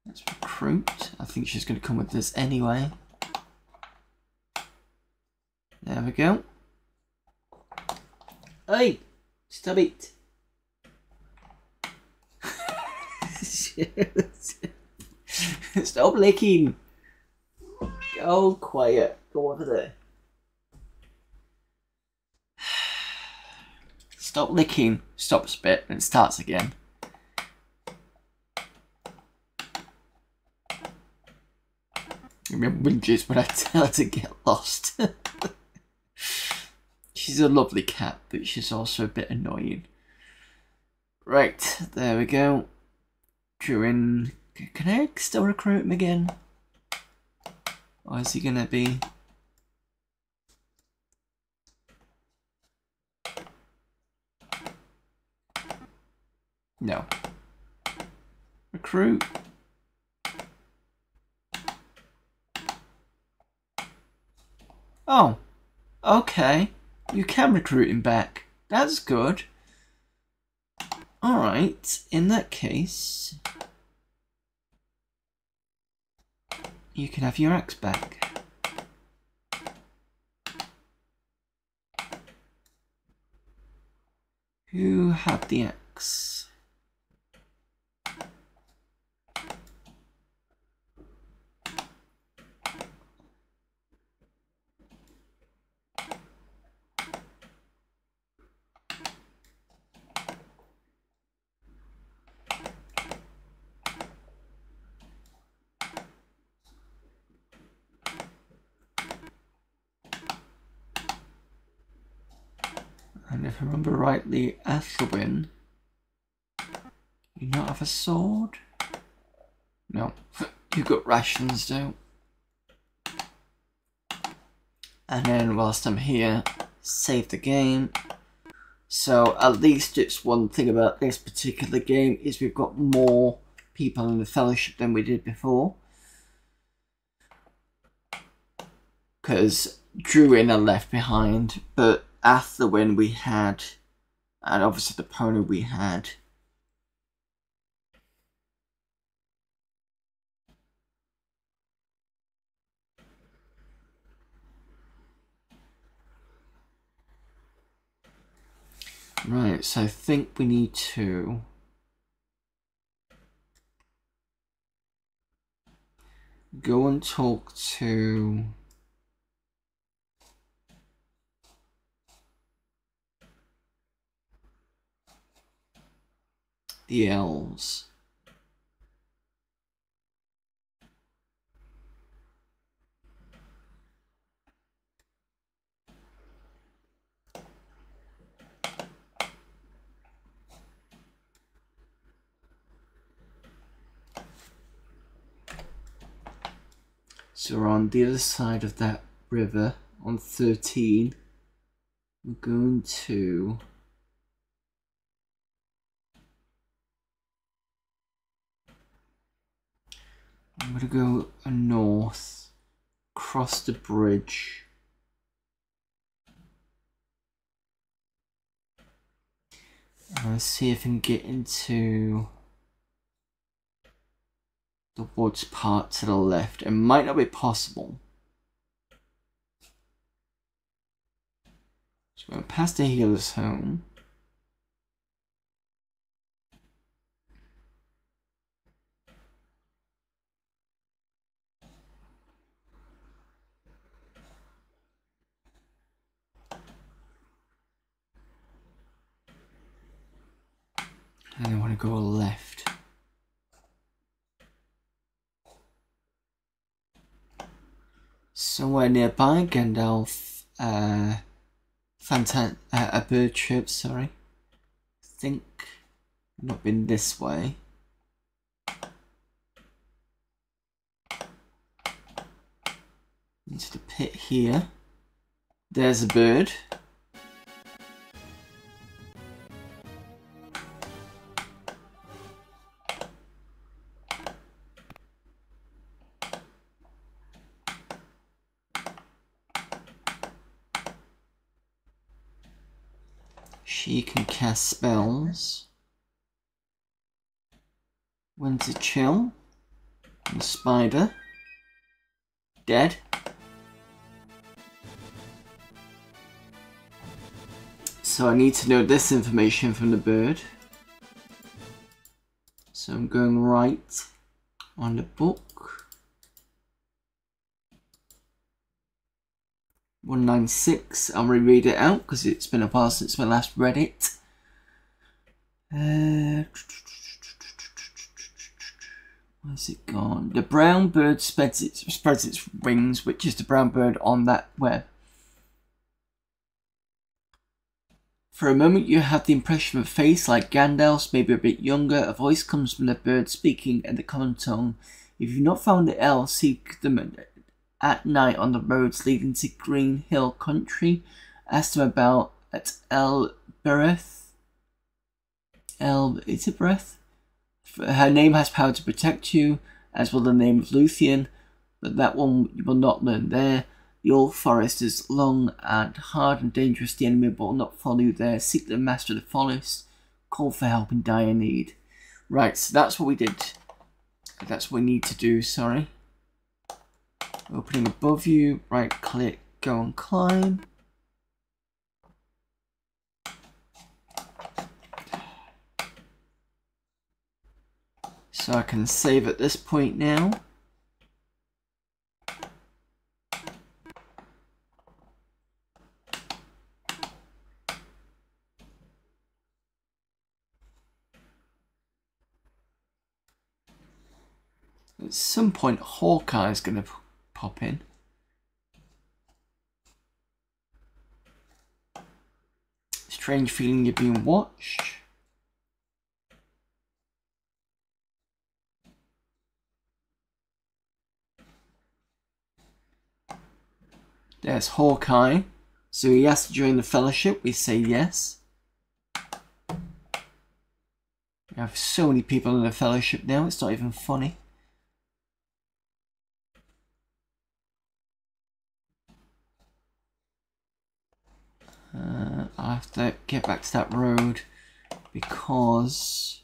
Let's recruit. I think she's going to come with this anyway. There we go. Hey! Stop it! Stop licking! Go quiet. Go over there. Stop licking. Stop spit. And it starts again. Remember whinges when I tell her to get lost. She's a lovely cat, but she's also a bit annoying. Right, there we go. Druin. Can I still recruit him again? Or is he gonna be... No. Recruit. Oh. Okay. You can recruit him back. That's good. Alright, in that case... You can have your axe back. Who had the axe? And if I remember rightly, Ethelwyn, you not have a sword? No, you got rations though. And then whilst I'm here, save the game. So at least it's one thing about this particular game is we've got more people in the fellowship than we did before. Because Druin are left behind, but Athelwyn we had, and obviously the pony we had. Right, so I think we need to Go and talk to the elves. So we're on the other side of that river on 13. We're going to I'm going to go north, cross the bridge. And see if I can get into the woods part to the left. It might not be possible. So we're going past the healer's home. And I want to go left. Somewhere nearby, Gandalf, a bird chirp, sorry. I think not been this way. Into the pit here. There's a bird. She can cast spells. When's it chill? The spider. Dead. So I need to know this information from the bird. So I'm going right on the book. 196. I'll reread it out because it's been a while since I last read it. Where's it gone? The brown bird spreads its wings, which is the brown bird on that web. For a moment you have the impression of a face like Gandalf's, maybe a bit younger. A voice comes from the bird speaking in the common tongue. If you've not found the elves, seek them at night on the roads leading to Green Hill Country. Ask them about at Elbereth. Her name has power to protect you, as will the name of Luthien, but that one you will not learn there. The old forest is long and hard and dangerous. The enemy will not follow you there. Seek the master of the forest. Call for help in dire need. Right, so that's what we did. That's what we need to do, sorry. Opening above you. Right click, go and climb. So I can save at this point now. At some point, Hawkeye is going to pop in. Strange feeling you're being watched. There's Hawkeye. So he has to join the fellowship. We say yes. We have so many people in the fellowship now, it's not even funny. I have to get back to that road because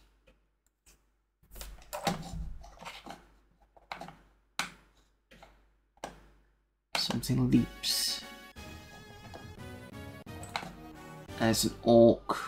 something leaps. There's an orc.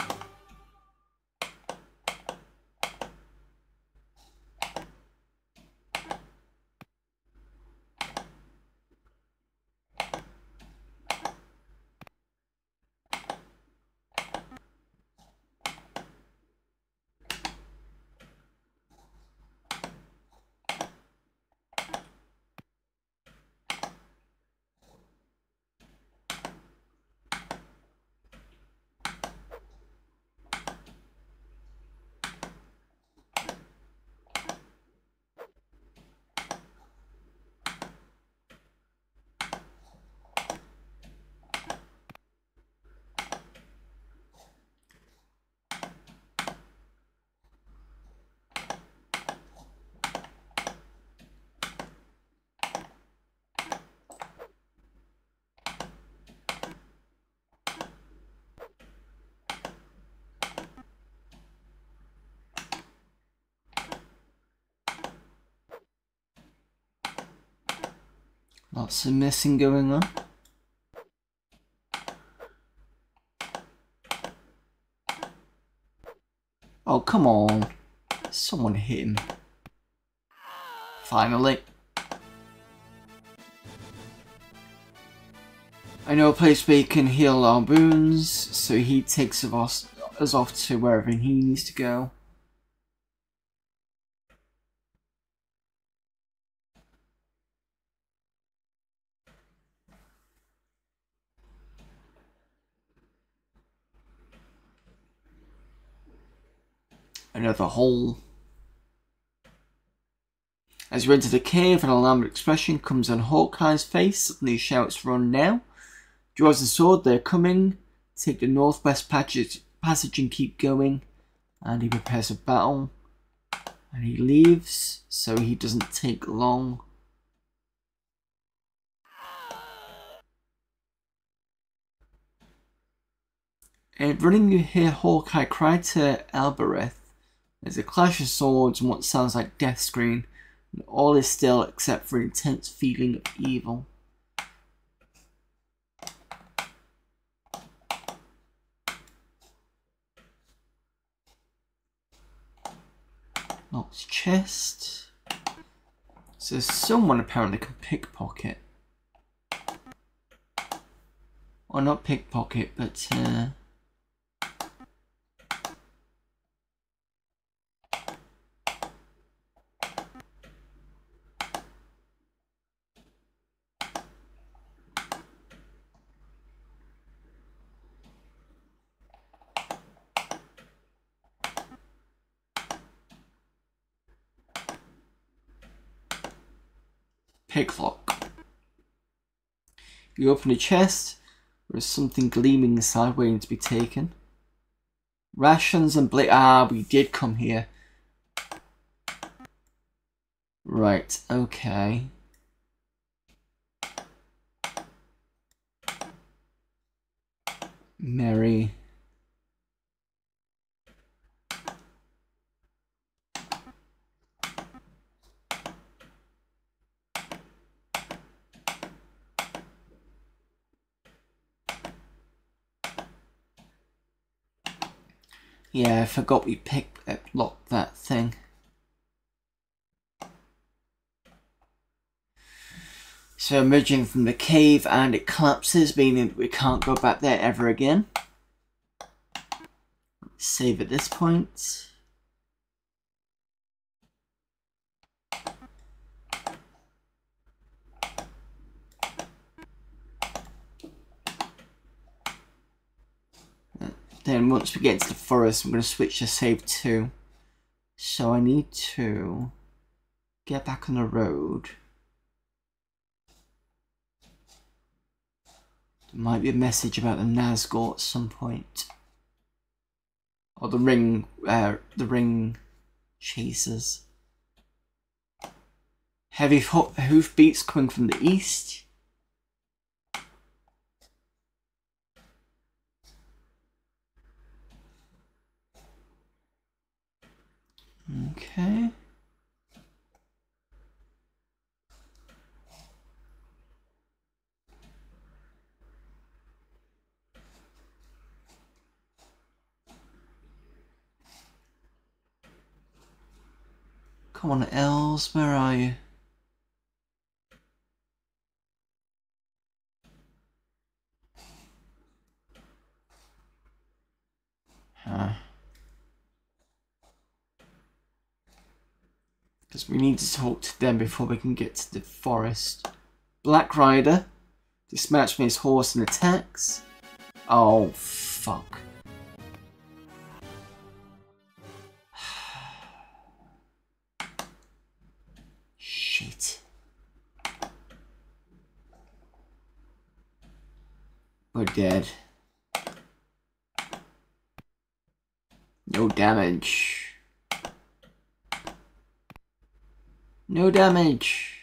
Lots of missing going on. Oh, come on. Someone hit him. Finally. I know a place where he can heal our wounds, so he takes us off to wherever he needs to go. Another hole. As we enter the cave, an alarmed expression comes on Hawkeye's face. Suddenly he shouts, "Run now!" Draws his sword, they're coming. Take the northwest passage and keep going. And he prepares a battle. And he leaves, so he doesn't take long. And running, you hear Hawkeye cry to Albereth. There's a clash of swords and what sounds like death scream. And all is still except for an intense feeling of evil. Locked chest. So someone apparently can pickpocket. Or not pickpocket, but picklock. You open the chest. There is something gleaming inside waiting to be taken. Rations and we did come here. Right, okay. Mary. Yeah, I forgot we locked that thing. So emerging from the cave and it collapses, meaning we can't go back there ever again. Save at this point. Then once we get into the forest, I'm going to switch to save 2. So I need to get back on the road. There might be a message about the Nazgul at some point. Or the ring chasers. Heavy hoof beats coming from the east. Okay. Come on, Els, where are you? Because we need to talk to them before we can get to the forest. Black Rider dismounts from his horse and attacks. Oh, fuck. Shit. We're dead. No damage. No damage.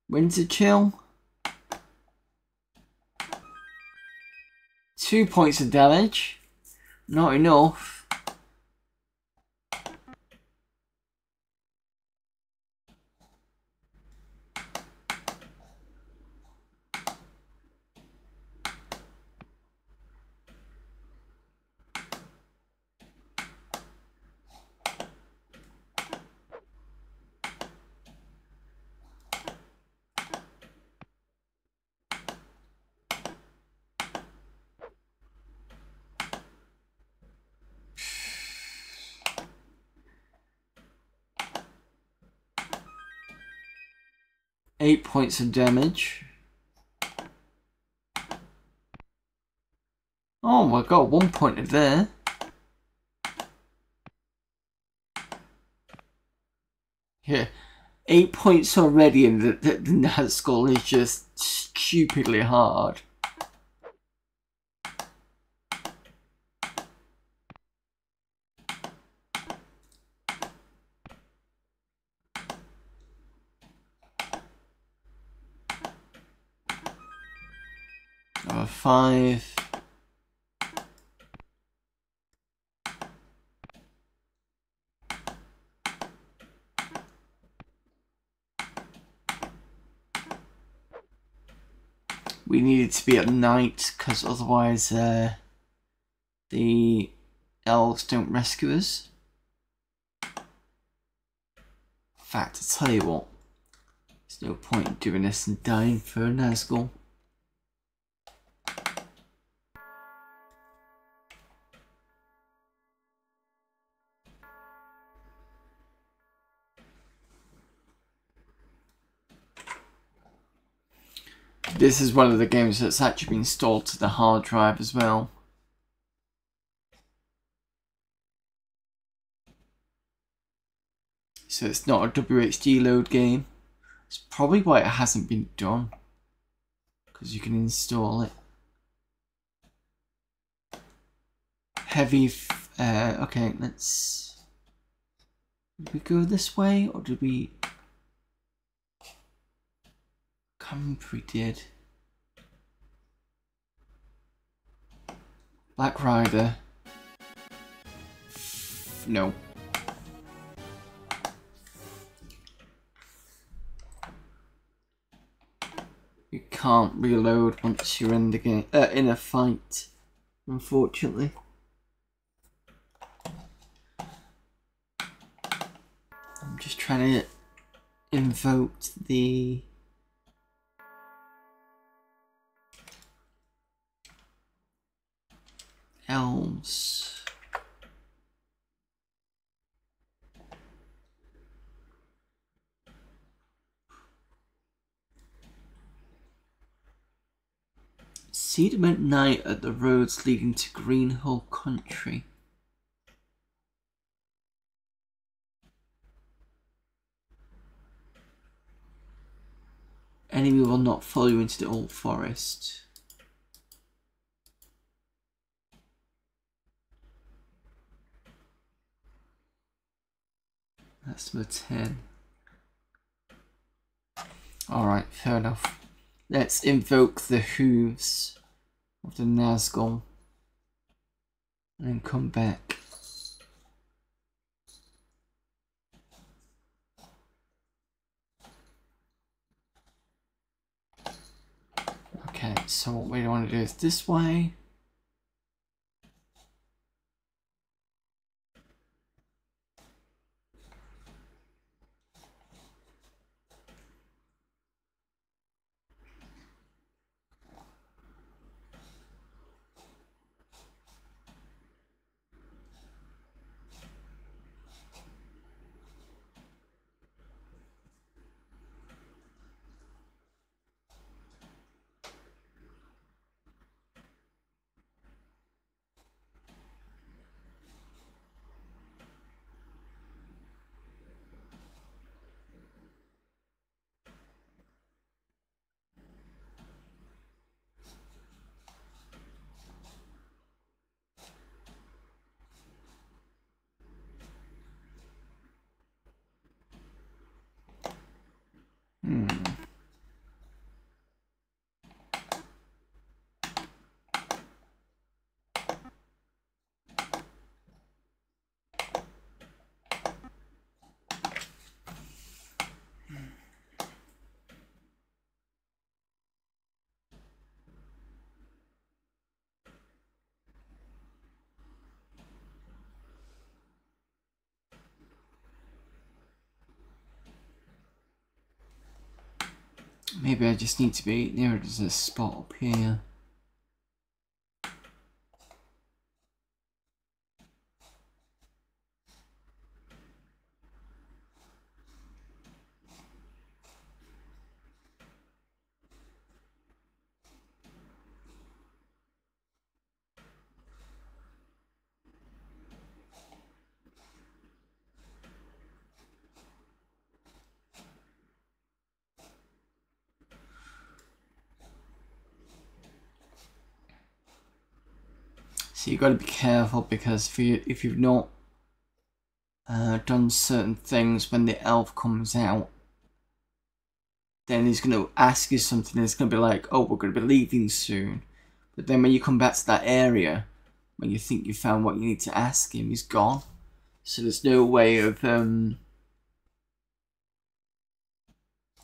When's it chill? 2 points of damage. Not enough. 8 points of damage. Oh my god, 1 point there. Here, 8 points already, and the Nazgul is just stupidly hard. Number 5. We needed to be at night because otherwise the elves don't rescue us. In fact, I tell you what, there's no point in doing this and dying for a Nazgul. This is one of the games that's actually been installed to the hard drive as well. So it's not a WHD load game. It's probably why it hasn't been done, because you can install it. Heavy. Okay, let's. Did we go this way or did we? Can't remember if we did. Black Rider. No. You can't reload once you're in the game, in a fight, unfortunately. I'm just trying to invoke the elves. See them at night at the roads leading to Green Hill Country. Enemy will not follow you into the old forest. That's number 10. Alright, fair enough. Let's invoke the hooves of the Nazgul and then come back. Okay, so what we want to do is this way. Maybe I just need to be near this spot up here. So you've got to be careful, because if you've not done certain things when the elf comes out, then he's going to ask you something and it's going to be like, oh, we're going to be leaving soon. But then when you come back to that area, when you think you found what you need to ask him, he's gone. So there's no way of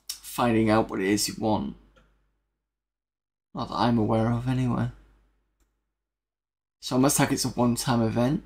finding out what it is you want. Not that I'm aware of, anyway. So almost like it's a one-time event.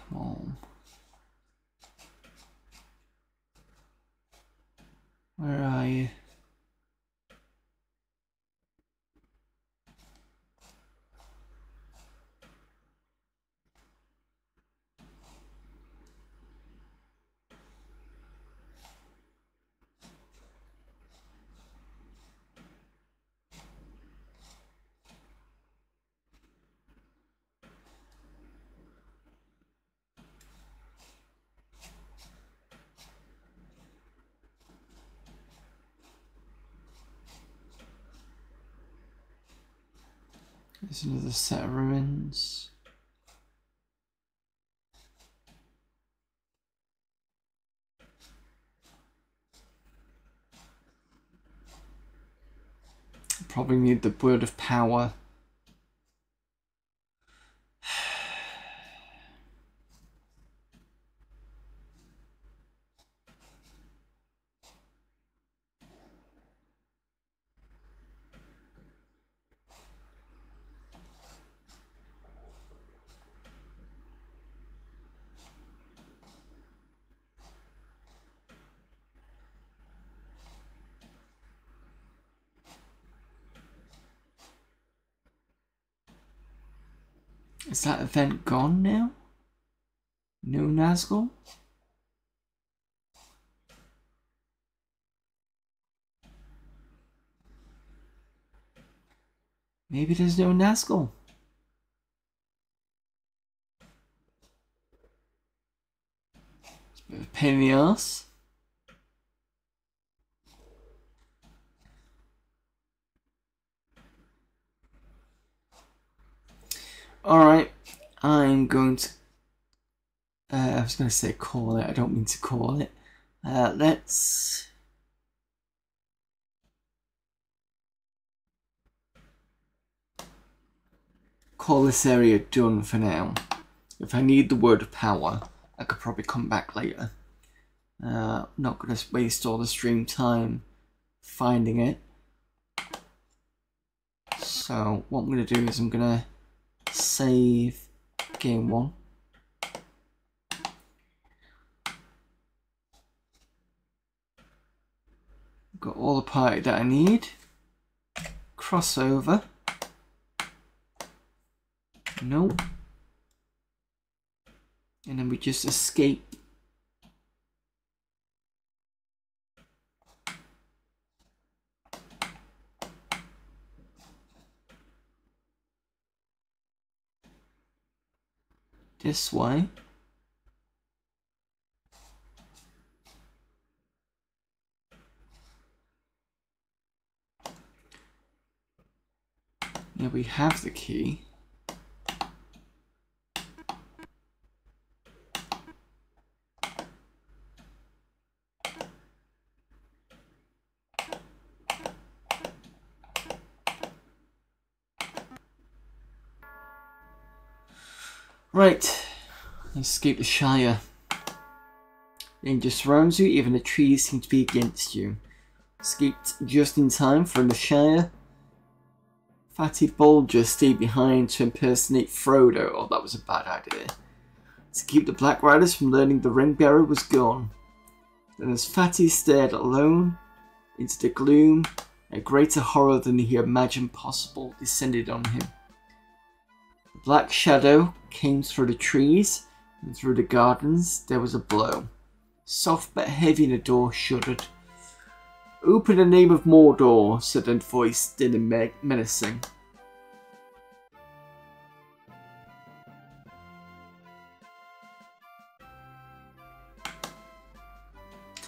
Come on. Where are you? There's another set of ruins. Probably need the word of power. Is that event gone now? No Nazgul? Maybe there's no Nazgul. It's a bit of a pain in the ass. Alright, I'm going to... I was going to say call it, I don't mean to call it. Let's... call this area done for now. If I need the word of power, I could probably come back later. I'm not going to waste all the stream time finding it. So what I'm going to do is I'm going to save game 1. Got all the party that I need. Cross over. Nope. And then we just escape. This way. Now we have the key. Right, escape the Shire. Danger surrounds you, even the trees seem to be against you. Escaped just in time from the Shire. Fatty Bulger stayed behind to impersonate Frodo. Oh, that was a bad idea. To keep the Black Riders from learning the ring bearer was gone. Then as Fatty stared alone into the gloom, a greater horror than he imagined possible descended on him. The black shadow came through the trees, and through the gardens there was a blow. Soft but heavy, and the door shuddered. "Open in the name of Mordor," said a voice, thin and menacing.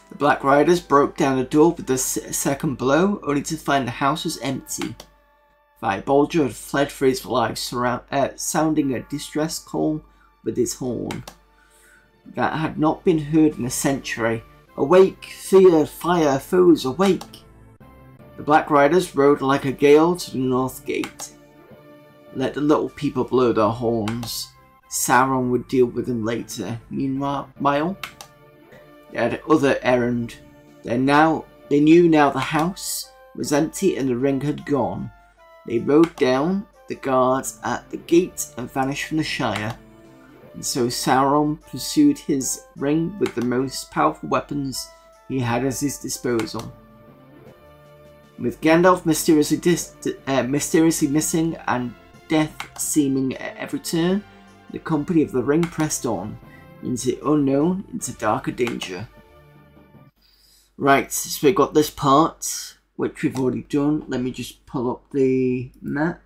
The Black Riders broke down the door with a second blow, only to find the house was empty. Bolger had fled for his life, sounding a distress call with his horn. That had not been heard in a century. "Awake! Fear! Fire! Foes! Awake!" The Black Riders rode like a gale to the north gate. Let the little people blow their horns. Sauron would deal with them later. Meanwhile, they had other errand. They knew now the house was empty and the ring had gone. They rode down the guards at the gate and vanished from the Shire. And so Sauron pursued his ring with the most powerful weapons he had at his disposal. With Gandalf mysteriously missing and death seeming at every turn, the company of the ring pressed on, into the unknown, into darker danger. Right, so we got this part, which we've already done. Let me just pull up the map.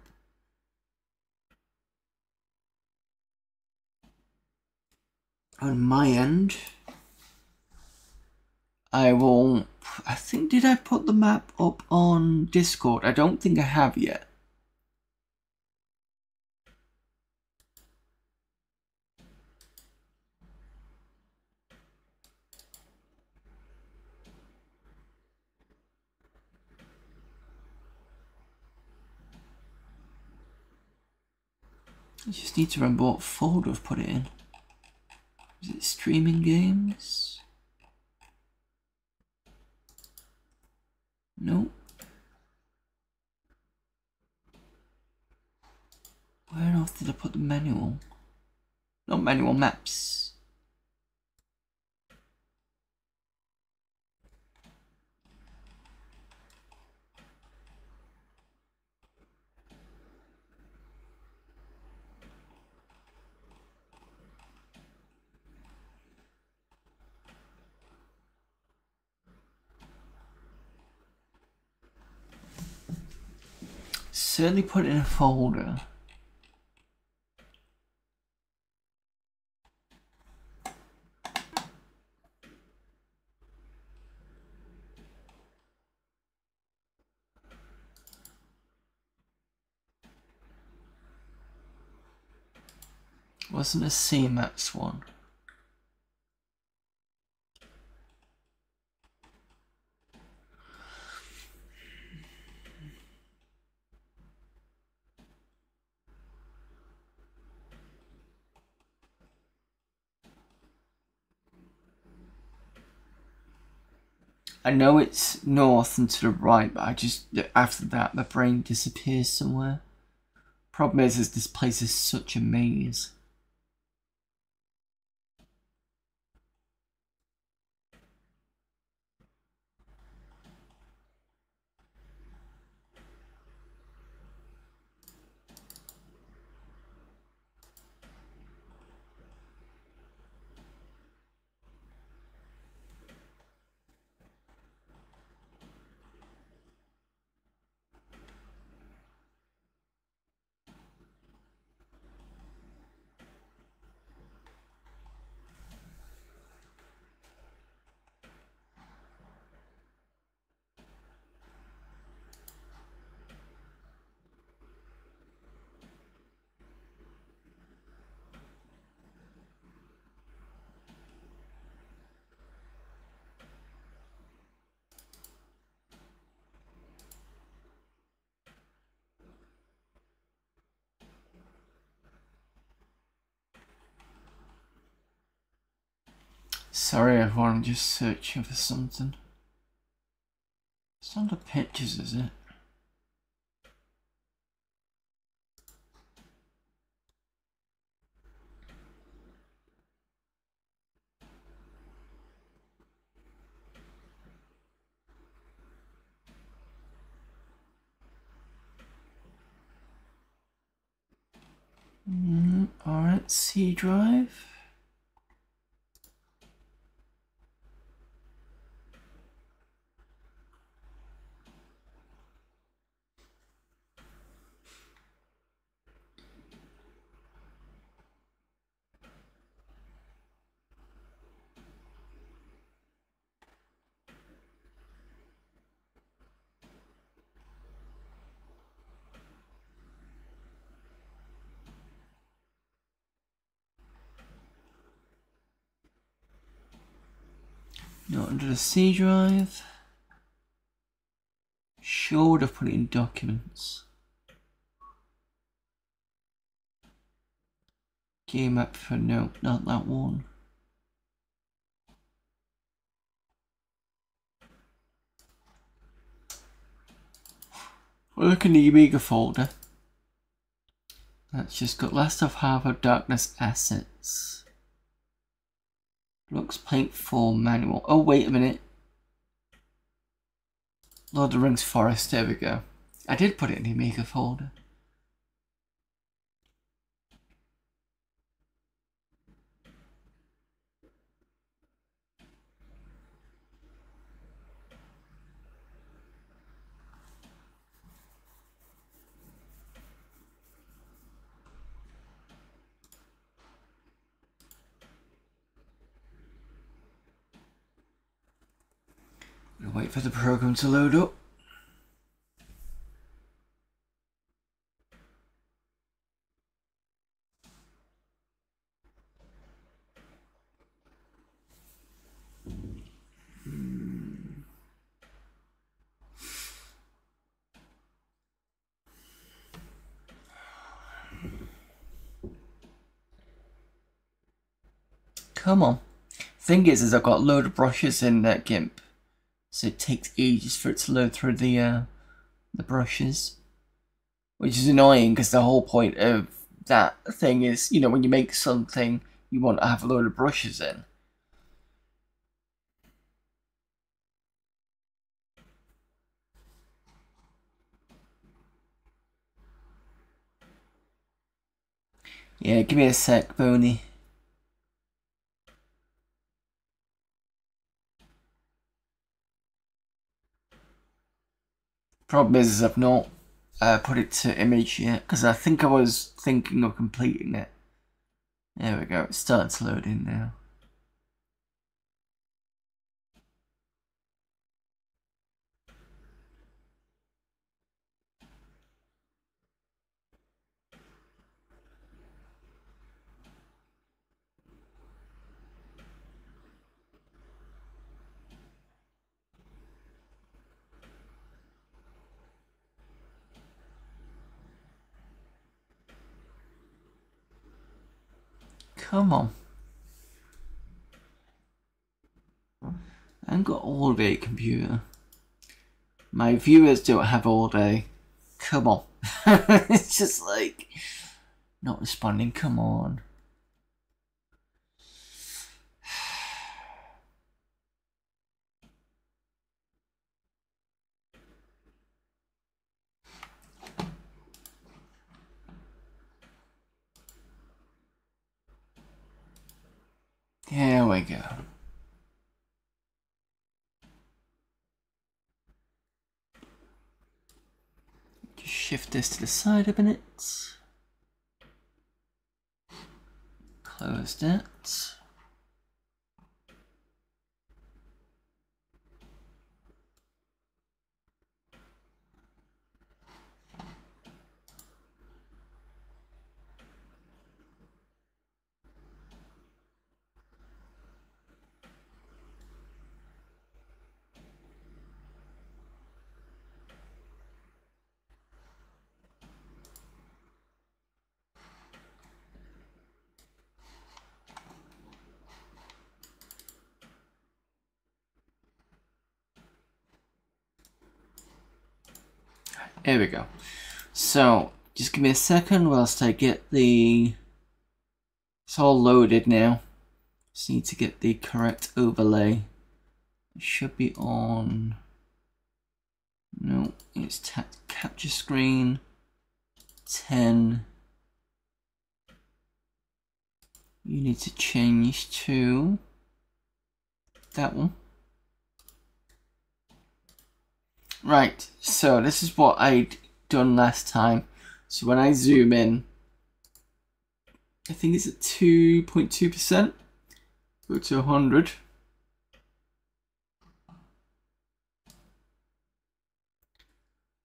On my end, I think, did I put the map up on Discord? I don't think I have yet. I just need to remember what folder I've put it in. Is it streaming games? Nope. Where on earth did I put the manual? Not manual, maps. Certainly put it in a folder. Wasn't a CMAX one. I know it's north and to the right, but I just, after that, my brain disappears somewhere. Problem is this place is such a maze. Sorry everyone, I'm just searching for something. It's not the pictures, is it? Alright, C drive. Not under the C drive. Sure would have put it in documents. Game app for no, not that one. We'll look in the Amiga folder. That's just got Last of Harvard Darkness Assets. Looks Paint 4 manual. Oh, wait a minute. Lord of the Rings Forest, there we go. I did put it in the Amiga folder. We'll wait for the program to load up. Come on. Thing is I've got a load of brushes in that GIMP, so it takes ages for it to load through the brushes, which is annoying because the whole point of that thing is, you know, when you make something, you want to have a load of brushes in. Yeah, give me a sec, Boney. Problem is I've not put it to image yet, because I think I was thinking of completing it. There we go, it's starting to load in now. Come on. I haven't got all day computer. My viewers don't have all day. Come on. It's just like not responding, come on. There we go. Just shift this to the side a minute. Close that. There we go. So, just give me a second whilst I get the... It's all loaded now. Just need to get the correct overlay. It should be on... No, it's capture screen 10 you need to change to that one. Right, so this is what I'd done last time. So when I zoom in, I think it's at 2.2%. Go to 100.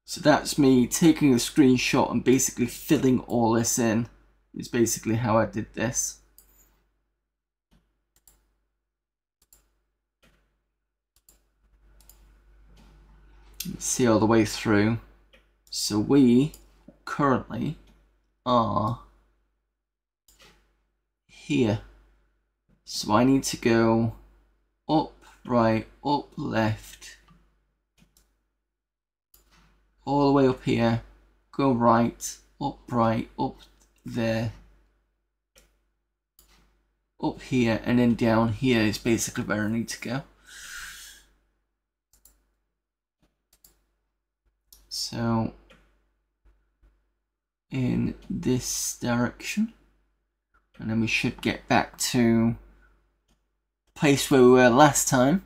So that's me taking a screenshot and basically filling all this in. Is basically how I did this. See all the way through. So we currently are here. So I need to go up, right, up, left, all the way up here, go right, up there, up here, and then down here is basically where I need to go. So in this direction, and then we should get back to the place where we were last time.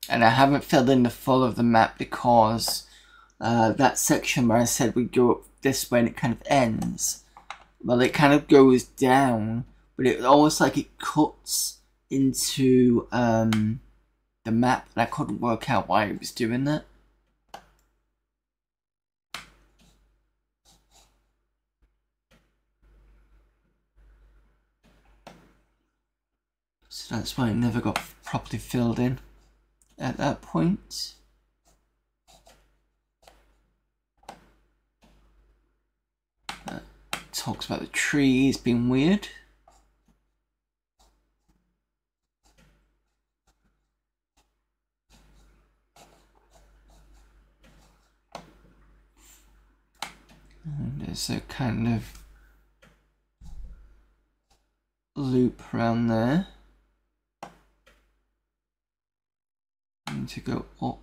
And I haven't filled in the full of the map because that section where I said we go up this way and it kind of ends, well, it kind of goes down, but it almost like it cuts into the map, and I couldn't work out why it was doing that. So that's why it never got properly filled in at that point. Talks about the trees being weird. And there's a kind of loop around there. I need to go up.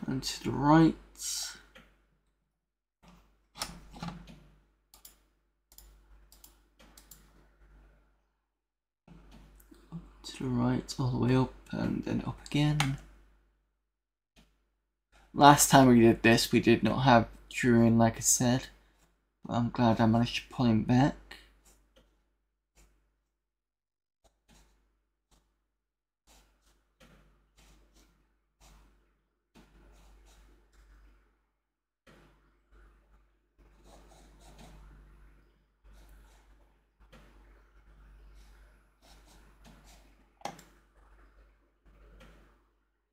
And to the right. To the right, all the way up, and then up again. Last time we did this, we did not have Druin, like I said. But I'm glad I managed to pull him back.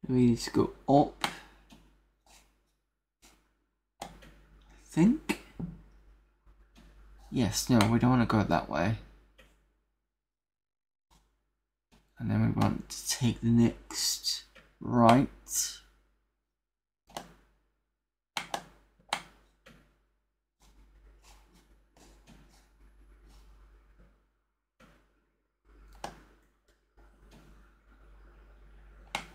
We need to go up, I think. Yes, no, we don't want to go that way. And then we want to take the next right.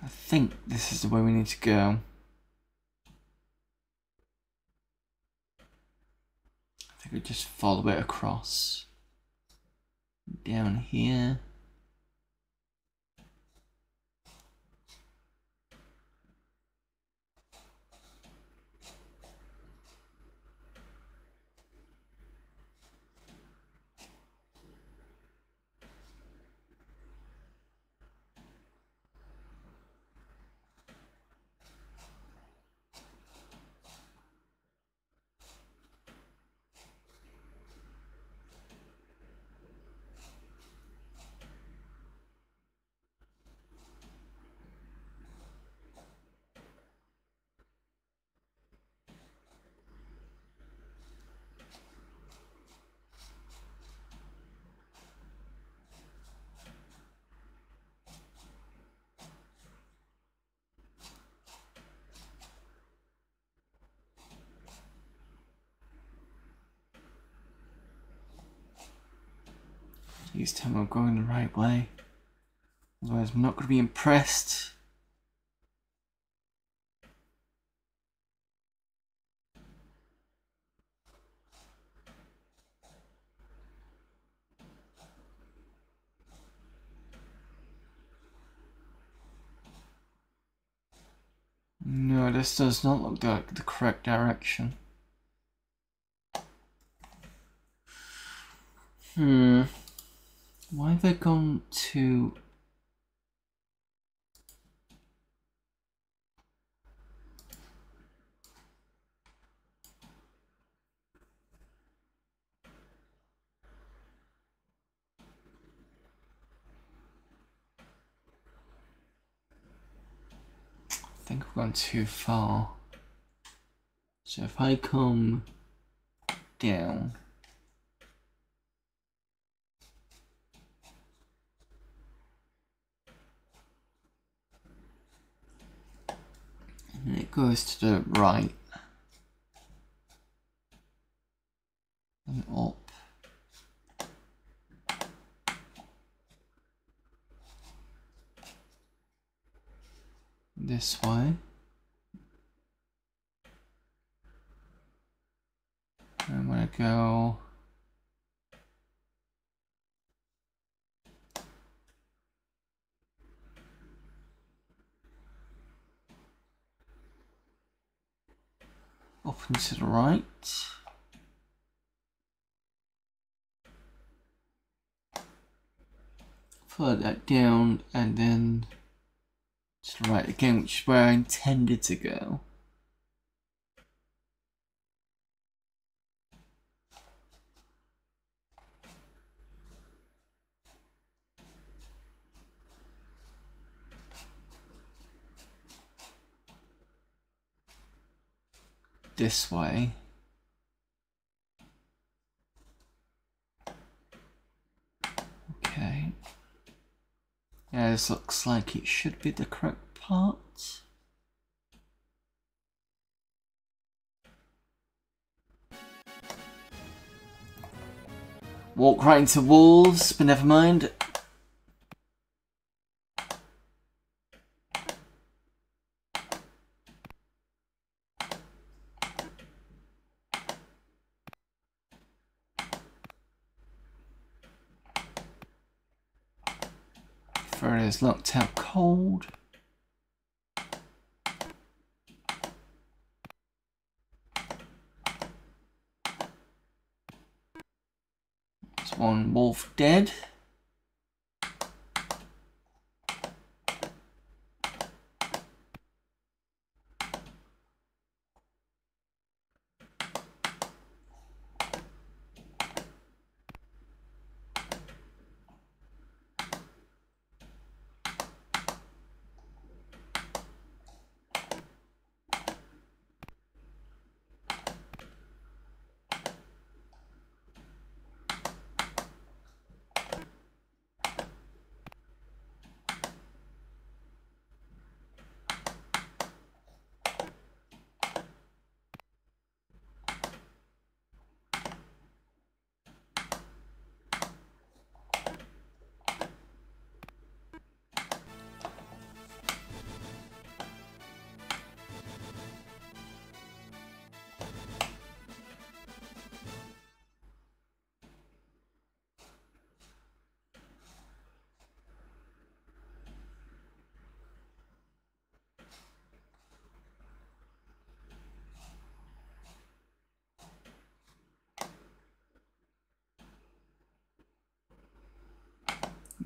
I think this is the way we need to go. I think we just follow it across. Down here. Please tell me I'm going the right way. Otherwise I'm not going to be impressed. No, this does not look like the correct direction. Why have they gone to... I think I've gone too far. So if I come down... and it goes to the right. And up. This way. I'm gonna go... up and to the right. Follow that down and then to the right again, which is where I intended to go. This way. Okay. Yeah, this looks like it should be the correct part. Walk right into wolves, but never mind. Fur is locked out cold. There's one wolf dead.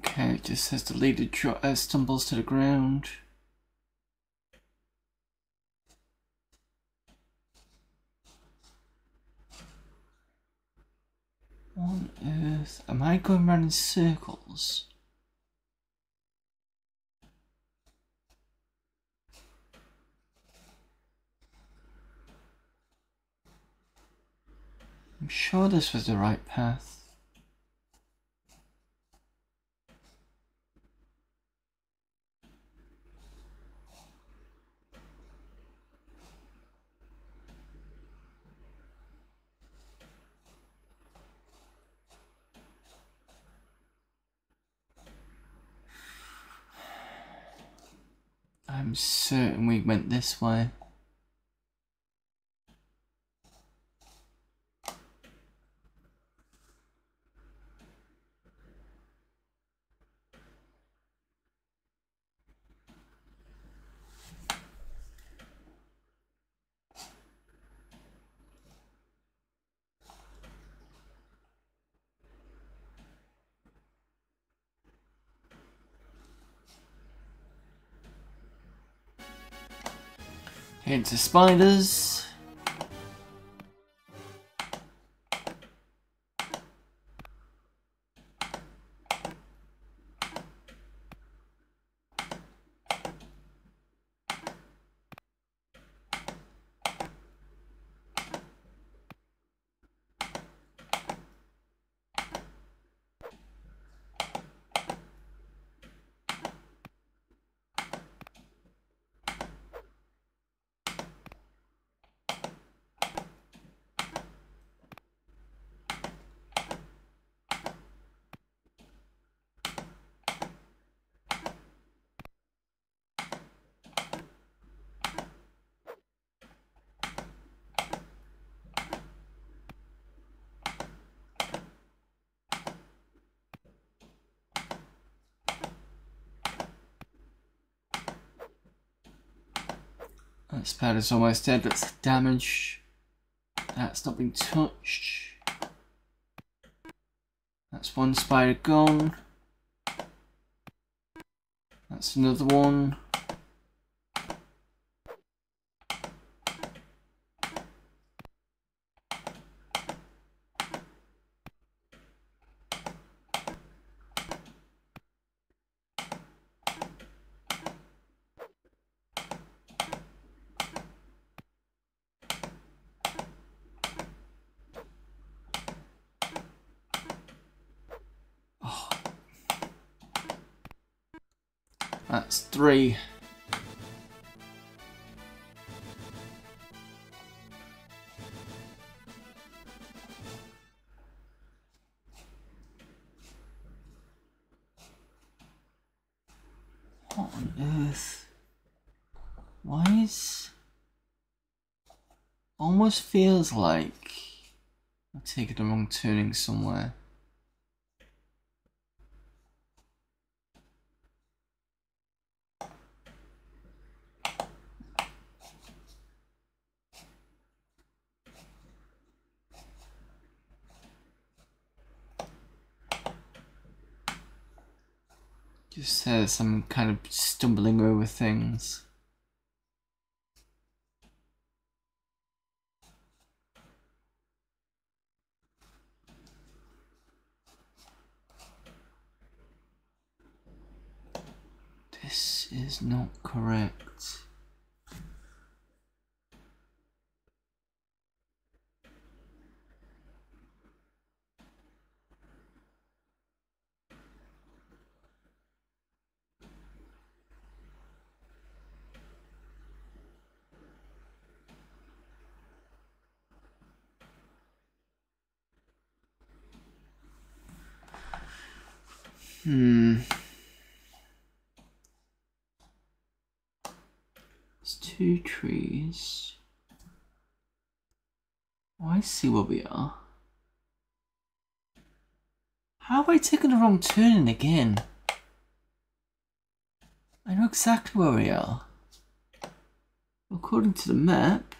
Okay, it just says the leader stumbles to the ground. What on earth? Am I going around in circles? I'm sure this was the right path. I'm certain we went this way. Into spiders. That spider's almost dead. That's damage. That's not been touched. That's one spider gone. That's another one. That's 3. What on earth? Why is... Almost feels like I've taken the wrong turning somewhere. Just says I'm kind of stumbling over things. This is not correct. There's 2 trees. Oh, I see where we are. How have I taken the wrong turn again? I know exactly where we are. According to the map.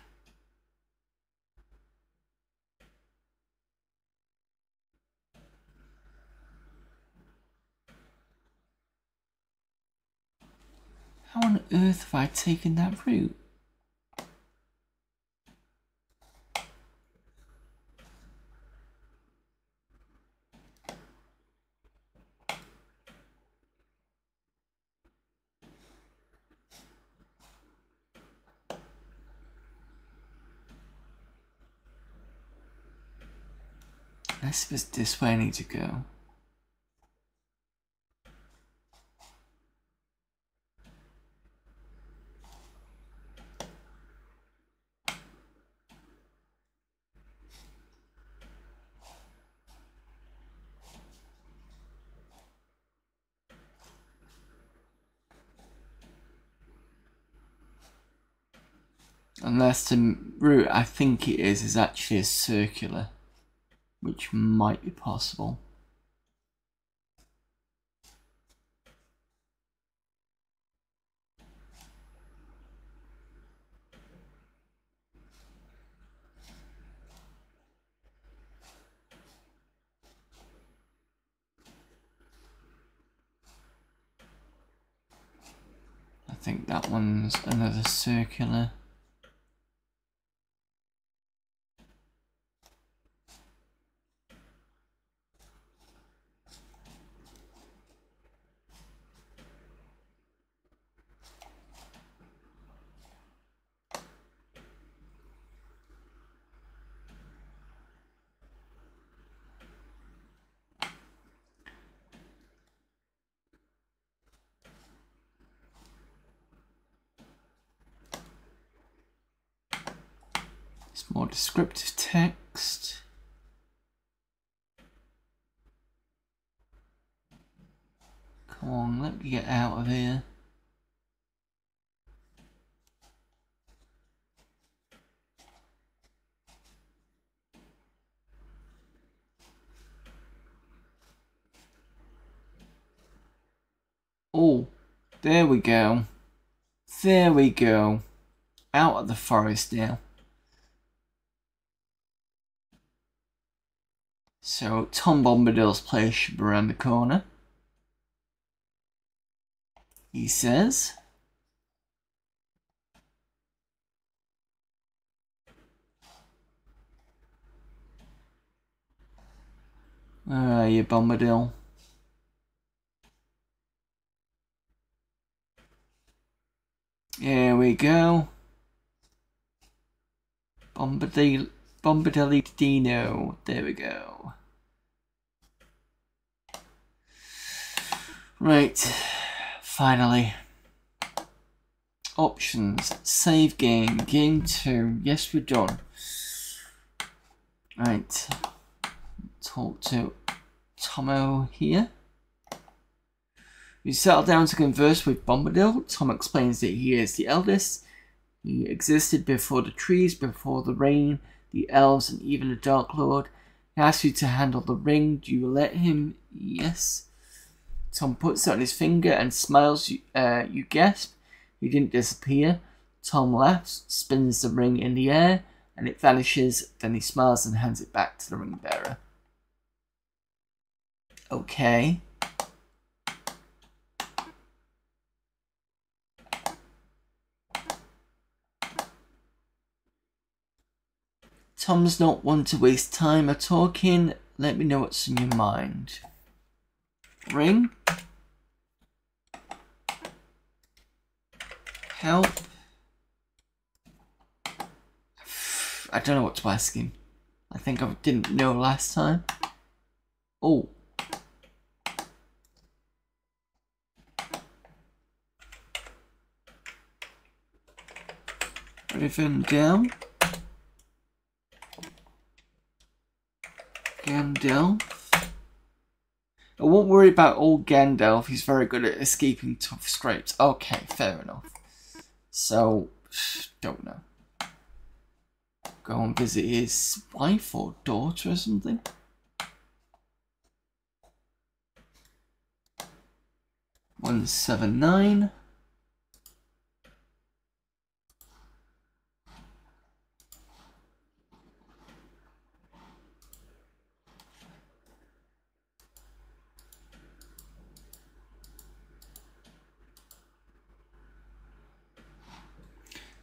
How on earth have I taken that route? Unless it's this way I need to go. Unless the route I think it is actually a circular, which might be possible. I think that one's another circular. It's more descriptive text. Come on, let me get out of here. Oh, there we go. There we go. Out of the forest now. So, Tom Bombadil's place should be around the corner. He says. Where are you, Bombadil? Here we go. Bombadilly-Dino. There we go. Right. Finally. Options. Save game. Game 2. Yes, we're done. Right. Talk to Tomo here. We settle down to converse with Bombadil. Tom explains that he is the eldest. He existed before the trees, before the rain, the elves, and even the Dark Lord. He asks you to handle the ring. Do you let him? Yes. Tom puts it on his finger and smiles. You gasp. He didn't disappear. Tom laughs, spins the ring in the air, and it vanishes. Then he smiles and hands it back to the ring bearer. Okay. Tom's not one to waste time or talking. Let me know what's in your mind. Ring. Help. I don't know what to ask him. I think I didn't know last time. Oh. Everything down. Gandalf. I won't worry about old Gandalf. He's very good at escaping tough scrapes. Okay, fair enough. So, don't know. Go and visit his wife or daughter or something. $179.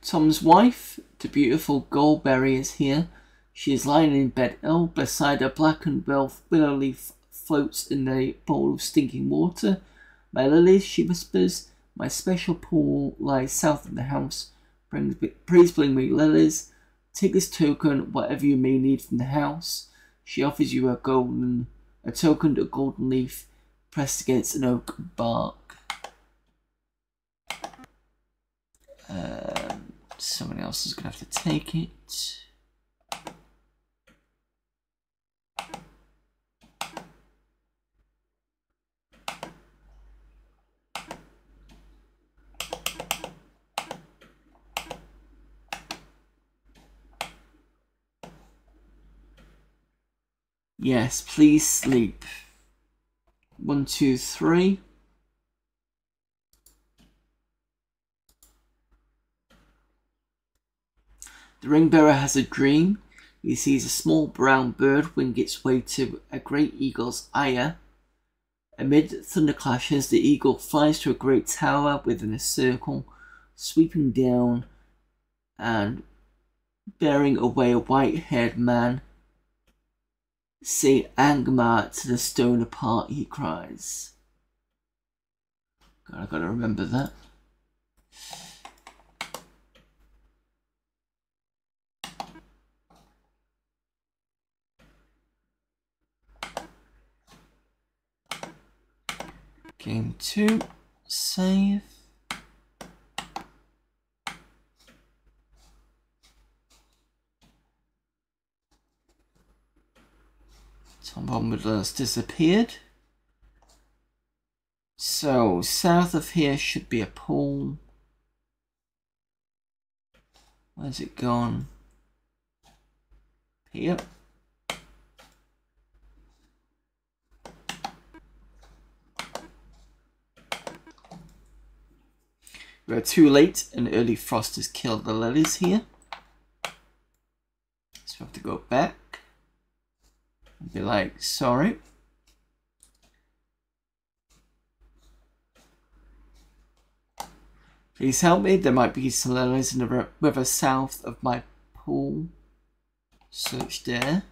Tom's wife, the beautiful Goldberry, is here. She is lying in bed ill. Beside her, blackened willow leaf floats in a bowl of stinking water. My lilies, she whispers, my special pool lies south of the house. Please bring me lilies. Take this token, whatever you may need from the house. She offers you a token, a golden leaf pressed against an oak bark. Someone else is going to have to take it. Yes, please sleep. 1, 2, 3. The ring bearer has a dream. He sees a small brown bird wing its way to a great eagle's ire. Amid thunderclashes, the eagle flies to a great tower within a circle, sweeping down and bearing away a white-haired man. Say Angmar to the stone apart, he cries. God, I gotta remember that. Game 2, save. Tom Bombadil has disappeared. So, south of here should be a pool. Where's it gone? Here. We're too late, and early frost has killed the lilies here. So we have to go back and be like, sorry. Please help me, there might be some lilies in the river south of my pool. Search there.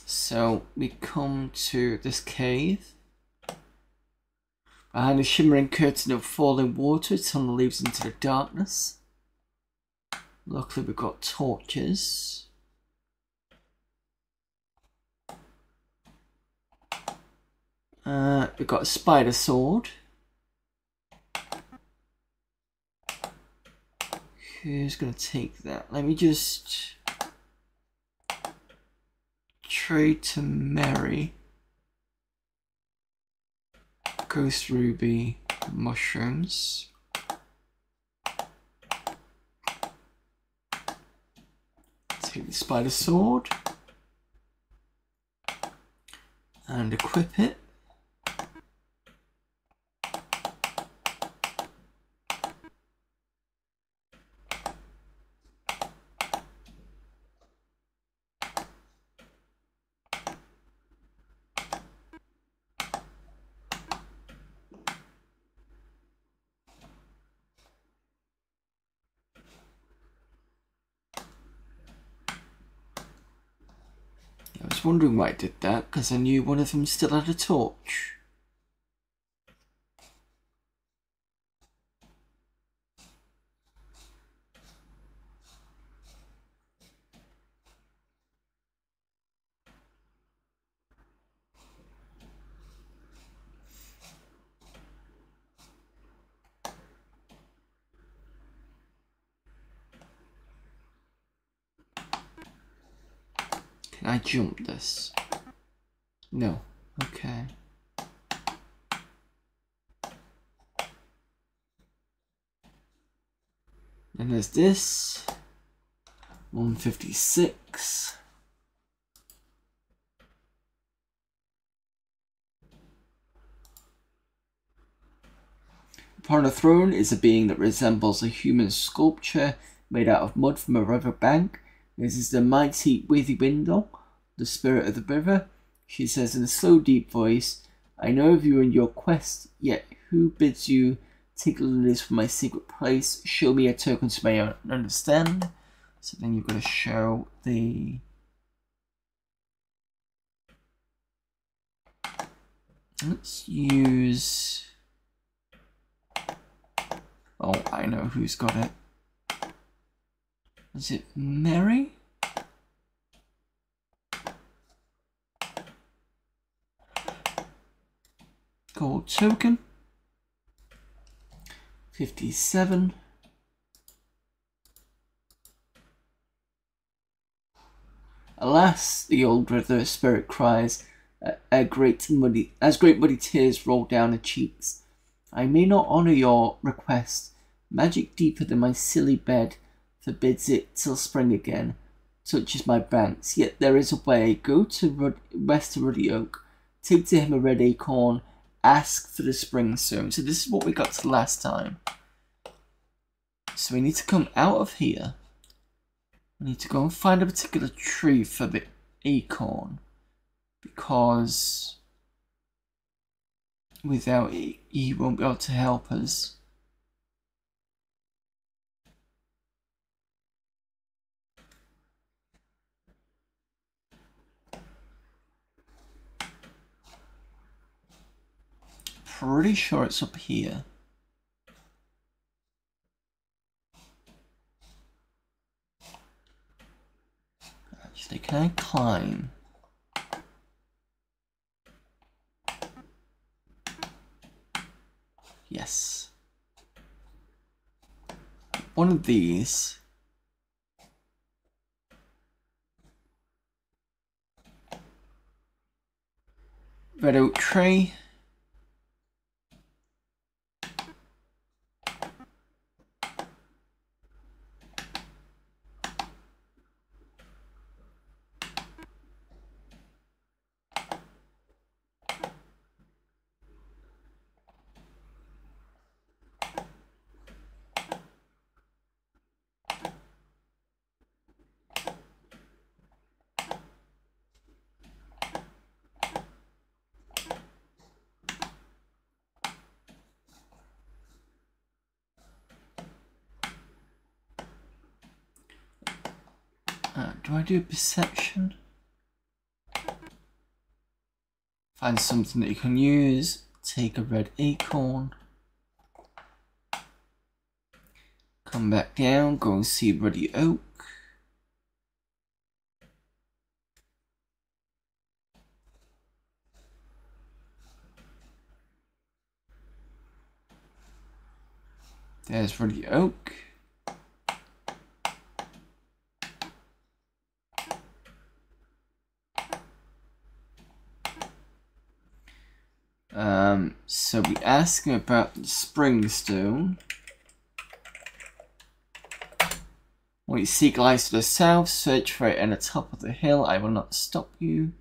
So we come to this cave. Behind a shimmering curtain of falling water, tunnel leads into the darkness. Luckily we've got torches. We've got a spider sword. Who's going to take that? Let me just trade to Mary. Ghost ruby, mushrooms. Take the spider sword and equip it. I was wondering why I did that, because I knew one of them still had a torch. Can I jump this? No. Okay. And there's this. 156. Upon the throne is a being that resembles a human sculpture made out of mud from a river bank. This is the mighty Withy Window, the spirit of the river. She says in a slow, deep voice, I know of you and your quest, yet who bids you take the lilies from my secret place? Show me a token so I may understand. So then you're going to show the... Let's use... Oh, I know who's got it. Is it Mary? Gold token. 57. Alas, the old river spirit cries, as great muddy tears roll down her cheeks. I may not honour your request. Magic deeper than my silly bed forbids it till spring again touches my banks. Yet there is a way. Go to west to Ruddy Oak, take to him a red acorn, ask for the spring stone. So this is what we got to last time. So we need to come out of here. We need to go and find a particular tree for the acorn, because without it, he won't be able to help us. Pretty sure it's up here. Actually, can I climb? Yes. One of these. Red oak tree. Do I do perception? Find something that you can use. Take a red acorn. Come back down, go and see Ruddy Oak. There's Ruddy Oak. So we ask him about the spring stone. What you seek lies to the south, search for it at the top of the hill. I will not stop you.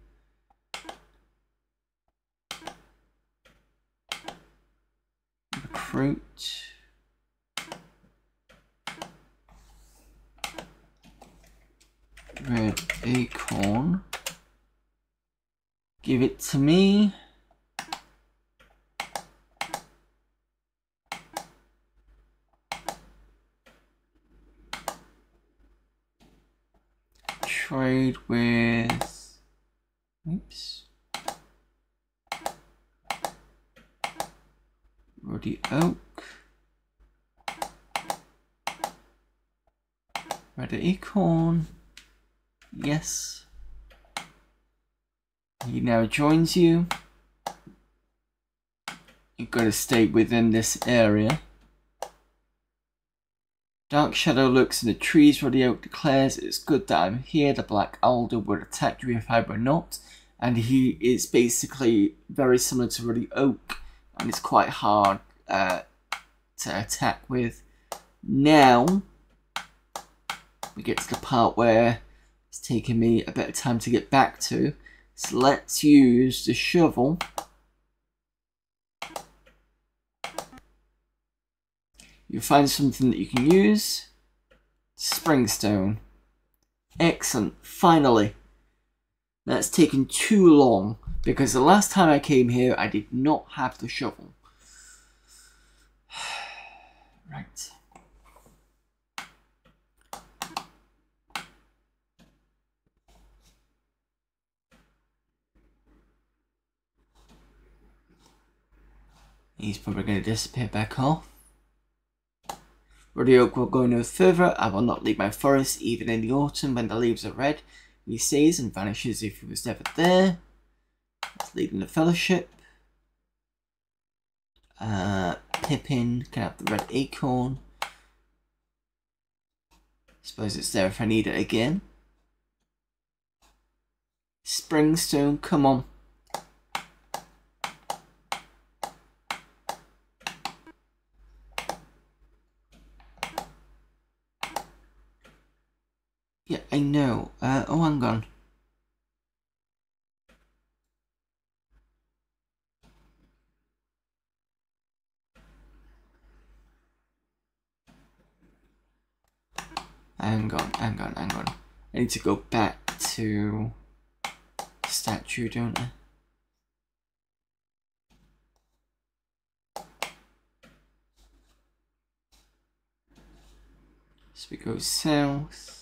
Recruit. Red acorn. Give it to me. Trade with, oops, Ruddy Oak, Red acorn, yes, he now joins you. You've got to stay within this area. Dark shadow lurks in the trees. Ruddy Oak declares, it's good that I'm here. The Black Alder would attack you if I were not. And he is basically very similar to Ruddy Oak, and it's quite hard to attack with. Now, we get to the part where it's taking me a bit of time to get back to. So let's use the shovel. You find something that you can use. Springstone. Excellent. Finally. That's taken too long, because the last time I came here I did not have the shovel. Right. He's probably going to disappear back off. Ruddy Oak will go no further. I will not leave my forest even in the autumn when the leaves are red. He stays and vanishes if he was never there. Let's lead in the fellowship. Pippin can have the red acorn. Suppose it's there if I need it again. Springstone, come on. Yeah, I know. Oh, hang on. Hang on. I need to go back to the statue, don't I? So we go south.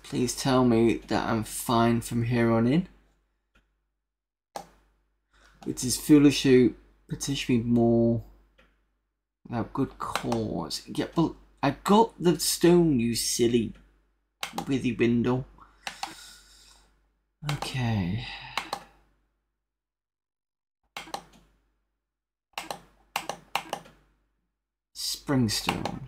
Please tell me that I'm fine from here on in. It is foolish to petition me more without good cause. Yeah, but I got the stone, you silly withy window. Okay. Springstone.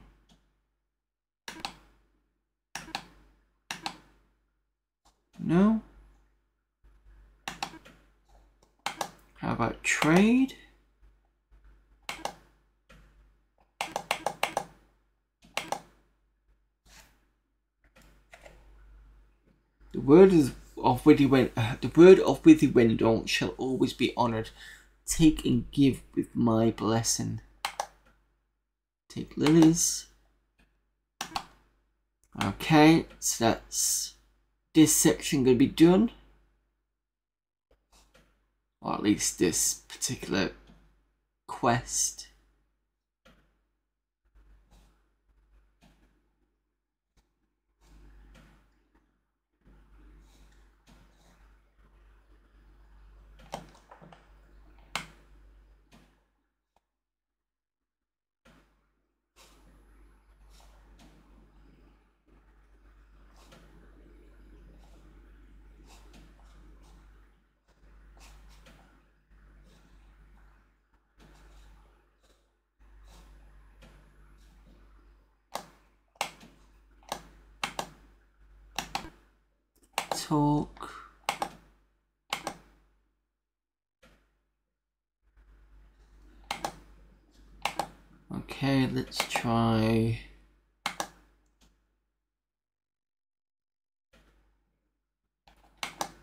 No? How about trade? The word of withy window shall always be honoured. Take and give with my blessing. Take lilies. Okay, so that's this section gonna be done. Or at least this particular quest. Talk. Okay, let's try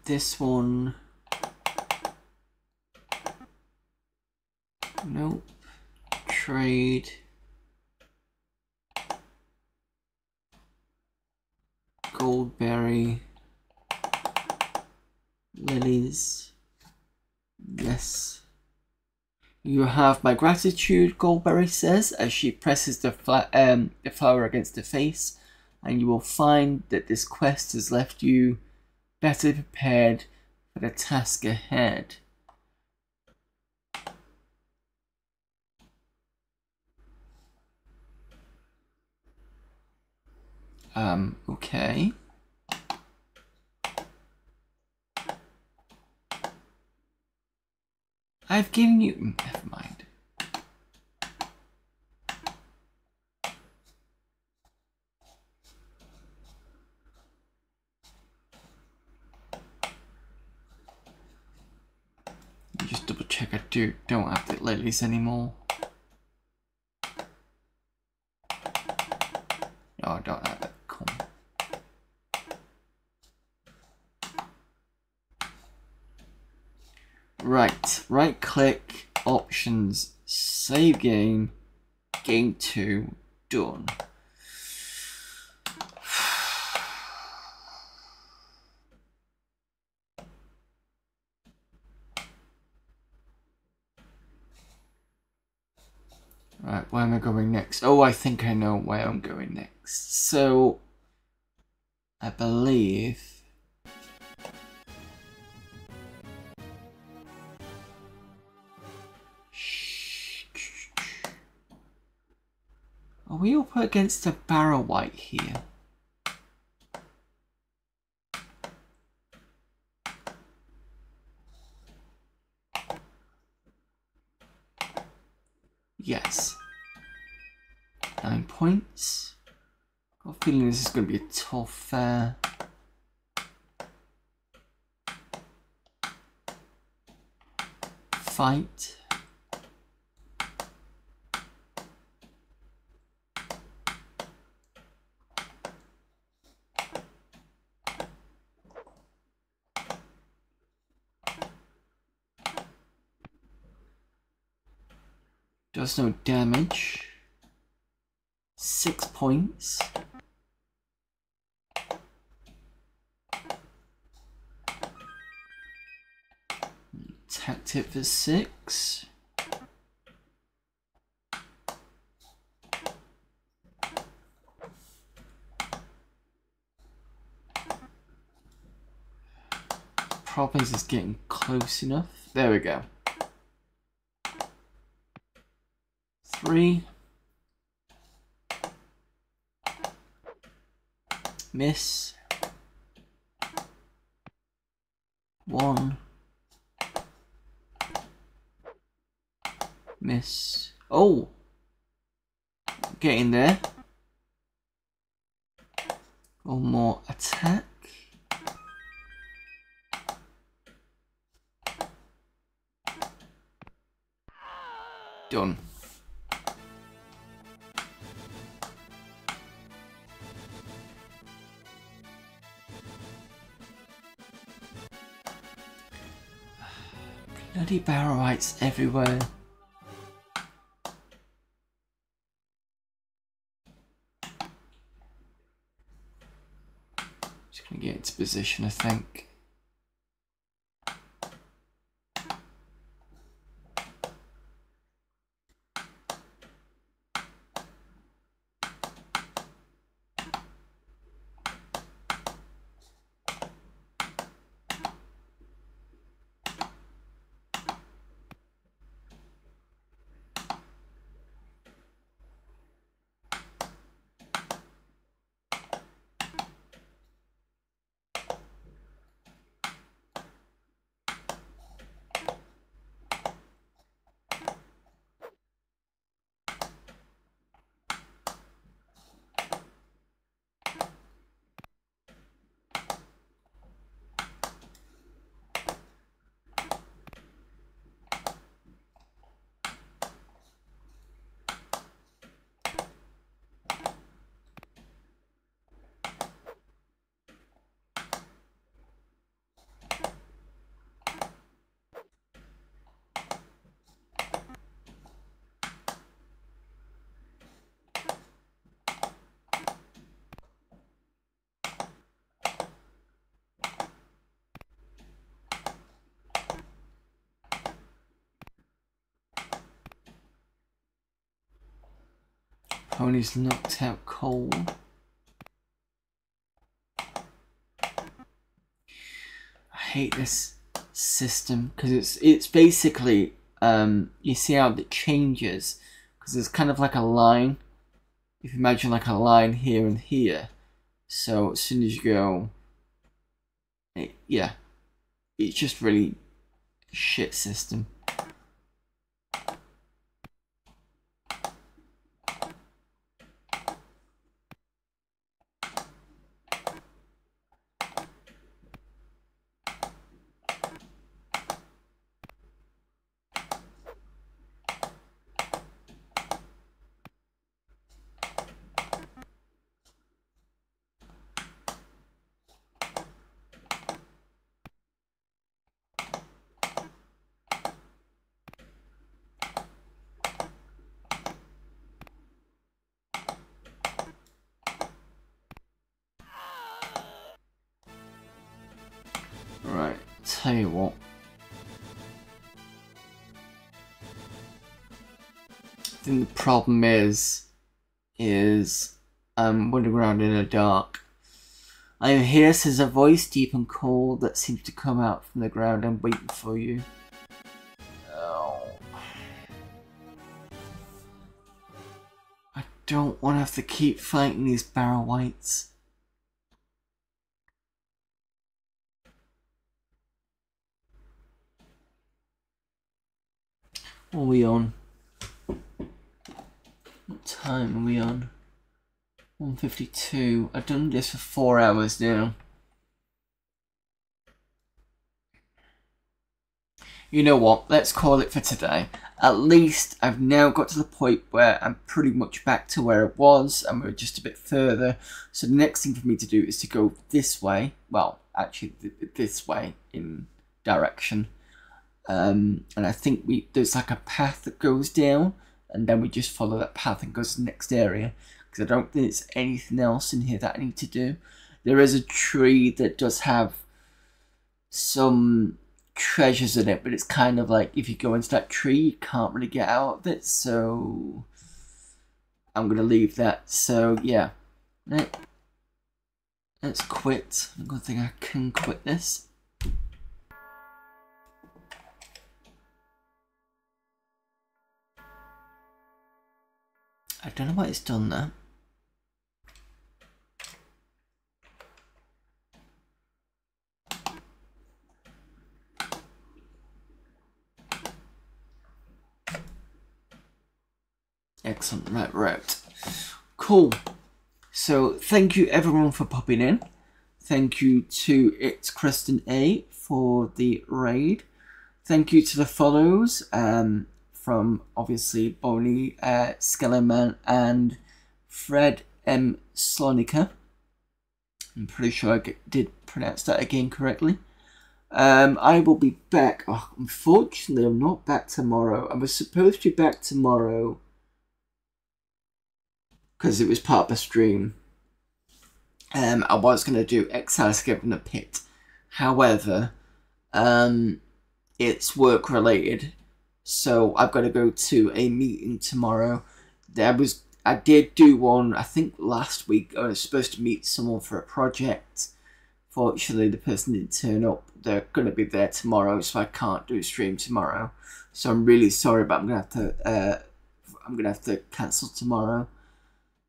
this one. Nope. Trade. Goldberry. Lilies. Yes. You have my gratitude, Goldberry says, as she presses the flower against her face, and you will find that this quest has left you better prepared for the task ahead. Okay. I've given you... Never mind. Just double check I don't have the lilies anymore. No, I don't have it. Cool. Right click, options, save game, game 2, done. Right, where am I going next? Oh, I think I know where I'm going next. So, I believe we up against a barrel white here? Yes. 9 points. Got a feeling this is going to be a tough fight. Does no damage. 6 points. Attacked it for 6. Problem is getting close enough. There we go. 3. Miss. 1. Miss. Oh! Getting there. One more attack. Done. Bloody barrel whites everywhere. Just gonna get into position, I think. Pony's knocked out cold. I hate this system because it's basically you see how it changes because there's kind of like a line. If you imagine like a line here and here, so as soon as you go, yeah, it's just really shit system. Right, tell you what. I think the problem is wandering around in the dark. I am here, says a voice deep and cold that seems to come out from the ground. I'm waiting for you. Oh. I don't want to have to keep fighting these barrel whites. What are we on? What time are we on? 1:52. I've done this for 4 hours now. You know what? Let's call it for today. At least I've now got to the point where I'm pretty much back to where it was, and we're just a bit further. So the next thing for me to do is to go this way. Well, actually this way in direction. And I think there's like a path that goes down, and then we just follow that path and go to the next area. Because I don't think there's anything else in here that I need to do. There is a tree that does have some treasures in it, but it's kind of like if you go into that tree, you can't really get out of it. So I'm gonna leave that. So yeah, let's quit. I don't think I can quit this. I don't know why it's done that. Excellent, right. Cool. So thank you everyone for popping in. Thank you to It's Kristen A for the raid. Thank you to the follows from obviously Bonnie, Skellerman and Fred M. Slonica. I'm pretty sure I did pronounce that again correctly. I will be back. Oh, unfortunately, I'm not back tomorrow. I was supposed to be back tomorrow because it was part of the stream. I was going to do Exile Escape from the Pit. However, it's work related, so I've got to go to a meeting tomorrow. I did do one, I think last week. I was supposed to meet someone for a project. Fortunately, the person didn't turn up. They're going to be there tomorrow, so I can't do a stream tomorrow. So I'm really sorry, but I'm going to have to cancel tomorrow.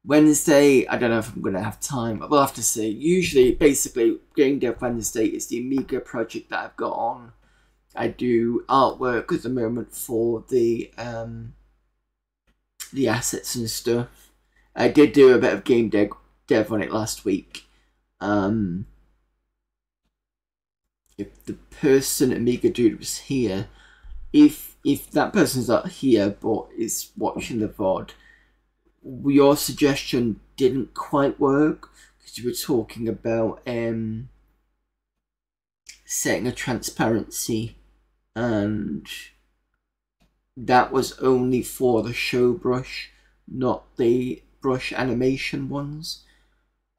Wednesday, I don't know if I'm going to have time. We'll have to see. Usually, basically, Game Dev Wednesday is the Amiga project that I've got on. I do artwork at the moment for the assets and stuff. I did do a bit of game dev on it last week. If the person Amiga Dude was here, if that person's not here but is watching the VOD, your suggestion didn't quite work because you were talking about setting a transparency, and that was only for the show brush, not the brush animation ones.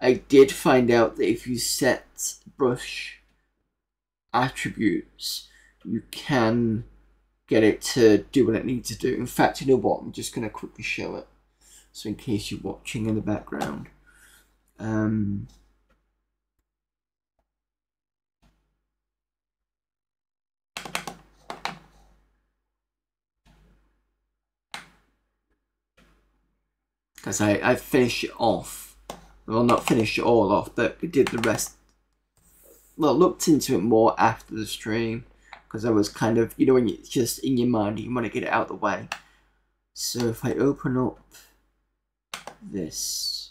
I did find out that if you set brush attributes, you can get it to do what it needs to do. In fact, you know what? I'm just going to quickly show it. So in case you're watching in the background. Because I finished it off. Well, not finished it all off, but I did the rest. Well, looked into it more after the stream. Because I was kind of, you know, when it's just in your mind, you want to get it out of the way. So if I open up this.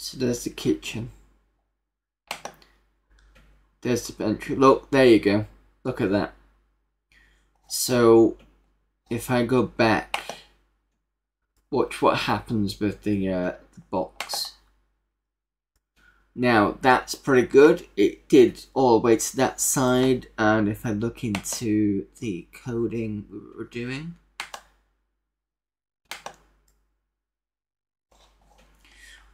So there's the kitchen. There's the pantry. Look, there you go. Look at that. So if I go back, watch what happens with the box. Now that's pretty good. It did all the way to that side, and if I look into the coding we were doing,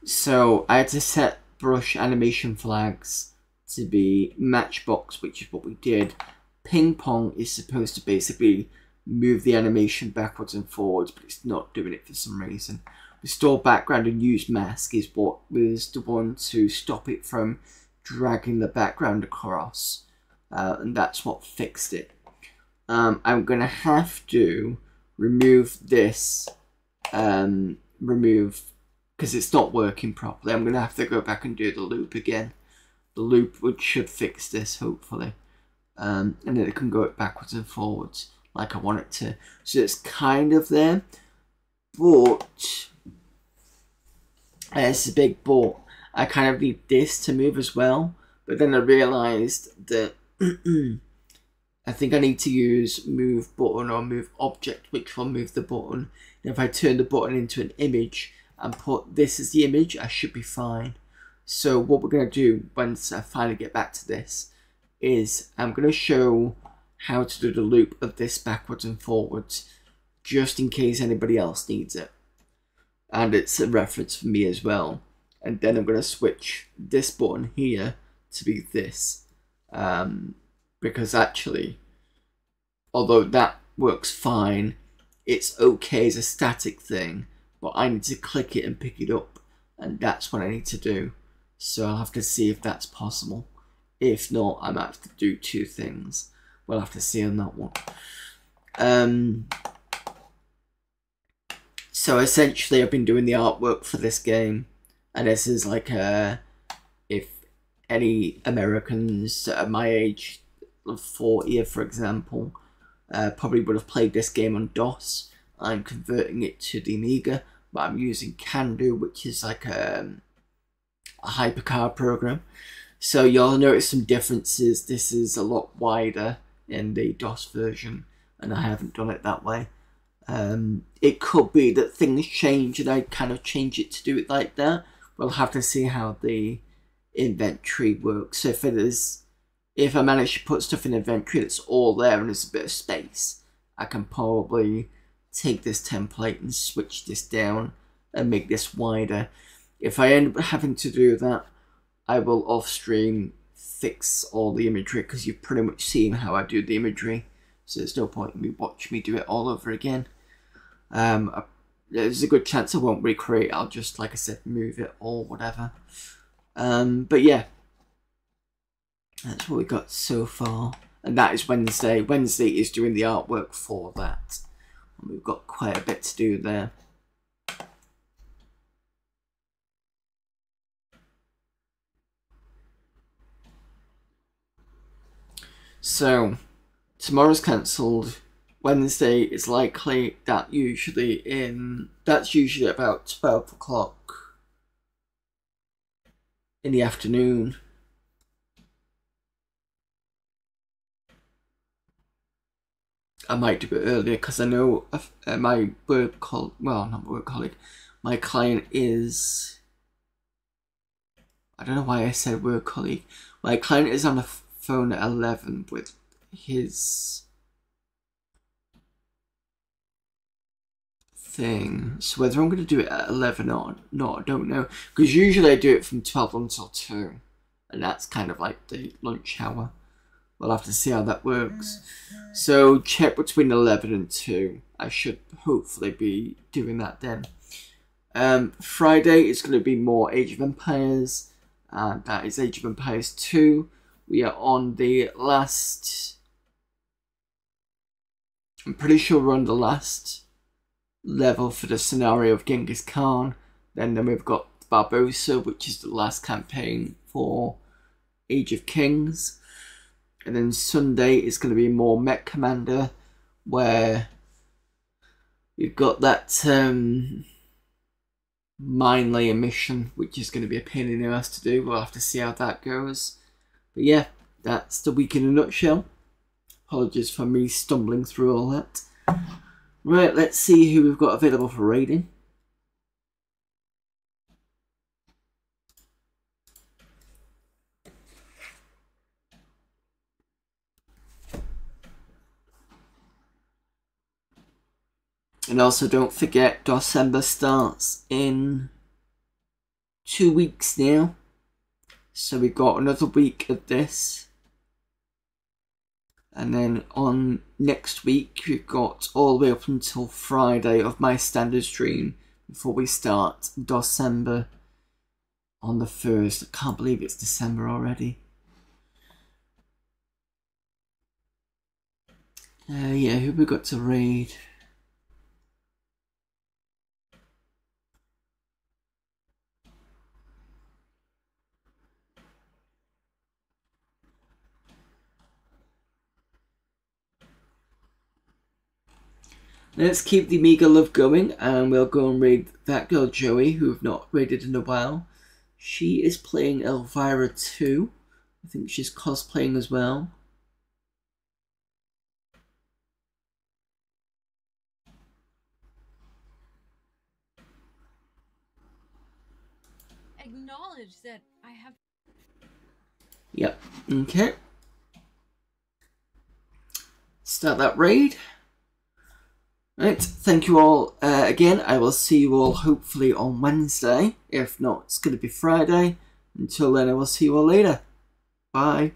so I had to set brush animation flags to be matchbox, which is what we did. Ping pong is supposed to basically move the animation backwards and forwards, but it's not doing it for some reason. Restore background and use mask is what was the one to stop it from dragging the background across, and that's what fixed it. I'm going to have to remove this, because it's not working properly. I'm going to have to go back and do the loop again. The loop should fix this, hopefully, and then it can go backwards and forwards like I want it to. So it's kind of there, but it's a big but. I kind of need this to move as well, but then I realised that I think I need to use move button or move object, which will move the button. And if I turn the button into an image and put this as the image, I should be fine. So what we're going to do once I finally get back to this is I'm going to show how to do the loop of this backwards and forwards, just in case anybody else needs it. And it's a reference for me as well. And then I'm going to switch this button here to be this. Because actually, although that works fine, it's okay as a static thing, but I need to click it and pick it up, and that's what I need to do. So I'll have to see if that's possible. If not, I might have to do two things. We'll have to see on that one. So essentially I've been doing the artwork for this game, and this is like if any Americans at my age, 40 for example, probably would have played this game on DOS. I'm converting it to the Amiga, but I'm using Candu, which is like a hypercard program. So you'll notice some differences. This is a lot wider in the DOS version, and I haven't done it that way. It could be that things change and I kind of change it to do it like that. We'll have to see how the inventory works. So if I manage to put stuff in inventory that's all there and there's a bit of space, I can probably take this template and switch this down and make this wider. If I end up having to do that, I will off stream fix all the imagery, because you've pretty much seen how I do the imagery, so there's no point in me watching me do it all over again. There's a good chance I won't recreate. I'll just, like I said, move it or whatever. But yeah, that's what we got so far, and that is Wednesday. Wednesday is doing the artwork for that, and we've got quite a bit to do there. So tomorrow's cancelled. Wednesday is likely. That's usually about 12 o'clock in the afternoon. I might do it earlier because I know my work colleague, well, not work colleague, my client is, I don't know why I said work colleague. My client is on the phone at 11 with his thing. So whether I'm going to do it at 11 or not, I don't know. Because usually I do it from 12 until 2. And that's kind of like the lunch hour. We'll have to see how that works. So check between 11 and 2. I should hopefully be doing that then. Friday is going to be more Age of Empires. That is Age of Empires 2. We are on the last... I'm pretty sure we're on the last level for the scenario of Genghis Khan. Then we've got Barbarossa, which is the last campaign for Age of Kings. And then Sunday is going to be more Mech Commander, where you've got that mine layer mission, which is going to be a pain in the ass to do. We'll have to see how that goes. But yeah, that's the week in a nutshell. Apologies for me stumbling through all that. Right, let's see who we've got available for raiding. And also don't forget, December starts in 2 weeks now. So we've got another week of this. And then on next week, we've got all the way up until Friday of my standard stream before we start December on the 1st. I can't believe it's December already. Yeah, who we got to raid? Let's keep the Amiga love going, and we'll go and raid that girl Joey, who we've not raided in a while. She is playing Elvira 2. I think she's cosplaying as well. Acknowledge that I have. Yep, okay. Start that raid. Right, thank you all again. I will see you all hopefully on Wednesday. If not, it's going to be Friday. Until then, I will see you all later. Bye.